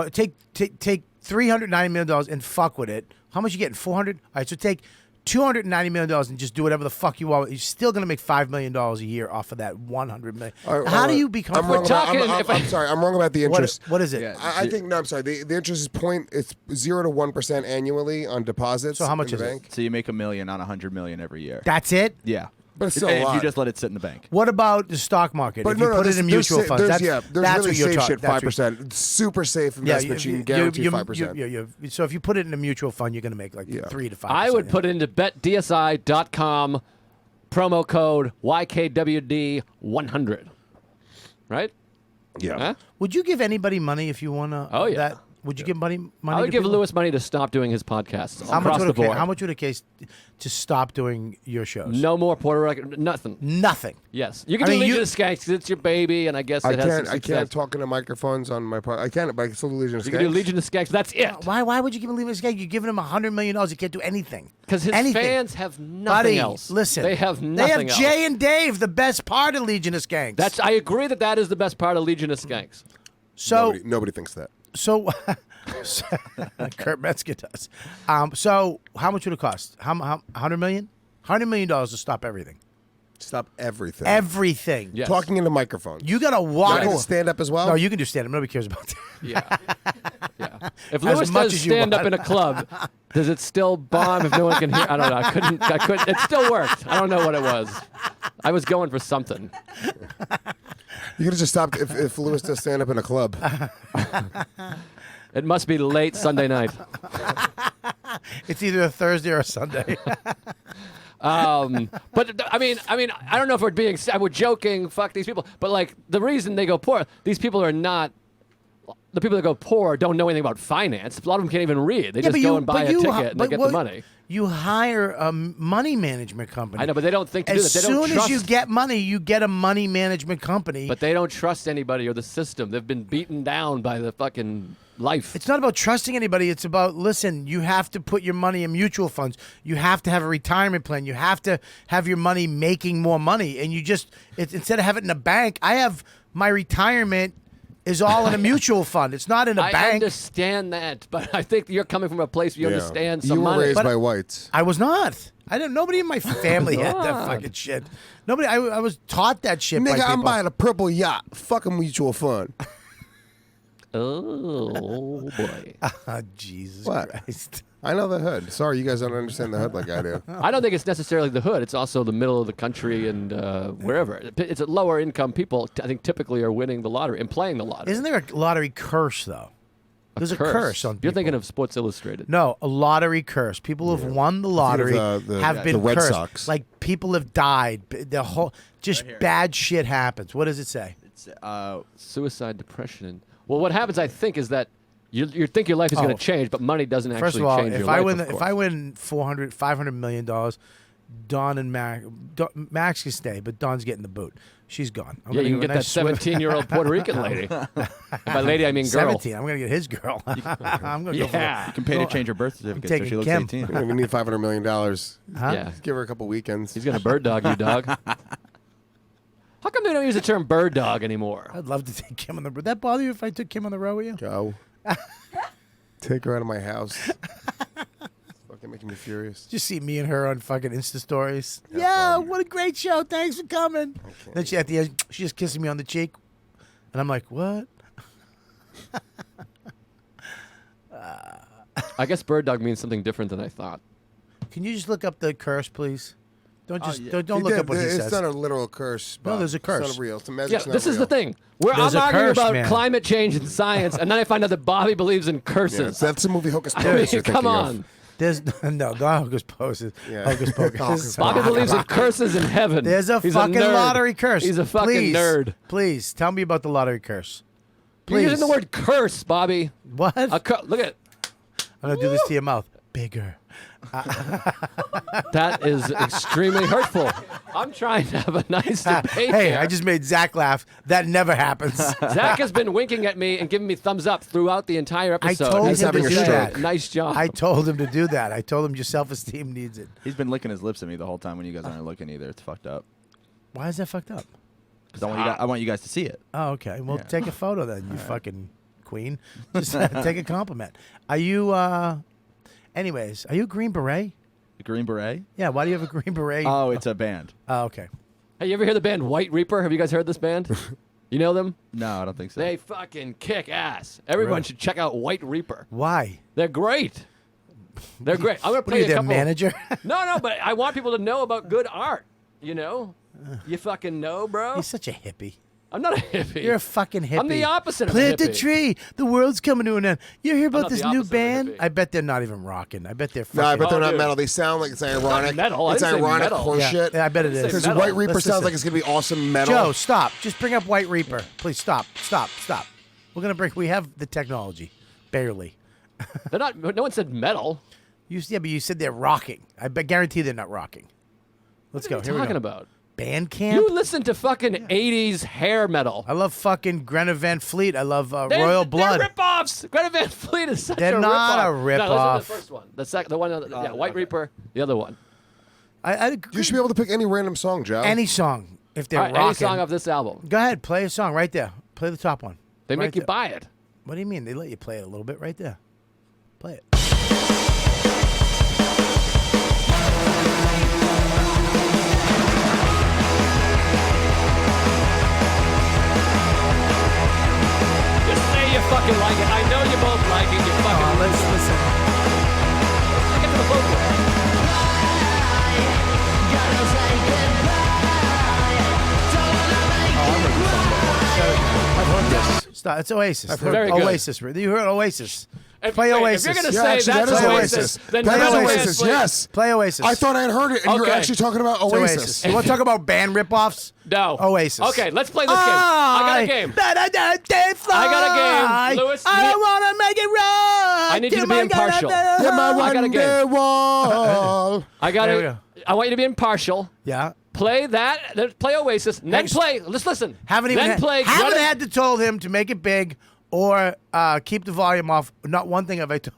S2: take $390 million and fuck with it. How much you getting? 400. All right, so take $290 million and just do whatever the fuck you want. You're still going to make $5 million a year off of that $100 million. How do you become?
S4: I'm wrong
S3: talking-
S4: I'm sorry. I'm wrong about the interest.
S2: What is it?
S5: Yeah.
S4: I think no. I'm sorry. The interest is it's 0 to 1% annually on deposits.
S2: So how much
S4: in the
S2: is it?
S4: bank.
S5: So you make $1 million on $100 million every year.
S2: That's it?
S5: Yeah.
S4: But it's still a
S5: if
S4: lot.
S5: you just let it sit in the bank.
S2: What about the stock market?
S4: But
S2: if you put it
S4: there's-
S2: in mutual
S4: there's,
S2: funds,
S4: there's
S2: that's
S4: really
S2: what you're
S4: safe
S2: talking.
S4: shit. 5%. Super safe investment. you can guarantee 5%.
S2: So if you put it in a mutual fund, you're going to make like 3 to 5%.
S3: I would put it into betdsi.com, promo code YKWD100. Right?
S4: Yeah.
S3: Huh?
S2: Would you give anybody money if you want to?
S3: Oh, yeah.
S2: That, would you give money?
S3: I would
S2: to
S3: give
S2: people?
S3: Lewis money to stop doing his podcasts
S2: How much
S3: across
S2: would
S3: the
S2: it
S3: board.
S2: How much would it case to stop doing your shows?
S3: No more Puerto Rican. Nothing.
S2: Nothing.
S3: Yes. You can
S2: I
S3: do
S2: mean,
S3: Legion of Skanks because it's your baby, and I guess it has some
S4: I
S3: success.
S4: can't talk into microphones on my part. I can't, but I can still do Legion of
S3: You can do
S4: Skanks.
S3: Legion of Skanks. That's it.
S2: Why would you give him Leave Escape? You're giving him $100 million. You can't do anything.
S3: Because his
S2: anything.
S3: fans have nothing
S2: Buddy,
S3: else.
S2: listen.
S3: They have nothing
S2: They have
S3: else.
S2: Jay and Dave, the best part of Legion of Skanks.
S3: I agree that is the best part of Legion of Skanks.
S2: so.
S4: Nobody thinks that.
S2: So, Kurt Metzger does. So, how much would it cost? How $100 million? $100 million to stop everything.
S4: Stop everything.
S2: Everything.
S3: Yes.
S4: Talking into microphones.
S2: You gotta walk.
S4: You stand up as well.
S2: No, you can do stand up. Nobody cares about that.
S3: Yeah. Yeah. If
S2: As
S3: Lewis
S2: much
S3: does
S2: as you
S3: stand up
S2: want.
S3: in a club, does it still bomb if no one can hear? I don't know. I couldn't. It still worked. I don't know what it was. I was going for something.
S4: You could have just stopped if Lewis does stand up in a club.
S3: It must be late Sunday night.
S2: It's either a Thursday or a Sunday.
S3: But I mean, I don't know if we're joking. Fuck these people. But like the reason they go poor, these people are not. The people that go poor don't know anything about finance. A lot of them can't even read. They just go and buy a ticket and they get the money.
S2: You hire a money management company.
S3: I know, but they don't think to do
S2: As
S3: that. They don't
S2: soon as you
S3: trust-
S2: get money, you get a money management company.
S3: But they don't trust anybody or the system. They've been beaten down by the fucking life.
S2: It's not about trusting anybody. It's about, listen, you have to put your money in mutual funds. You have to have a retirement plan. You have to have your money making more money. And instead of having it in a bank, I have my retirement is all in a mutual fund. It's not in a
S3: I
S2: bank.
S3: understand that, but I think you're coming from a place where you understand some
S4: You were
S3: money.
S4: raised by whites.
S2: I was not. Nobody in my family had that fucking shit. Nobody. I was taught that shit by
S4: Nigga,
S2: people.
S4: I'm buying a purple yacht. Fuck a mutual fund.
S3: Oh boy!
S2: Jesus
S4: What?
S2: Christ.
S4: I know the hood. Sorry, you guys don't understand the hood like I do.
S3: I don't think it's necessarily the hood. It's also the middle of the country and wherever. It's a lower income people. I think typically are winning the lottery and playing the lottery.
S2: Isn't there a lottery curse though? There's a curse on people.
S3: You're thinking of Sports Illustrated.
S2: No, a lottery curse. People who've won the lottery have been
S4: the Red
S2: cursed.
S4: Sox.
S2: Like people have died. The whole bad shit happens. What does it say?
S5: It's,
S3: Suicide, depression. Well, what happens, I think, is that you think your life is going to change, but money doesn't actually
S2: First of all,
S3: change your
S2: if
S3: life.
S2: if I win $500 million, Dawn and Max can stay, but Dawn's getting the boot. She's gone.
S3: Yeah, you can get that 17-year-old Puerto Rican lady. By lady, I mean girl.
S2: 17. I'm going to get his girl. I'm going to go for
S5: you can pay to change her birth certificate so
S2: taking
S5: she looks
S2: Kim.
S5: 18.
S4: We need $500 million.
S3: Yeah.
S4: Give her a couple weekends.
S3: He's going to bird dog you, dog. How come they don't use the term bird dog anymore?
S2: I'd love to take Kim on the road. Would that bother you if I took Kim on the road with you?
S4: Go. Take her out of my house. Fucking making me furious.
S2: Just see me and her on fucking Insta stories. Yeah, what a great show. Thanks for coming. Then at the end, she's just kissing me on the cheek. And I'm like, what?
S3: I guess bird dog means something different than I thought.
S2: Can you just look up the curse, please? Don't just
S5: yeah.
S2: don't look up what he
S4: It's
S2: says.
S4: not a literal curse.
S2: No,
S4: Bob.
S2: there's a curse.
S4: It's not real. It's a magic.
S3: Yeah, this is the thing. Where
S2: There's
S3: I'm
S2: a
S3: arguing
S2: curse,
S3: about
S2: man.
S3: climate change and science, and then I find out that Bobby believes in curses.
S4: That's the movie Hocus
S3: I mean,
S4: Pocus. you're
S3: come
S4: thinking
S3: on.
S4: of.
S2: There's not Hocus Pocus.
S4: Yeah.
S2: Hocus Pocus.
S3: Bobby believes in curses in heaven.
S2: There's a
S3: He's
S2: fucking
S3: nerd.
S2: lottery curse.
S3: He's a fucking
S2: Please,
S3: nerd.
S2: Please tell me about the lottery curse.
S3: You're
S2: Please.
S3: using the word curse, Bobby.
S2: What?
S3: Look at
S2: I'm gonna do this to your mouth. Bigger.
S3: that is extremely hurtful. I'm trying to have a nice debate.
S2: Hey,
S3: here.
S2: I just made Zach laugh. That never happens.
S3: Zach has been winking at me and giving me thumbs up throughout the entire episode.
S2: told
S4: He's
S2: him
S4: having
S2: to
S4: a
S2: do
S4: stroke.
S2: that.
S3: Nice job.
S2: I told him to do that. I told him your self-esteem needs it.
S5: He's been licking his lips at me the whole time when you guys aren't looking either. It's fucked up.
S2: Why is that fucked up?
S5: Because I want you guys to see it.
S2: Oh, okay. Well,
S5: Yeah.
S2: take a photo then, you fucking queen. Just take a compliment. Are you, anyways, are you a Green Beret?
S5: The Green Beret?
S2: Yeah, why do you have a Green Beret?
S5: Oh, it's a band.
S2: Oh, okay.
S3: Hey, you ever hear the band White Reaper? Have you guys heard this band? You know them?
S5: No, I don't think so.
S3: They fucking kick ass. Everyone
S2: Really?
S3: should check out White Reaper.
S2: Why?
S3: They're great. They're great. I'm gonna
S2: What are
S3: play
S2: you,
S3: a
S2: their
S3: couple.
S2: manager?
S3: No, but I want people to know about good art. You know, you fucking know, bro.
S2: You're such a hippie.
S3: I'm not a hippie.
S2: You're a fucking hippie.
S3: I'm the opposite of a
S2: Plant the
S3: hippie.
S2: tree. The world's coming to an end. You hear about
S3: not
S2: this
S3: the
S2: new
S3: opposite of a
S2: band?
S3: hippie.
S2: I bet they're not even rocking. I bet they're fucking.
S4: No, I bet they're
S3: Oh,
S4: not
S3: dude.
S4: metal. They sound like it's ironic.
S3: metal. I
S4: It's
S3: didn't say
S4: ironic
S3: metal.
S4: horseshit.
S2: Yeah, I bet it
S3: Let's
S2: is.
S3: say
S4: Because
S3: metal.
S4: White Reaper
S2: Let's
S4: sounds
S2: listen.
S4: like it's gonna be awesome metal.
S2: Joe, stop. Just bring up White Reaper. Please stop. We're gonna bring. We have the technology. Barely.
S3: They're not. No one said metal.
S2: Yeah, but you said they're rocking. guarantee they're not rocking. Let's go.
S3: What are
S2: Here
S3: you
S2: we
S3: talking
S2: go.
S3: about?
S2: Bandcamp.
S3: You listen to fucking 80s hair metal.
S2: I love fucking Greta Van Fleet. I love
S3: They're-
S2: Royal Blood.
S3: They're rip-offs. Greta Van Fleet is such
S2: They're
S3: a
S2: not
S3: rip-off.
S2: a
S3: No,
S2: rip-off.
S3: listen to the first one. The one. Yeah, White Reaper. The other one.
S2: You
S4: You should be able to pick any random song, Joe.
S2: any song if they're
S3: All right,
S2: rocking.
S3: any song off this album.
S2: Go ahead, play a song right there. Play the top one.
S3: They make
S2: Right
S3: you
S2: there.
S3: buy it.
S2: What do you mean? They let you play it a little bit right there. Play it.
S3: Just say you fucking like it. I know you both like it. You fucking.
S2: Let's listen.
S3: Get to the vocal.
S2: I've heard this. Stop. It's Oasis.
S4: I've heard-
S3: Very good.
S2: Oasis. You heard Oasis.
S3: Wait,
S2: Play
S3: if
S2: Oasis.
S3: you're gonna
S4: Yeah,
S3: say
S4: actually,
S3: that's
S4: that is
S3: Oasis,
S4: Oasis.
S3: then
S4: That is
S3: Greta Van
S4: Oasis.
S3: Fleet-
S4: Yes.
S2: Play Oasis.
S4: I thought I had heard it, and you were
S3: Okay.
S4: actually talking about
S2: It's
S4: Oasis.
S2: You want to talk about band ripoffs?
S3: No.
S2: Oasis.
S3: Okay, let's play this game. I got a game.
S2: I
S3: got a game. Lewis,
S2: I
S3: you-
S2: don't want to make it right.
S3: I need you to be impartial.
S4: Hit my
S3: I got a game.
S4: Wonder Wall.
S3: I got
S2: There we
S3: it.
S2: go.
S3: I want you to be impartial.
S2: Yeah.
S3: Play that. Then play Oasis. And then
S2: Next-
S3: play. Let's listen.
S2: Haven't even
S3: then
S2: had,
S3: play.
S2: haven't
S3: Greta-
S2: had to told him to make it big or keep the volume off. Not one thing have I told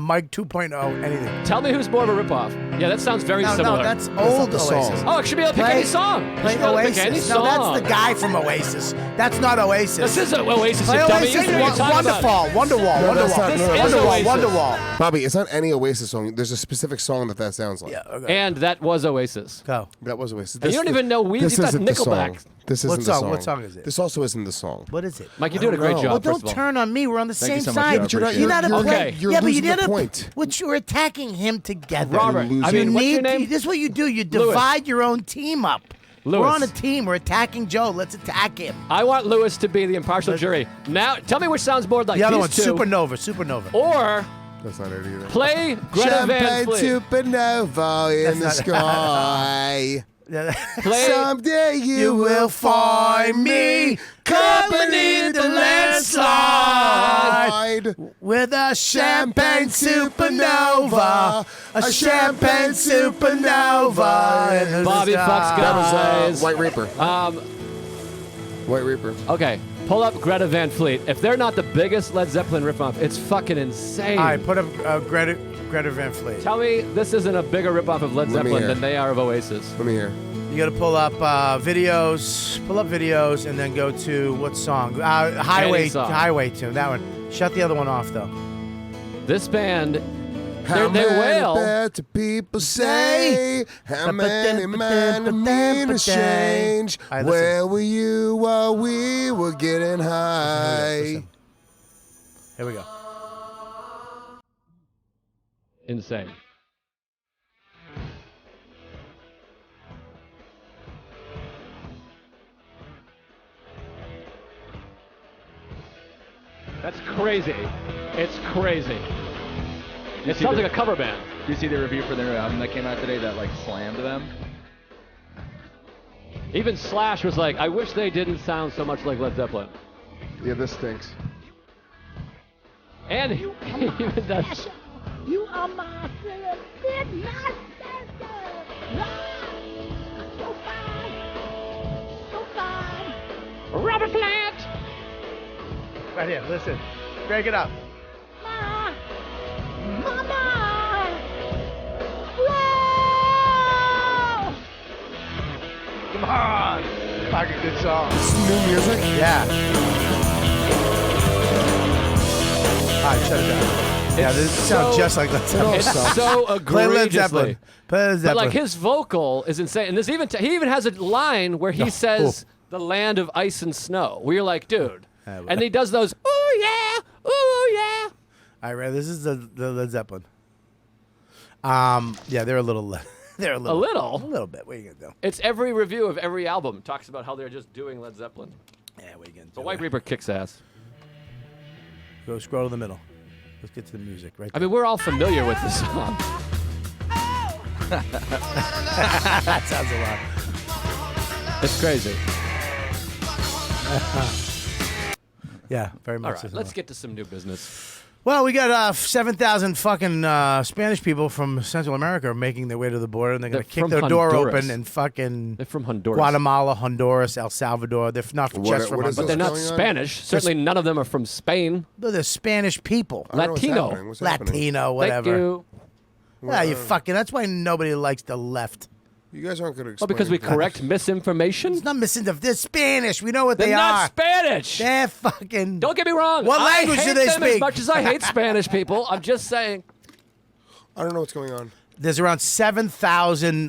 S2: Mike 2.0 anything.
S3: Tell me who's more of a ripoff. Yeah, that sounds very
S2: No,
S3: similar.
S2: that's old
S4: the song.
S2: Oasis.
S3: Oh, it should be able to pick
S2: Play-
S3: any song. You
S2: Play
S3: should be able to pick any
S2: Oasis. No,
S3: song.
S2: that's the guy from Oasis. That's not Oasis.
S3: This is Oasis,
S2: Play
S3: you dummy.
S2: Oasis.
S3: You know what you're talking about.
S2: Wonderfall. Wonderwall.
S4: No, that's not-
S2: Wonderwall.
S4: no, no,
S3: This is
S2: Wonderwall.
S3: Oasis.
S2: Wonderwall.
S4: Bobby, it's not any Oasis song. There's a specific song that sounds like.
S2: Yeah. Okay.
S3: And that was Oasis.
S2: Go.
S4: That was Oasis.
S3: And you don't even know Weezy.
S4: This
S3: That's
S4: isn't the
S3: Nickelback.
S4: song. This isn't
S2: What
S4: the
S2: song?
S4: song.
S2: What song is it?
S4: This also isn't the song.
S2: What is it?
S3: Mike, you're doing a great
S4: know.
S3: job.
S2: Well, don't
S3: first of all.
S2: turn on me. We're on the
S5: Thank you
S2: same
S5: so much,
S2: side.
S5: I appreciate
S2: You're
S5: it.
S2: not a
S3: You're-
S2: play.
S3: okay.
S4: You're
S2: yeah, but you
S4: losing the
S2: didn't.
S4: point.
S2: Which you're attacking him together.
S3: Robert, I
S2: You
S3: mean, what's your
S2: need to-
S3: name?
S2: This is what you do. You divide your own team up.
S3: Lewis.
S2: We're on a team. We're attacking Joe. Let's attack him.
S3: I want Lewis to be the impartial jury. Now, tell me which sounds more like
S2: The other
S3: these
S2: one,
S3: two.
S2: Supernova.
S3: Or
S4: That's not it either.
S3: play Greta Van
S4: Champagne
S3: Fleet.
S4: supernova in the sky.
S3: Play
S4: Someday you will find me caught beneath the landslide
S2: with a champagne supernova. A champagne supernova. in the
S3: Bobby
S2: sky.
S3: fucks guys.
S4: White Reaper.
S3: Um,
S4: White Reaper.
S3: okay, pull up Greta Van Fleet. If they're not the biggest Led Zeppelin ripoff, it's fucking insane.
S2: All right, put up Greta Van Fleet.
S3: Tell me this isn't a bigger ripoff of Led
S4: Let me
S3: Zeppelin
S4: hear.
S3: than they are of Oasis.
S4: Let me hear.
S2: You got to pull up videos. Pull up videos and then go to what song? Highway.
S3: Any song.
S2: Highway tune. That one. Shut the other one off though.
S3: This band,
S4: How
S3: they
S4: many
S3: wail.
S4: better people say? How many men mean to change?
S2: All right, listen.
S4: Where were you while we were getting high?
S2: Listen. Here we go.
S3: insane. That's crazy. It's crazy. It sounds like a cover band.
S5: Do you see the review for their album that came out today that like slammed them?
S3: Even Slash was like, I wish they didn't sound so much like Led Zeppelin.
S4: Yeah, this stinks.
S3: And he even does.
S9: You are my friend, my sister. So fine, so fine.
S3: Robert Plant!
S2: Right here. Listen. Break it up.
S9: Mama, whoa!
S2: Come on. Fucking good song.
S4: This is new music?
S2: Yeah. All right, shut it down. Yeah, this sounds just like Led Zeppelin.
S3: It's so
S2: Play Led
S3: egregiously.
S2: Zeppelin. Play Led
S3: But
S2: Zeppelin.
S3: like his vocal is insane, and this he even has a line where he says "the land of ice and snow." Where you're like, dude, and he does those "ooh yeah, ooh yeah."
S2: All right, this is the Led Zeppelin. Yeah, they're a little. They're a little.
S3: A little
S2: bit. What are you gonna do?
S3: It's every review of every album talks about how they're just doing Led Zeppelin.
S2: Yeah, what are you gonna do?
S3: The White Reaper kicks ass.
S2: Go scroll to the middle. Let's get to the music. Right.
S3: I mean, we're all familiar with this song.
S2: That sounds a lot.
S3: It's crazy.
S2: Yeah, very
S3: All
S2: much.
S3: right, let's get to some new business.
S2: Well, we got 7,000 fucking Spanish people from Central America making their way to the border, and they're going to
S3: They're
S2: kick
S3: from
S2: their door
S3: Honduras.
S2: open and fucking
S3: They're from Honduras.
S2: Guatemala, Honduras, El Salvador. They're not just from
S4: what is
S3: But
S2: Honduras.
S3: they're not
S4: going on?
S3: Spanish. Certainly none of them are from Spain.
S2: They're Spanish people.
S4: I don't know what's
S3: Latino.
S4: happening. What's happening?
S2: Latino, whatever.
S3: Thank you.
S2: Yeah, you fucking. That's why nobody likes the left.
S4: You guys aren't going to
S3: Oh,
S4: explain.
S3: because we
S4: it.
S3: correct misinformation?
S2: It's not missing. They're Spanish. We know what
S3: They're
S2: they
S3: not
S2: are.
S3: Spanish.
S2: They're fucking.
S3: Don't get me wrong.
S2: What
S3: I
S2: language
S3: hate
S2: do they
S3: them As
S2: speak?
S3: much as I hate Spanish people, I'm just saying.
S4: I don't know what's going on.
S2: There's around 7,000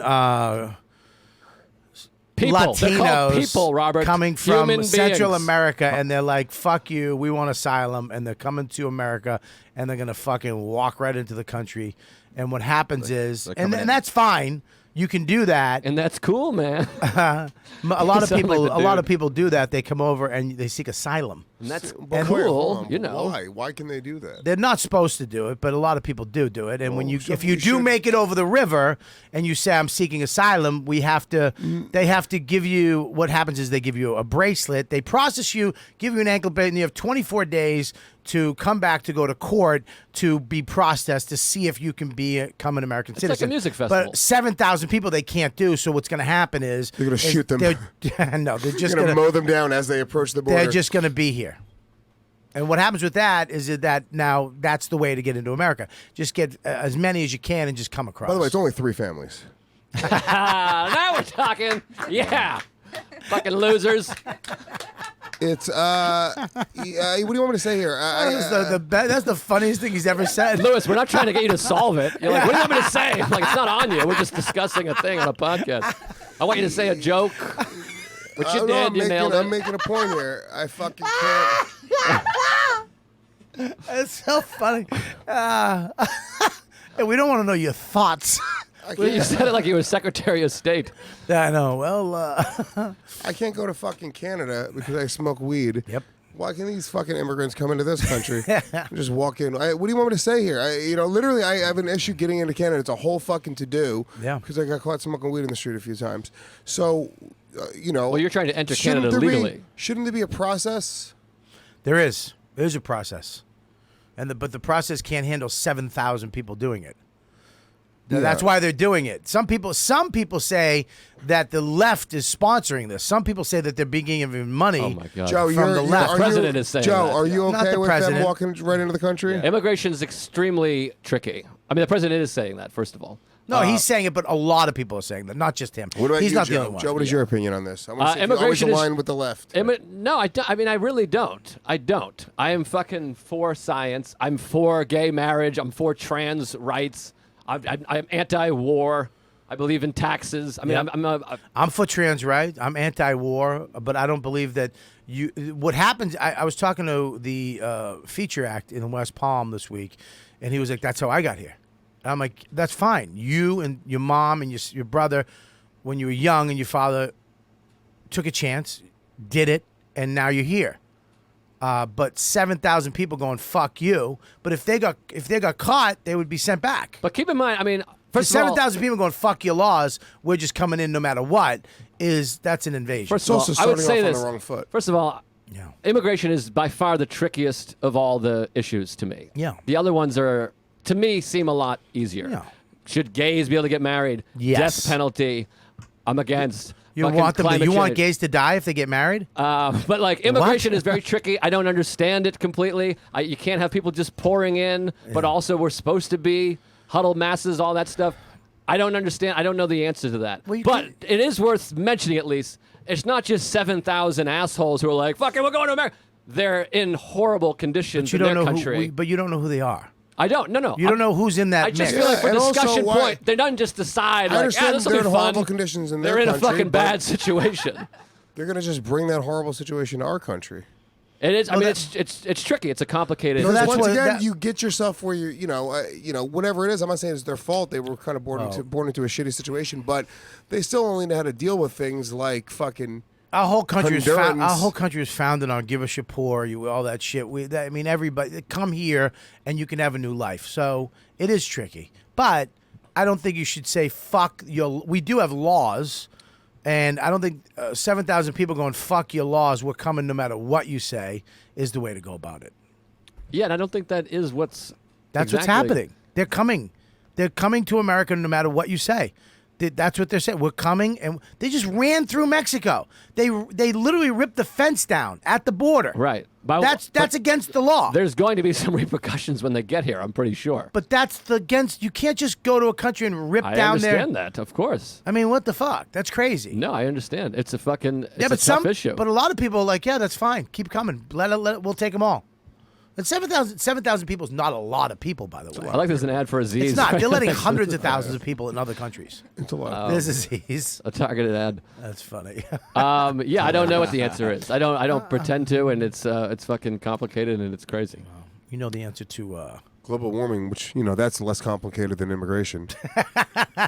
S3: People. They're called
S2: Latinos
S3: people, Robert.
S2: coming from
S3: Human
S2: Central
S3: beings.
S2: America, and they're like, "Fuck you, we want asylum," and they're coming to America, and they're gonna fucking walk right into the country. And what happens is, and that's fine. You can do that.
S3: And that's cool, man.
S2: A lot of
S3: sound
S2: people,
S3: like the
S2: a lot
S3: dude.
S2: of people do that. They come over and they seek asylum.
S3: And that's
S4: But
S3: cool,
S4: wait, hold on.
S3: you know.
S4: Why? Why can they do that?
S2: They're not supposed to do it, but a lot of people do it. And when
S4: Well,
S2: you,
S4: so
S2: if you
S4: we
S2: do
S4: should-
S2: make it over the river and you say I'm seeking asylum, we have to. They have to give you. What happens is they give you a bracelet. They process you, give you an ankle bracelet, and you have 24 days to come back to go to court to be processed to see if you can become an American
S3: It's like
S2: citizen.
S3: a music festival.
S2: But 7,000 people they can't do. So what's going to happen is
S4: They're gonna shoot them.
S2: No, they're
S4: Just
S2: just
S4: going to
S2: going
S4: mow them down as they approach the border.
S2: they're just going to be here. And what happens with that is that now that's the way to get into America. Just get as many as you can and just come across.
S4: By the way, it's only 3 families.
S3: Now we're talking. Yeah. Fucking losers.
S4: It's what do you want me to say here?
S2: That's the funniest thing he's ever said.
S3: Lewis, we're not trying to get you to solve it. You're like, what do you want me to say? I'm like, it's not on you. We're just discussing a thing on a podcast. I want you to say a joke. Which you did. You nailed it.
S4: I'm making a point here. I fucking can't.
S2: It's so funny. And we don't want to know your thoughts.
S3: Well, you said it like you were Secretary of State.
S2: I know. Well,
S4: I can't go to fucking Canada because I smoke weed.
S2: Yep.
S4: Why can these fucking immigrants come into this country? Just walk in. What do you want me to say here? Literally, I have an issue getting into Canada. It's a whole fucking to-do.
S2: Yeah.
S4: Because I got caught smoking weed in the street a few times. So,
S3: Well, you're trying to enter
S4: shouldn't
S3: Canada
S4: there be-
S3: legally.
S4: Shouldn't there be a process?
S2: there is. There's a process, but the process can't handle 7,000 people doing it. That's why they're doing it. Some people say that the left is sponsoring this. Some people say that they're being given money.
S3: Oh my God.
S4: Joe,
S2: From the left.
S3: The president is saying
S4: Joe,
S3: that.
S4: are you
S2: Not
S4: okay
S2: the
S4: with them
S2: president.
S4: walking right into the country?
S3: Immigration is extremely tricky. I mean, the president is saying that, first of all.
S2: No, he's saying it, but a lot of people are saying that, not just him.
S4: What about
S2: he's
S4: you,
S2: not
S4: Joe?
S2: the only one.
S4: Joe, what is your opinion on this? I want to see if you always
S3: immigration is-
S4: align with the left.
S3: No, I don't. I mean, I really don't. I don't. I am fucking for science. I'm for gay marriage. I'm for trans rights. I'm anti-war. I believe in taxes. I mean,
S2: I'm for trans rights. I'm anti-war, but I don't believe that you. What happens? I was talking to the feature act in West Palm this week, and he was like, "That's how I got here." And I'm like, "That's fine. You and your mom and your brother, when you were young, and your father took a chance, did it, and now you're here." But 7,000 people going fuck you. But if they got caught, they would be sent back.
S3: but keep in mind, I mean, first of all,
S2: 7,000 people going fuck your laws. We're just coming in no matter what. That's an invasion.
S3: First
S4: It's
S3: of all,
S4: also
S3: I would
S4: starting
S3: say
S4: off on
S3: this.
S4: the wrong foot.
S3: First of all,
S2: Yeah.
S3: immigration is by far the trickiest of all the issues to me.
S2: Yeah.
S3: The other ones are, to me, seem a lot easier.
S2: Yeah.
S3: Should gays be able to get married?
S2: Yes.
S3: Death penalty. I'm against.
S2: You
S3: fucking
S2: want them?
S3: climate
S2: You want
S3: change.
S2: gays to die if they get married?
S3: But like immigration is very tricky. I don't understand it completely. You can't have people just pouring in, but also we're supposed to be huddled masses, all that stuff. I don't understand. I don't know the answer to that.
S2: Well,
S3: but it is worth mentioning at least. It's not just 7,000 assholes who are like, "Fucking, we're going to America." They're in horrible conditions in their country.
S2: but you don't know who they are.
S3: I don't. No.
S2: You don't know who's in that
S3: I just
S2: mix.
S3: feel like for
S4: and also
S3: discussion
S4: why-
S3: point, they don't just decide
S4: I
S3: like,
S4: understand
S3: this will
S4: they're
S3: be
S4: in
S3: fun.
S4: horrible conditions in
S3: They're
S4: their
S3: in a
S4: country,
S3: fucking
S4: but
S3: bad situation.
S4: They're going to just bring that horrible situation to our country.
S3: It is. I
S2: Well,
S3: mean, it's tricky. It's a complicated.
S2: Well, that's
S4: Once
S2: what-
S4: again,
S2: that-
S4: you get yourself where whatever it is. I'm not saying it's their fault. They were kind of born into a shitty situation, but they still only know how to deal with things like fucking.
S2: Our whole country
S4: Hondurans.
S2: is founded on give us your poor, all that shit. Everybody come here and you can have a new life. So it is tricky, but I don't think you should say fuck your. We do have laws, and I don't think 7,000 people going fuck your laws. We're coming no matter what you say is the way to go about it.
S3: Yeah, and I don't think that is what's.
S2: That's what's happening. They're coming. They're coming to America no matter what you say. That's what they're saying. We're coming, and they just ran through Mexico. They literally ripped the fence down at the border.
S3: Right.
S2: That's against the law.
S3: There's going to be some repercussions when they get here. I'm pretty sure.
S2: But that's against. You can't just go to a country and rip
S3: I
S2: down there.
S3: understand that, of course.
S2: I mean, what the fuck? That's crazy.
S3: No, I understand. It's a fucking. It's
S2: yeah, but
S3: a tough issue.
S2: But a lot of people are like, yeah, that's fine. Keep coming. Let it. We'll take them all. And 7,000 people is not a lot of people, by the way.
S3: I like there's an ad for Aziz.
S2: It's not. They're letting hundreds of thousands of people in other countries.
S4: It's a lot.
S2: This is Aziz.
S3: A targeted ad.
S2: That's funny.
S3: Yeah, I don't know what the answer is. I don't pretend to, and it's fucking complicated and it's crazy.
S2: You know the answer to.
S4: Global warming, which that's less complicated than immigration.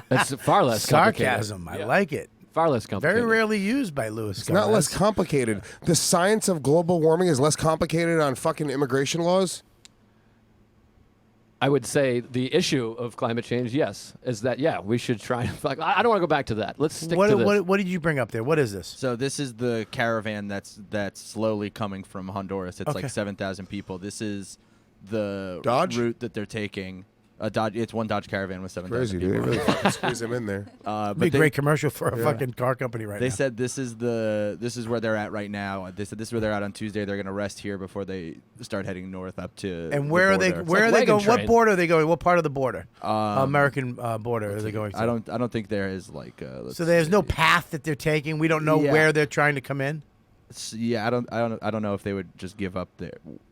S3: It's far less complicated.
S2: Sarcasm. I
S3: Yeah.
S2: like it.
S3: Far less complicated.
S2: Very rarely used by Louis.
S4: It's not less complicated. The science of global warming is less complicated on fucking immigration laws.
S3: I would say the issue of climate change, yes, is that we should try to. I don't want to go back to that. Let's stick to this.
S2: What did you bring up there? What is this?
S5: So this is the caravan that's slowly coming from Honduras. It's
S2: Okay.
S5: like 7,000 people. This is the
S4: Dodge?
S5: route that they're taking. Dodge. It's one Dodge Caravan with 7,000
S4: Crazy, dude. They
S5: people.
S4: really fucking squeeze them in there.
S2: Be a great commercial for a fucking car company right
S5: They
S2: now.
S5: said this is where they're at right now. They said this is where they're at on Tuesday. They're going to rest here before they start heading north up to.
S2: And
S5: the
S2: where are they?
S5: border.
S2: Where are they
S3: wagon
S2: going? What
S3: train.
S2: border are they going? What part of the border? American border are they going to?
S5: I don't think there is like.
S2: So there's no path that they're taking. We don't know
S5: Yeah.
S2: where they're trying to come in.
S5: Yeah, I don't know if they would just give up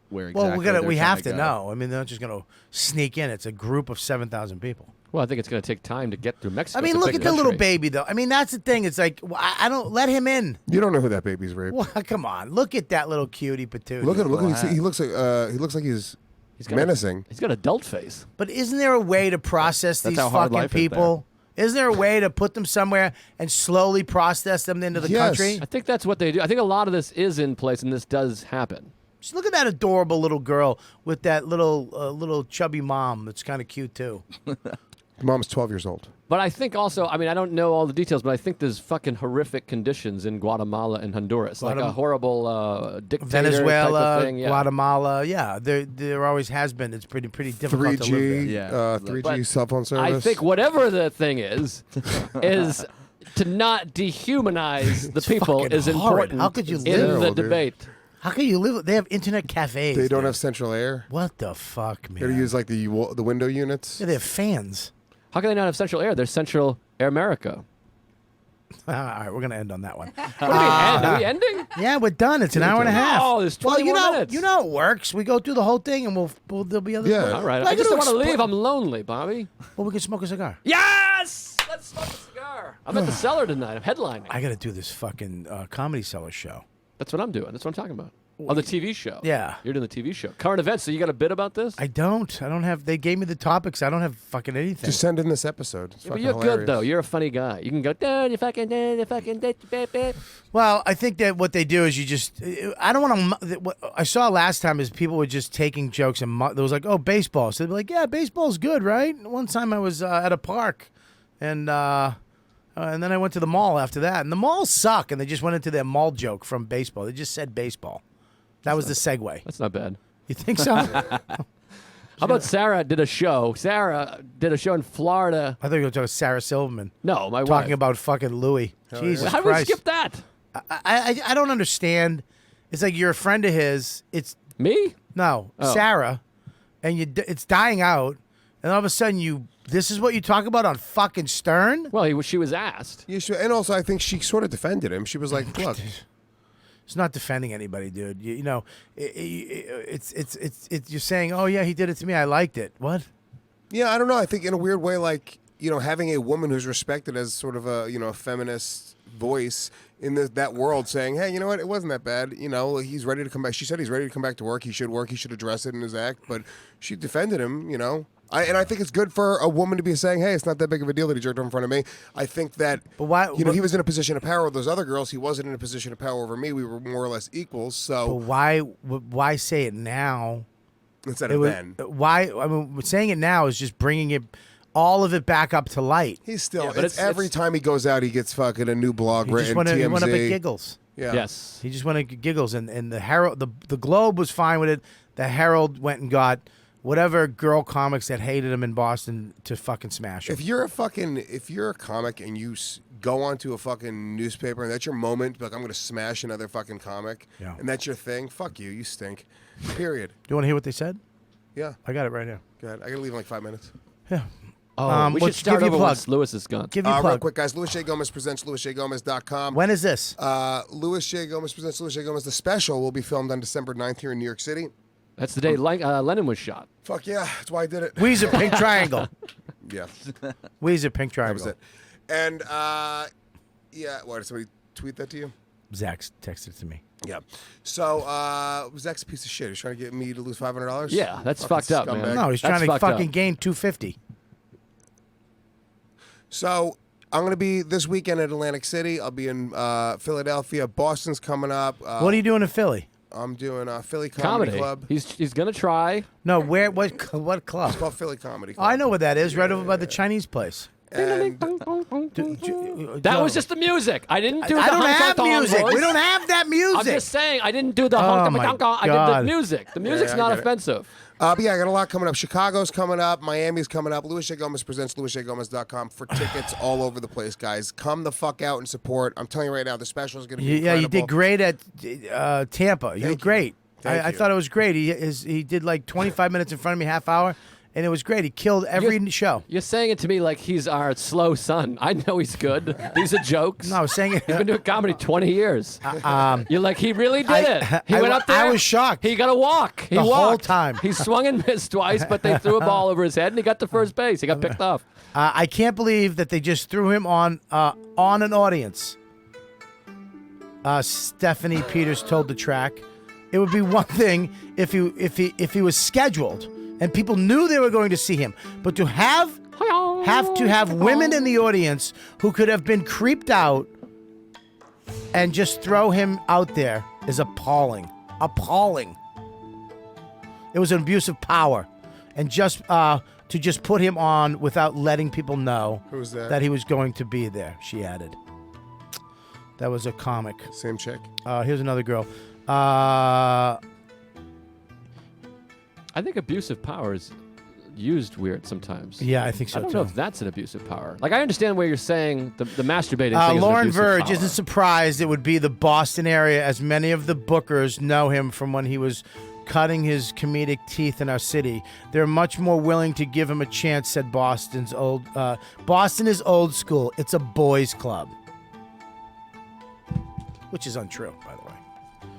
S5: where exactly.
S2: Well, we
S5: they're
S2: have
S5: trying
S2: to
S5: go.
S2: know. I mean, they're not just going to sneak in. It's a group of 7,000 people.
S3: Well, I think it's going to take time to get through Mexico.
S2: I mean,
S3: It's a
S2: look
S3: big
S2: at the little
S3: country.
S2: baby, though. I mean, that's the thing. It's like I don't let him in.
S4: You don't know who that baby's raped.
S2: Well, come on, look at that little cutie patootie.
S4: Look at him. Look at him. He looks like he's
S3: got
S4: menacing.
S3: He's got adult face.
S2: But isn't there a way to process
S5: That's
S2: these
S5: how hard
S2: fucking
S5: life is
S2: people? Isn't there a way to put them somewhere and slowly process them into the country?
S3: I think that's what they do. I think a lot of this is in place, and this does happen.
S2: Just look at that adorable little girl with that little chubby mom. That's kind of cute too.
S4: Mom's 12 years old.
S3: But I think also, I mean, I don't know all the details, but I think there's fucking horrific conditions in Guatemala and Honduras, like a horrible dictator
S2: Venezuela,
S3: type of thing. Yeah.
S2: Guatemala. Yeah, there always has been. It's pretty difficult to live there.
S4: 3G cell phone service.
S3: I think whatever the thing is to not dehumanize the people
S2: fucking
S3: is
S2: horrid.
S3: important
S2: How could you
S3: in
S2: live?
S3: the debate.
S2: How can you live? They have internet cafes.
S4: They don't
S2: there.
S4: have central air.
S2: What the fuck, man?
S4: They use like the window units.
S2: Yeah, they have fans.
S3: How can they not have central air? There's Central Air America.
S2: All right, we're gonna end on that one.
S3: What do we end? Are we ending?
S2: Yeah, we're done. It's an hour and a half.
S3: Oh, there's 20 more minutes.
S2: You know how it works. We go through the whole thing, and there'll be other.
S3: All right. I just don't want to leave. I'm lonely, Bobby.
S2: Well, we can smoke a cigar.
S3: Yes! Let's smoke a cigar. I'm at the cellar tonight. I'm headlining.
S2: I got to do this fucking Comedy Cellar show.
S3: That's what I'm doing. That's what I'm talking about. Oh, the TV show.
S2: Yeah.
S3: You're doing the TV show. Current events. So you got a bit about this?
S2: I don't have. They gave me the topics. I don't have fucking anything.
S4: Just send in this episode. It's
S3: Yeah, but
S4: fucking
S3: you're
S4: hilarious.
S3: good though. You're a funny guy. You can go, dude, you fucking,
S2: Well, I think that what they do is you just. I don't want to. What I saw last time is people were just taking jokes and there was like, oh, baseball. So they'd be like, yeah, baseball's good, right? One time I was at a park, and then I went to the mall after that, and the malls suck, and they just went into their mall joke from baseball. They just said baseball. That was the segue.
S3: That's not bad.
S2: You think so?
S3: How about Sarah did a show? Sarah did a show in Florida.
S2: I thought you were talking to Sarah Silverman.
S3: No, my wife.
S2: Talking about fucking Louis. Jesus
S3: How did we
S2: Christ.
S3: skip that?
S2: I don't understand. It's like you're a friend of his. It's
S3: me?
S2: No,
S3: Oh.
S2: Sarah, and it's dying out, and all of a sudden this is what you talk about on fucking Stern.
S3: Well, she was asked.
S4: You should, and also I think she sort of defended him. She was like, "Look,
S2: It's not defending anybody, dude. You know, it's you're saying, oh yeah, he did it to me. I liked it. What?
S4: yeah, I don't know. I think in a weird way, like having a woman who's respected as sort of a feminist voice in that world, saying, hey, you know what, it wasn't that bad. He's ready to come back. She said he's ready to come back to work. He should work. He should address it in his act. But she defended him. And I think it's good for a woman to be saying, hey, it's not that big of a deal that he jerked off in front of me. I think that,
S2: but why,
S4: he was in a position of power with those other girls. He wasn't in a position of power over me. We were more or less equals. So
S2: but why say it now
S4: instead of then?
S2: Why? I mean, saying it now is just bringing all of it back up to light.
S4: He's still, but every time he goes out, he gets fucking a new blog written.
S2: He went up at Giggles.
S4: Yeah.
S3: Yes.
S2: He just went at Giggles, and the Herald, the Globe was fine with it. The Herald went and got whatever girl comics that hated him in Boston to fucking smash him.
S4: If you're a comic and you go onto a fucking newspaper and that's your moment, like I'm gonna smash another fucking comic, and that's your thing, fuck you, you stink. Period.
S2: Do you want to hear what they said?
S4: Yeah.
S2: I got it right now.
S4: Go ahead. I gotta leave in like 5 minutes.
S2: Yeah.
S3: Oh, we should
S2: let's
S3: start
S2: give you a
S3: over
S2: plug.
S3: once Lewis is gone.
S2: Give you a
S4: Real
S2: plug.
S4: quick, guys. Louis J. Gomez presents LouisJGomez.com.
S2: When is this?
S4: Louis J. Gomez presents Louis J. Gomez. The special will be filmed on December 9th here in New York City.
S3: That's the day Lennon was shot.
S4: Fuck yeah, that's why I did it.
S2: Weezer Pink Triangle.
S4: Yeah.
S2: Weezer Pink
S4: That was
S2: Triangle.
S4: it. And yeah, what, did somebody tweet that to you?
S2: Zach texted it to me.
S4: Yeah. So Zach's a piece of shit. He's trying to get me to lose $500.
S3: Yeah, that's
S4: Fucking
S3: fucked up,
S4: scumbag.
S3: man.
S2: No, he's
S3: That's
S2: trying to
S3: fucked
S2: fucking
S3: up.
S2: gain $250.
S4: So I'm going to be this weekend at Atlantic City. I'll be in Philadelphia. Boston's coming up.
S2: What are you doing in Philly?
S4: I'm doing Philly Comedy Club.
S3: He's gonna try.
S2: No, where? What club?
S4: It's called Philly Comedy
S2: Oh,
S4: Club.
S2: I know what that is. Right over by the Chinese place.
S4: And
S3: That was just the music. I didn't do the
S2: I don't
S3: honk,
S2: have
S3: honk, honk
S2: music.
S3: voice.
S2: We don't have that music.
S3: I'm just saying I didn't do the
S2: Oh,
S3: honk,
S2: my
S3: honk, honk. I did
S2: God.
S3: the music. The music's
S4: I
S3: not
S4: get it.
S3: offensive.
S4: but yeah, I got a lot coming up. Chicago's coming up. Miami's coming up. Louis J. Gomez presents LouisJGomez.com for tickets all over the place, guys. Come the fuck out and support. I'm telling you right now, the special is going to be
S2: Yeah,
S4: incredible.
S2: you did great at Tampa. You were great.
S4: Thank
S2: I
S4: you.
S2: thought it was great. He did like 25 minutes in front of me, half hour, and it was great. He killed every show.
S3: You're saying it to me like he's our slow son. I know he's good. These are jokes.
S2: No, I was saying it.
S3: He's been doing comedy 20 years. You're like, he really did it. He
S2: I-
S3: went up there.
S2: I was shocked.
S3: He got a walk. He
S2: The
S3: walked.
S2: whole time.
S3: He swung and missed twice, but they threw a ball over his head, and he got to first base. He got picked off.
S2: I can't believe that they just threw him on an audience. Stephanie Peters told the track, it would be one thing if he was scheduled and people knew they were going to see him, but to have have to have women in the audience who could have been creeped out and just throw him out there is appalling. Appalling. It was an abuse of power. And just to just put him on without letting people know
S4: Who's that?
S2: that he was going to be there, she added. That was a comic.
S4: Same chick.
S2: Here's another girl.
S3: I think abuse of power is used weird sometimes.
S2: Yeah, I think so
S3: I don't
S2: too.
S3: know if that's an abuse of power. Like, I understand where you're saying the masturbating thing is
S2: Lauren
S3: an abuse of
S2: Verge
S3: power.
S2: isn't surprised it would be the Boston area, as many of the bookers know him from when he was cutting his comedic teeth in our city. They're much more willing to give him a chance, said Boston is old school. It's a boys' club. Which is untrue, by the way.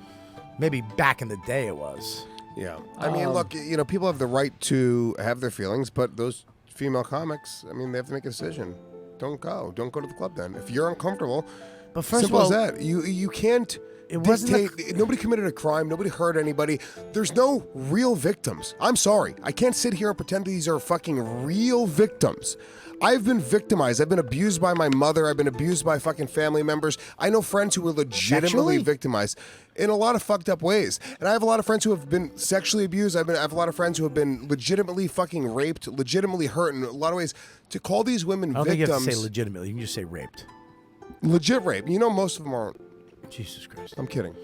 S2: Maybe back in the day it was.
S4: Yeah. I mean, look, people have the right to have their feelings, but those female comics, I mean, they have to make a decision. Don't go. Don't go to the club then. If you're uncomfortable,
S2: But first
S4: simple
S2: of all,
S4: as that. You can't
S2: it wasn't
S4: dictate. Nobody committed a crime. Nobody hurt anybody. There's no real victims. I'm sorry. I can't sit here and pretend these are fucking real victims. I've been victimized. I've been abused by my mother. I've been abused by fucking family members. I know friends who were legitimately
S2: Sexually?
S4: victimized in a lot of fucked up ways. And I have a lot of friends who have been sexually abused. I have a lot of friends who have been legitimately fucking raped, legitimately hurt in a lot of ways. To call these women
S2: I don't think you have
S4: victims,
S2: to say legitimately. You can just say raped.
S4: legit rape. Most of them aren't.
S2: Jesus Christ.
S4: I'm kidding.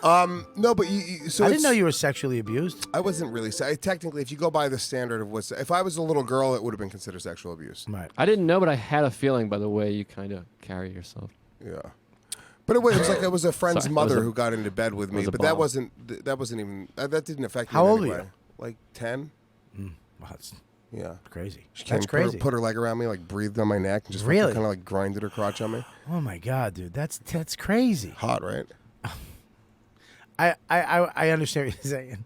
S4: No, but so
S2: I didn't know you were sexually abused.
S4: I wasn't really. Technically, if you go by the standard of if I was a little girl, it would have been considered sexual abuse.
S2: Right.
S3: I didn't know, but I had a feeling by the way you kind of carry yourself.
S4: Yeah. But it was like it was a friend's
S3: Sorry,
S4: mother who got into bed with me.
S3: was a
S4: But that
S3: bomb.
S4: wasn't even that didn't affect me.
S2: How
S4: in
S2: old
S4: any
S2: were you?
S4: way. Like 10.
S2: Wow, that's
S4: Yeah.
S2: crazy.
S4: She came,
S2: That's crazy.
S4: Put her leg around me, like breathed on my neck, and just
S2: Really?
S4: kind of like grinded her crotch on me.
S2: Oh my God, dude, that's crazy.
S4: Hot, right?
S2: I understand what you're saying,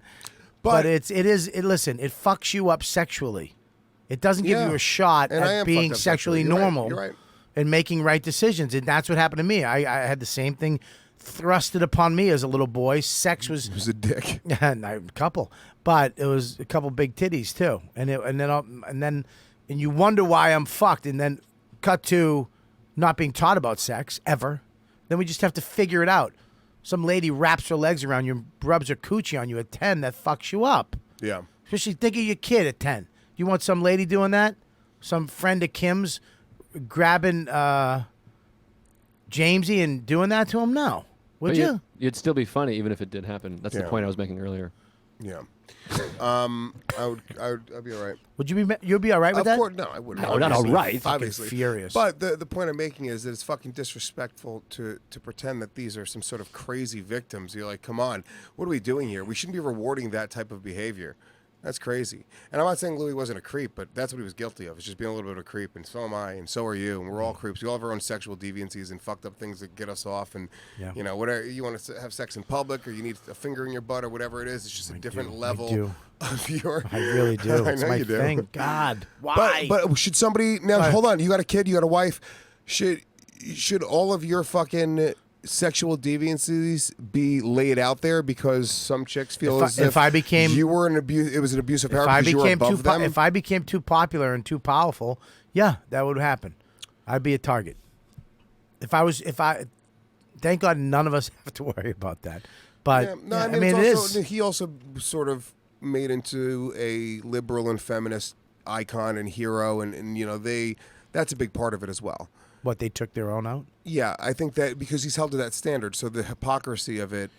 S2: but listen, it fucks you up sexually. It doesn't give
S4: Yeah.
S2: you a shot
S4: And I
S2: at
S4: am
S2: being
S4: fucked up
S2: sexually
S4: sexually. You're right.
S2: normal
S4: You're right.
S2: and making right decisions, and that's what happened to me. I had the same thing thrusted upon me as a little boy. Sex was
S4: It was a dick.
S2: a couple, but it was a couple big titties too, and then you wonder why I'm fucked, and then cut to not being taught about sex ever. Then we just have to figure it out. Some lady wraps her legs around you and rubs her coochie on you at 10. That fucks you up.
S4: Yeah.
S2: Especially think of your kid at 10. You want some lady doing that? Some friend of Kim's grabbing Jamesy and doing that to him? No. Would
S3: But
S2: you?
S3: You'd still be funny even if it did happen. That's the
S4: Yeah.
S3: point I was making earlier.
S4: Yeah. I'd be all right.
S2: Would you be? You'd be all right with
S4: Of
S2: that?
S4: course, no, I wouldn't.
S3: No, not all right.
S4: Obviously,
S2: furious.
S4: But the point I'm making is that it's fucking disrespectful to pretend that these are some sort of crazy victims. You're like, come on, what are we doing here? We shouldn't be rewarding that type of behavior. That's crazy. And I'm not saying Louis wasn't a creep, but that's what he was guilty of. It's just being a little bit of a creep, and so am I, and so are you, and we're all creeps. We all have our own sexual deviancies and fucked up things that get us off, and whatever you want to have sex in public, or you need a finger in your butt, or whatever it is. It's just a different level of your.
S2: I really do.
S4: I
S2: It's
S4: know
S2: my
S4: you do.
S2: thing. God, why?
S4: But should somebody now? Hold on. You got a kid. You got a wife. Should all of your fucking sexual deviancies be laid out there because some chicks feel
S2: if I became
S4: you were it was an abuse of power
S2: if I
S4: because you were
S2: became
S4: above them?
S2: if I became too popular and too powerful, yeah, that would happen. I'd be a target. Thank God none of us have to worry about that. But
S4: Yeah, no, I mean,
S2: it
S4: it's also,
S2: is.
S4: He also sort of made into a liberal and feminist icon and hero, and that's a big part of it as well.
S2: What, they took their own out?
S4: Yeah, I think that because he's held to that standard, so the hypocrisy of it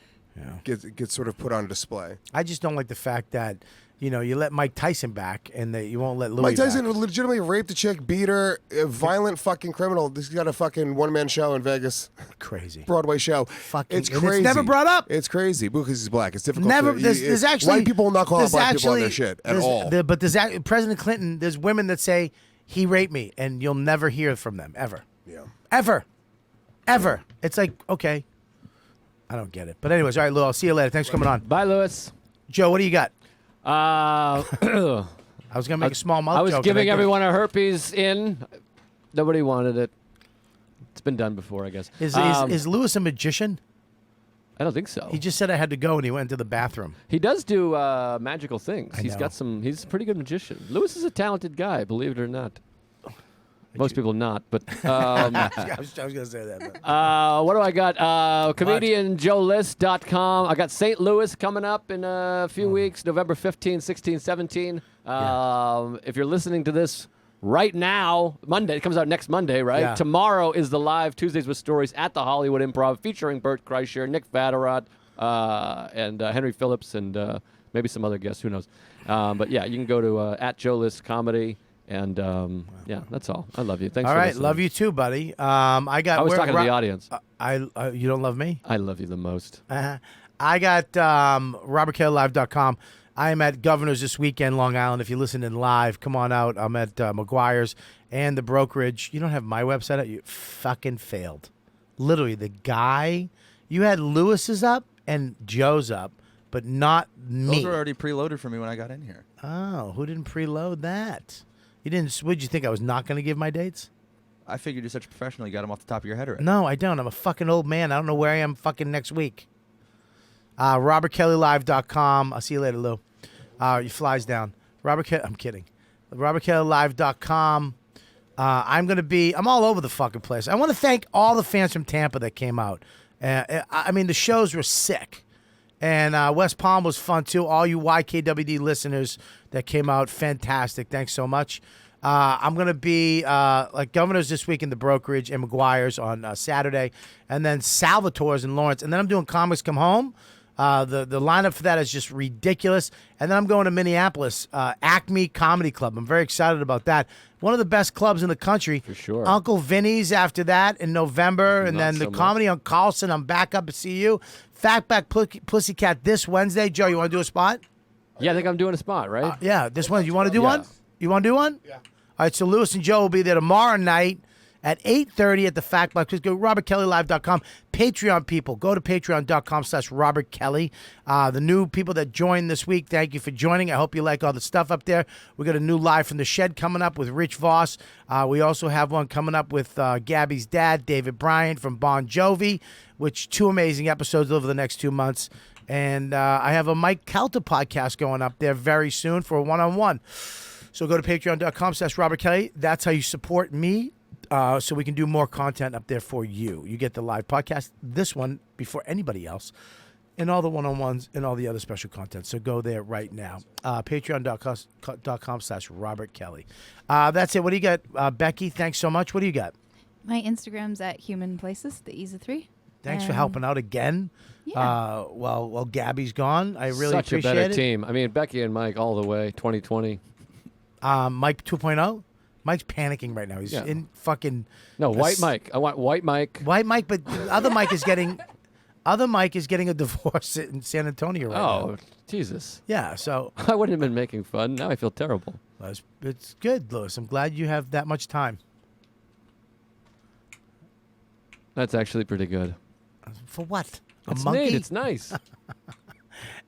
S4: gets sort of put on display.
S2: I just don't like the fact that you let Mike Tyson back and that you won't let Louis
S4: Mike Tyson
S2: back.
S4: legitimately raped a chick, beat her, a violent fucking criminal. This has got a fucking one-man show in Vegas.
S2: Crazy.
S4: Broadway show.
S2: Fucking,
S4: it's
S2: and
S4: crazy.
S2: it's never brought up.
S4: It's crazy because he's black. It's difficult.
S2: Never.
S4: To,
S2: There's actually
S4: white people will not call out
S2: there's
S4: black people on
S2: actually-
S4: their shit at
S2: there's-
S4: all.
S2: But President Clinton, there's women that say he raped me, and you'll never hear from them ever.
S4: Yeah.
S2: Ever. It's like, okay. I don't get it. But anyways, all right, Lou, I'll see you later. Thanks for coming on.
S3: Bye, Louis.
S2: Joe, what do you got?
S3: I
S2: I was going to make a small mouth
S3: was
S2: joke. and
S3: giving
S2: I didn't.
S3: everyone a herpes in. Nobody wanted it. It's been done before, I guess.
S2: Is Lewis a magician?
S3: I don't think so.
S2: He just said I had to go, and he went into the bathroom.
S3: He does do magical things.
S2: I
S3: He's
S2: know.
S3: got some. He's a pretty good magician. Lewis is a talented guy, believe it or not. Most people not, but
S2: I was going to say that. But.
S3: what do I got? ComedianJoeList.com. I got St. Louis coming up in a few weeks, November 15, 16, 17. If you're listening to this right now, Monday, it comes out next Monday, right?
S2: Yeah.
S3: Tomorrow is the live Tuesdays with Stories at the Hollywood Improv featuring Bert Kreischer, Nick Vatterott, and Henry Phillips, and maybe some other guests, who knows. But yeah, you can go to at Joe List Comedy. And yeah, that's all. I love you. Thanks.
S2: All
S3: for
S2: right,
S3: listening.
S2: love you too, buddy. I
S3: was talking to the audience.
S2: You don't love me?
S3: I love you the most.
S2: I got RobertKellyLive.com. I am at Governor's this weekend, Long Island. If you listen in live, come on out. I'm at McGuire's and the brokerage. You don't have my website. You fucking failed. Literally, the guy you had Lewis's up and Joe's up, but not me.
S5: Those were already preloaded for me when I got in here.
S2: Oh, who didn't preload that? You didn't. Would you think I was not going to give my dates?
S5: I figured you're such a professional. You got them off the top of your head already.
S2: No, I don't. I'm a fucking old man. I don't know where I am fucking next week. RobertKellyLive.com. I'll see you later, Lou. He flies down. I'm kidding. RobertKellyLive.com. I'm all over the fucking place. I want to thank all the fans from Tampa that came out. I mean, the shows were sick. And West Palm was fun, too. All you YKWD listeners that came out, fantastic. Thanks so much. I'm going to be like Governor's this week in the brokerage and McGuire's on Saturday. And then Salvatore's in Lawrence. And then I'm doing Comics Come Home. The lineup for that is just ridiculous. And then I'm going to Minneapolis, Acme Comedy Club. I'm very excited about that. One of the best clubs in the country.
S3: For sure.
S2: Uncle Vinny's after that in November. And then the comedy on Carlson. I'm back up to see you. Fatback Pussycat this Wednesday. Joe, you want to do a spot?
S3: Yeah, I think I'm doing a spot, right?
S2: Yeah, this one. You want to do one? You want to do one? Yeah. All right, so Lewis and Joe will be there tomorrow night at 8:30 at the Fatback. Just go to RobertKellyLive.com. Patreon people, go to patreon.com/RobertKelly. The new people that joined this week, thank you for joining. I hope you like all the stuff up there. We got a new Live from the Shed coming up with Rich Voss. We also have one coming up with Gabby's dad, David Bryant from Bon Jovi, which 2 amazing episodes over the next 2 months. And I have a Mike Calta podcast going up there very soon for a one-on-one. So go to patreon.com/RobertKelly. That's how you support me. So we can do more content up there for you. You get the live podcast, this one, before anybody else, and all the one-on-ones and all the other special content. So go there right now. Patreon.com/RobertKelly. That's it. What do you got? Becky, thanks so much. What do you got?
S10: My Instagram's at Human Places, the E's of 3.
S2: Thanks for helping out again.
S10: Yeah.
S2: While Gabby's gone, I really
S3: Such
S2: appreciate
S3: a better
S2: it.
S3: team. I mean, Becky and Mike all the way, 2020.
S2: Mike 2.0? Mike's panicking right now. He's in fucking...
S3: No, White Mike. I want White Mike.
S2: White Mike, but the other Mike is getting... Other Mike is getting a divorce in San Antonio right now.
S3: Oh, Jesus.
S2: Yeah, so...
S3: I wouldn't have been making fun. Now I feel terrible.
S2: It's good, Louis. I'm glad you have that much time.
S3: That's actually pretty good.
S2: For what?
S3: It's
S2: monkey?
S3: neat. It's nice.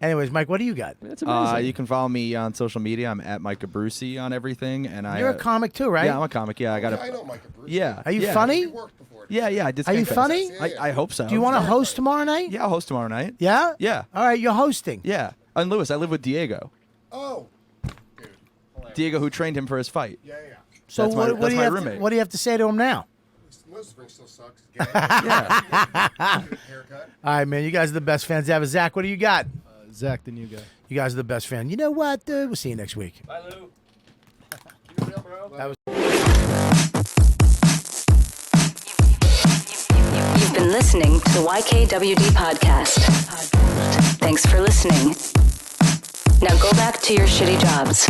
S2: Anyways, Mike, what do you got?
S3: That's amazing.
S5: You can follow me on social media. I'm at Mike Abruzzi on everything, and
S2: You're a comic too, right?
S5: Yeah, I'm a comic. Yeah, I got
S4: I know Mike Abruzzi.
S5: Yeah.
S2: Are you
S5: yeah.
S2: funny?
S5: Yeah, I did.
S2: Are you
S5: Skankfest.
S2: funny?
S5: I hope so.
S2: Do you want to host tomorrow night?
S5: Yeah, I'll host tomorrow night.
S2: Yeah?
S5: Yeah.
S2: All right, you're hosting.
S5: Yeah. And Lewis, I live with Diego.
S4: Oh.
S5: Diego, who trained him for his fight.
S4: Yeah.
S2: So
S5: That's
S2: what do you
S5: my
S2: have
S5: roommate.
S2: what do you have to say to him now?
S4: Nose ring still sucks.
S5: Yeah.
S4: Haircut.
S2: All right, man. You guys are the best fans ever. Zach, what do you got?
S12: Zach, the new guy.
S2: You guys are the best fan. You know what, dude? We'll see you next week.
S3: Bye, Lou.
S2: That was
S13: You've been listening to the YKWD podcast. Thanks for listening. Now go back to your shitty jobs.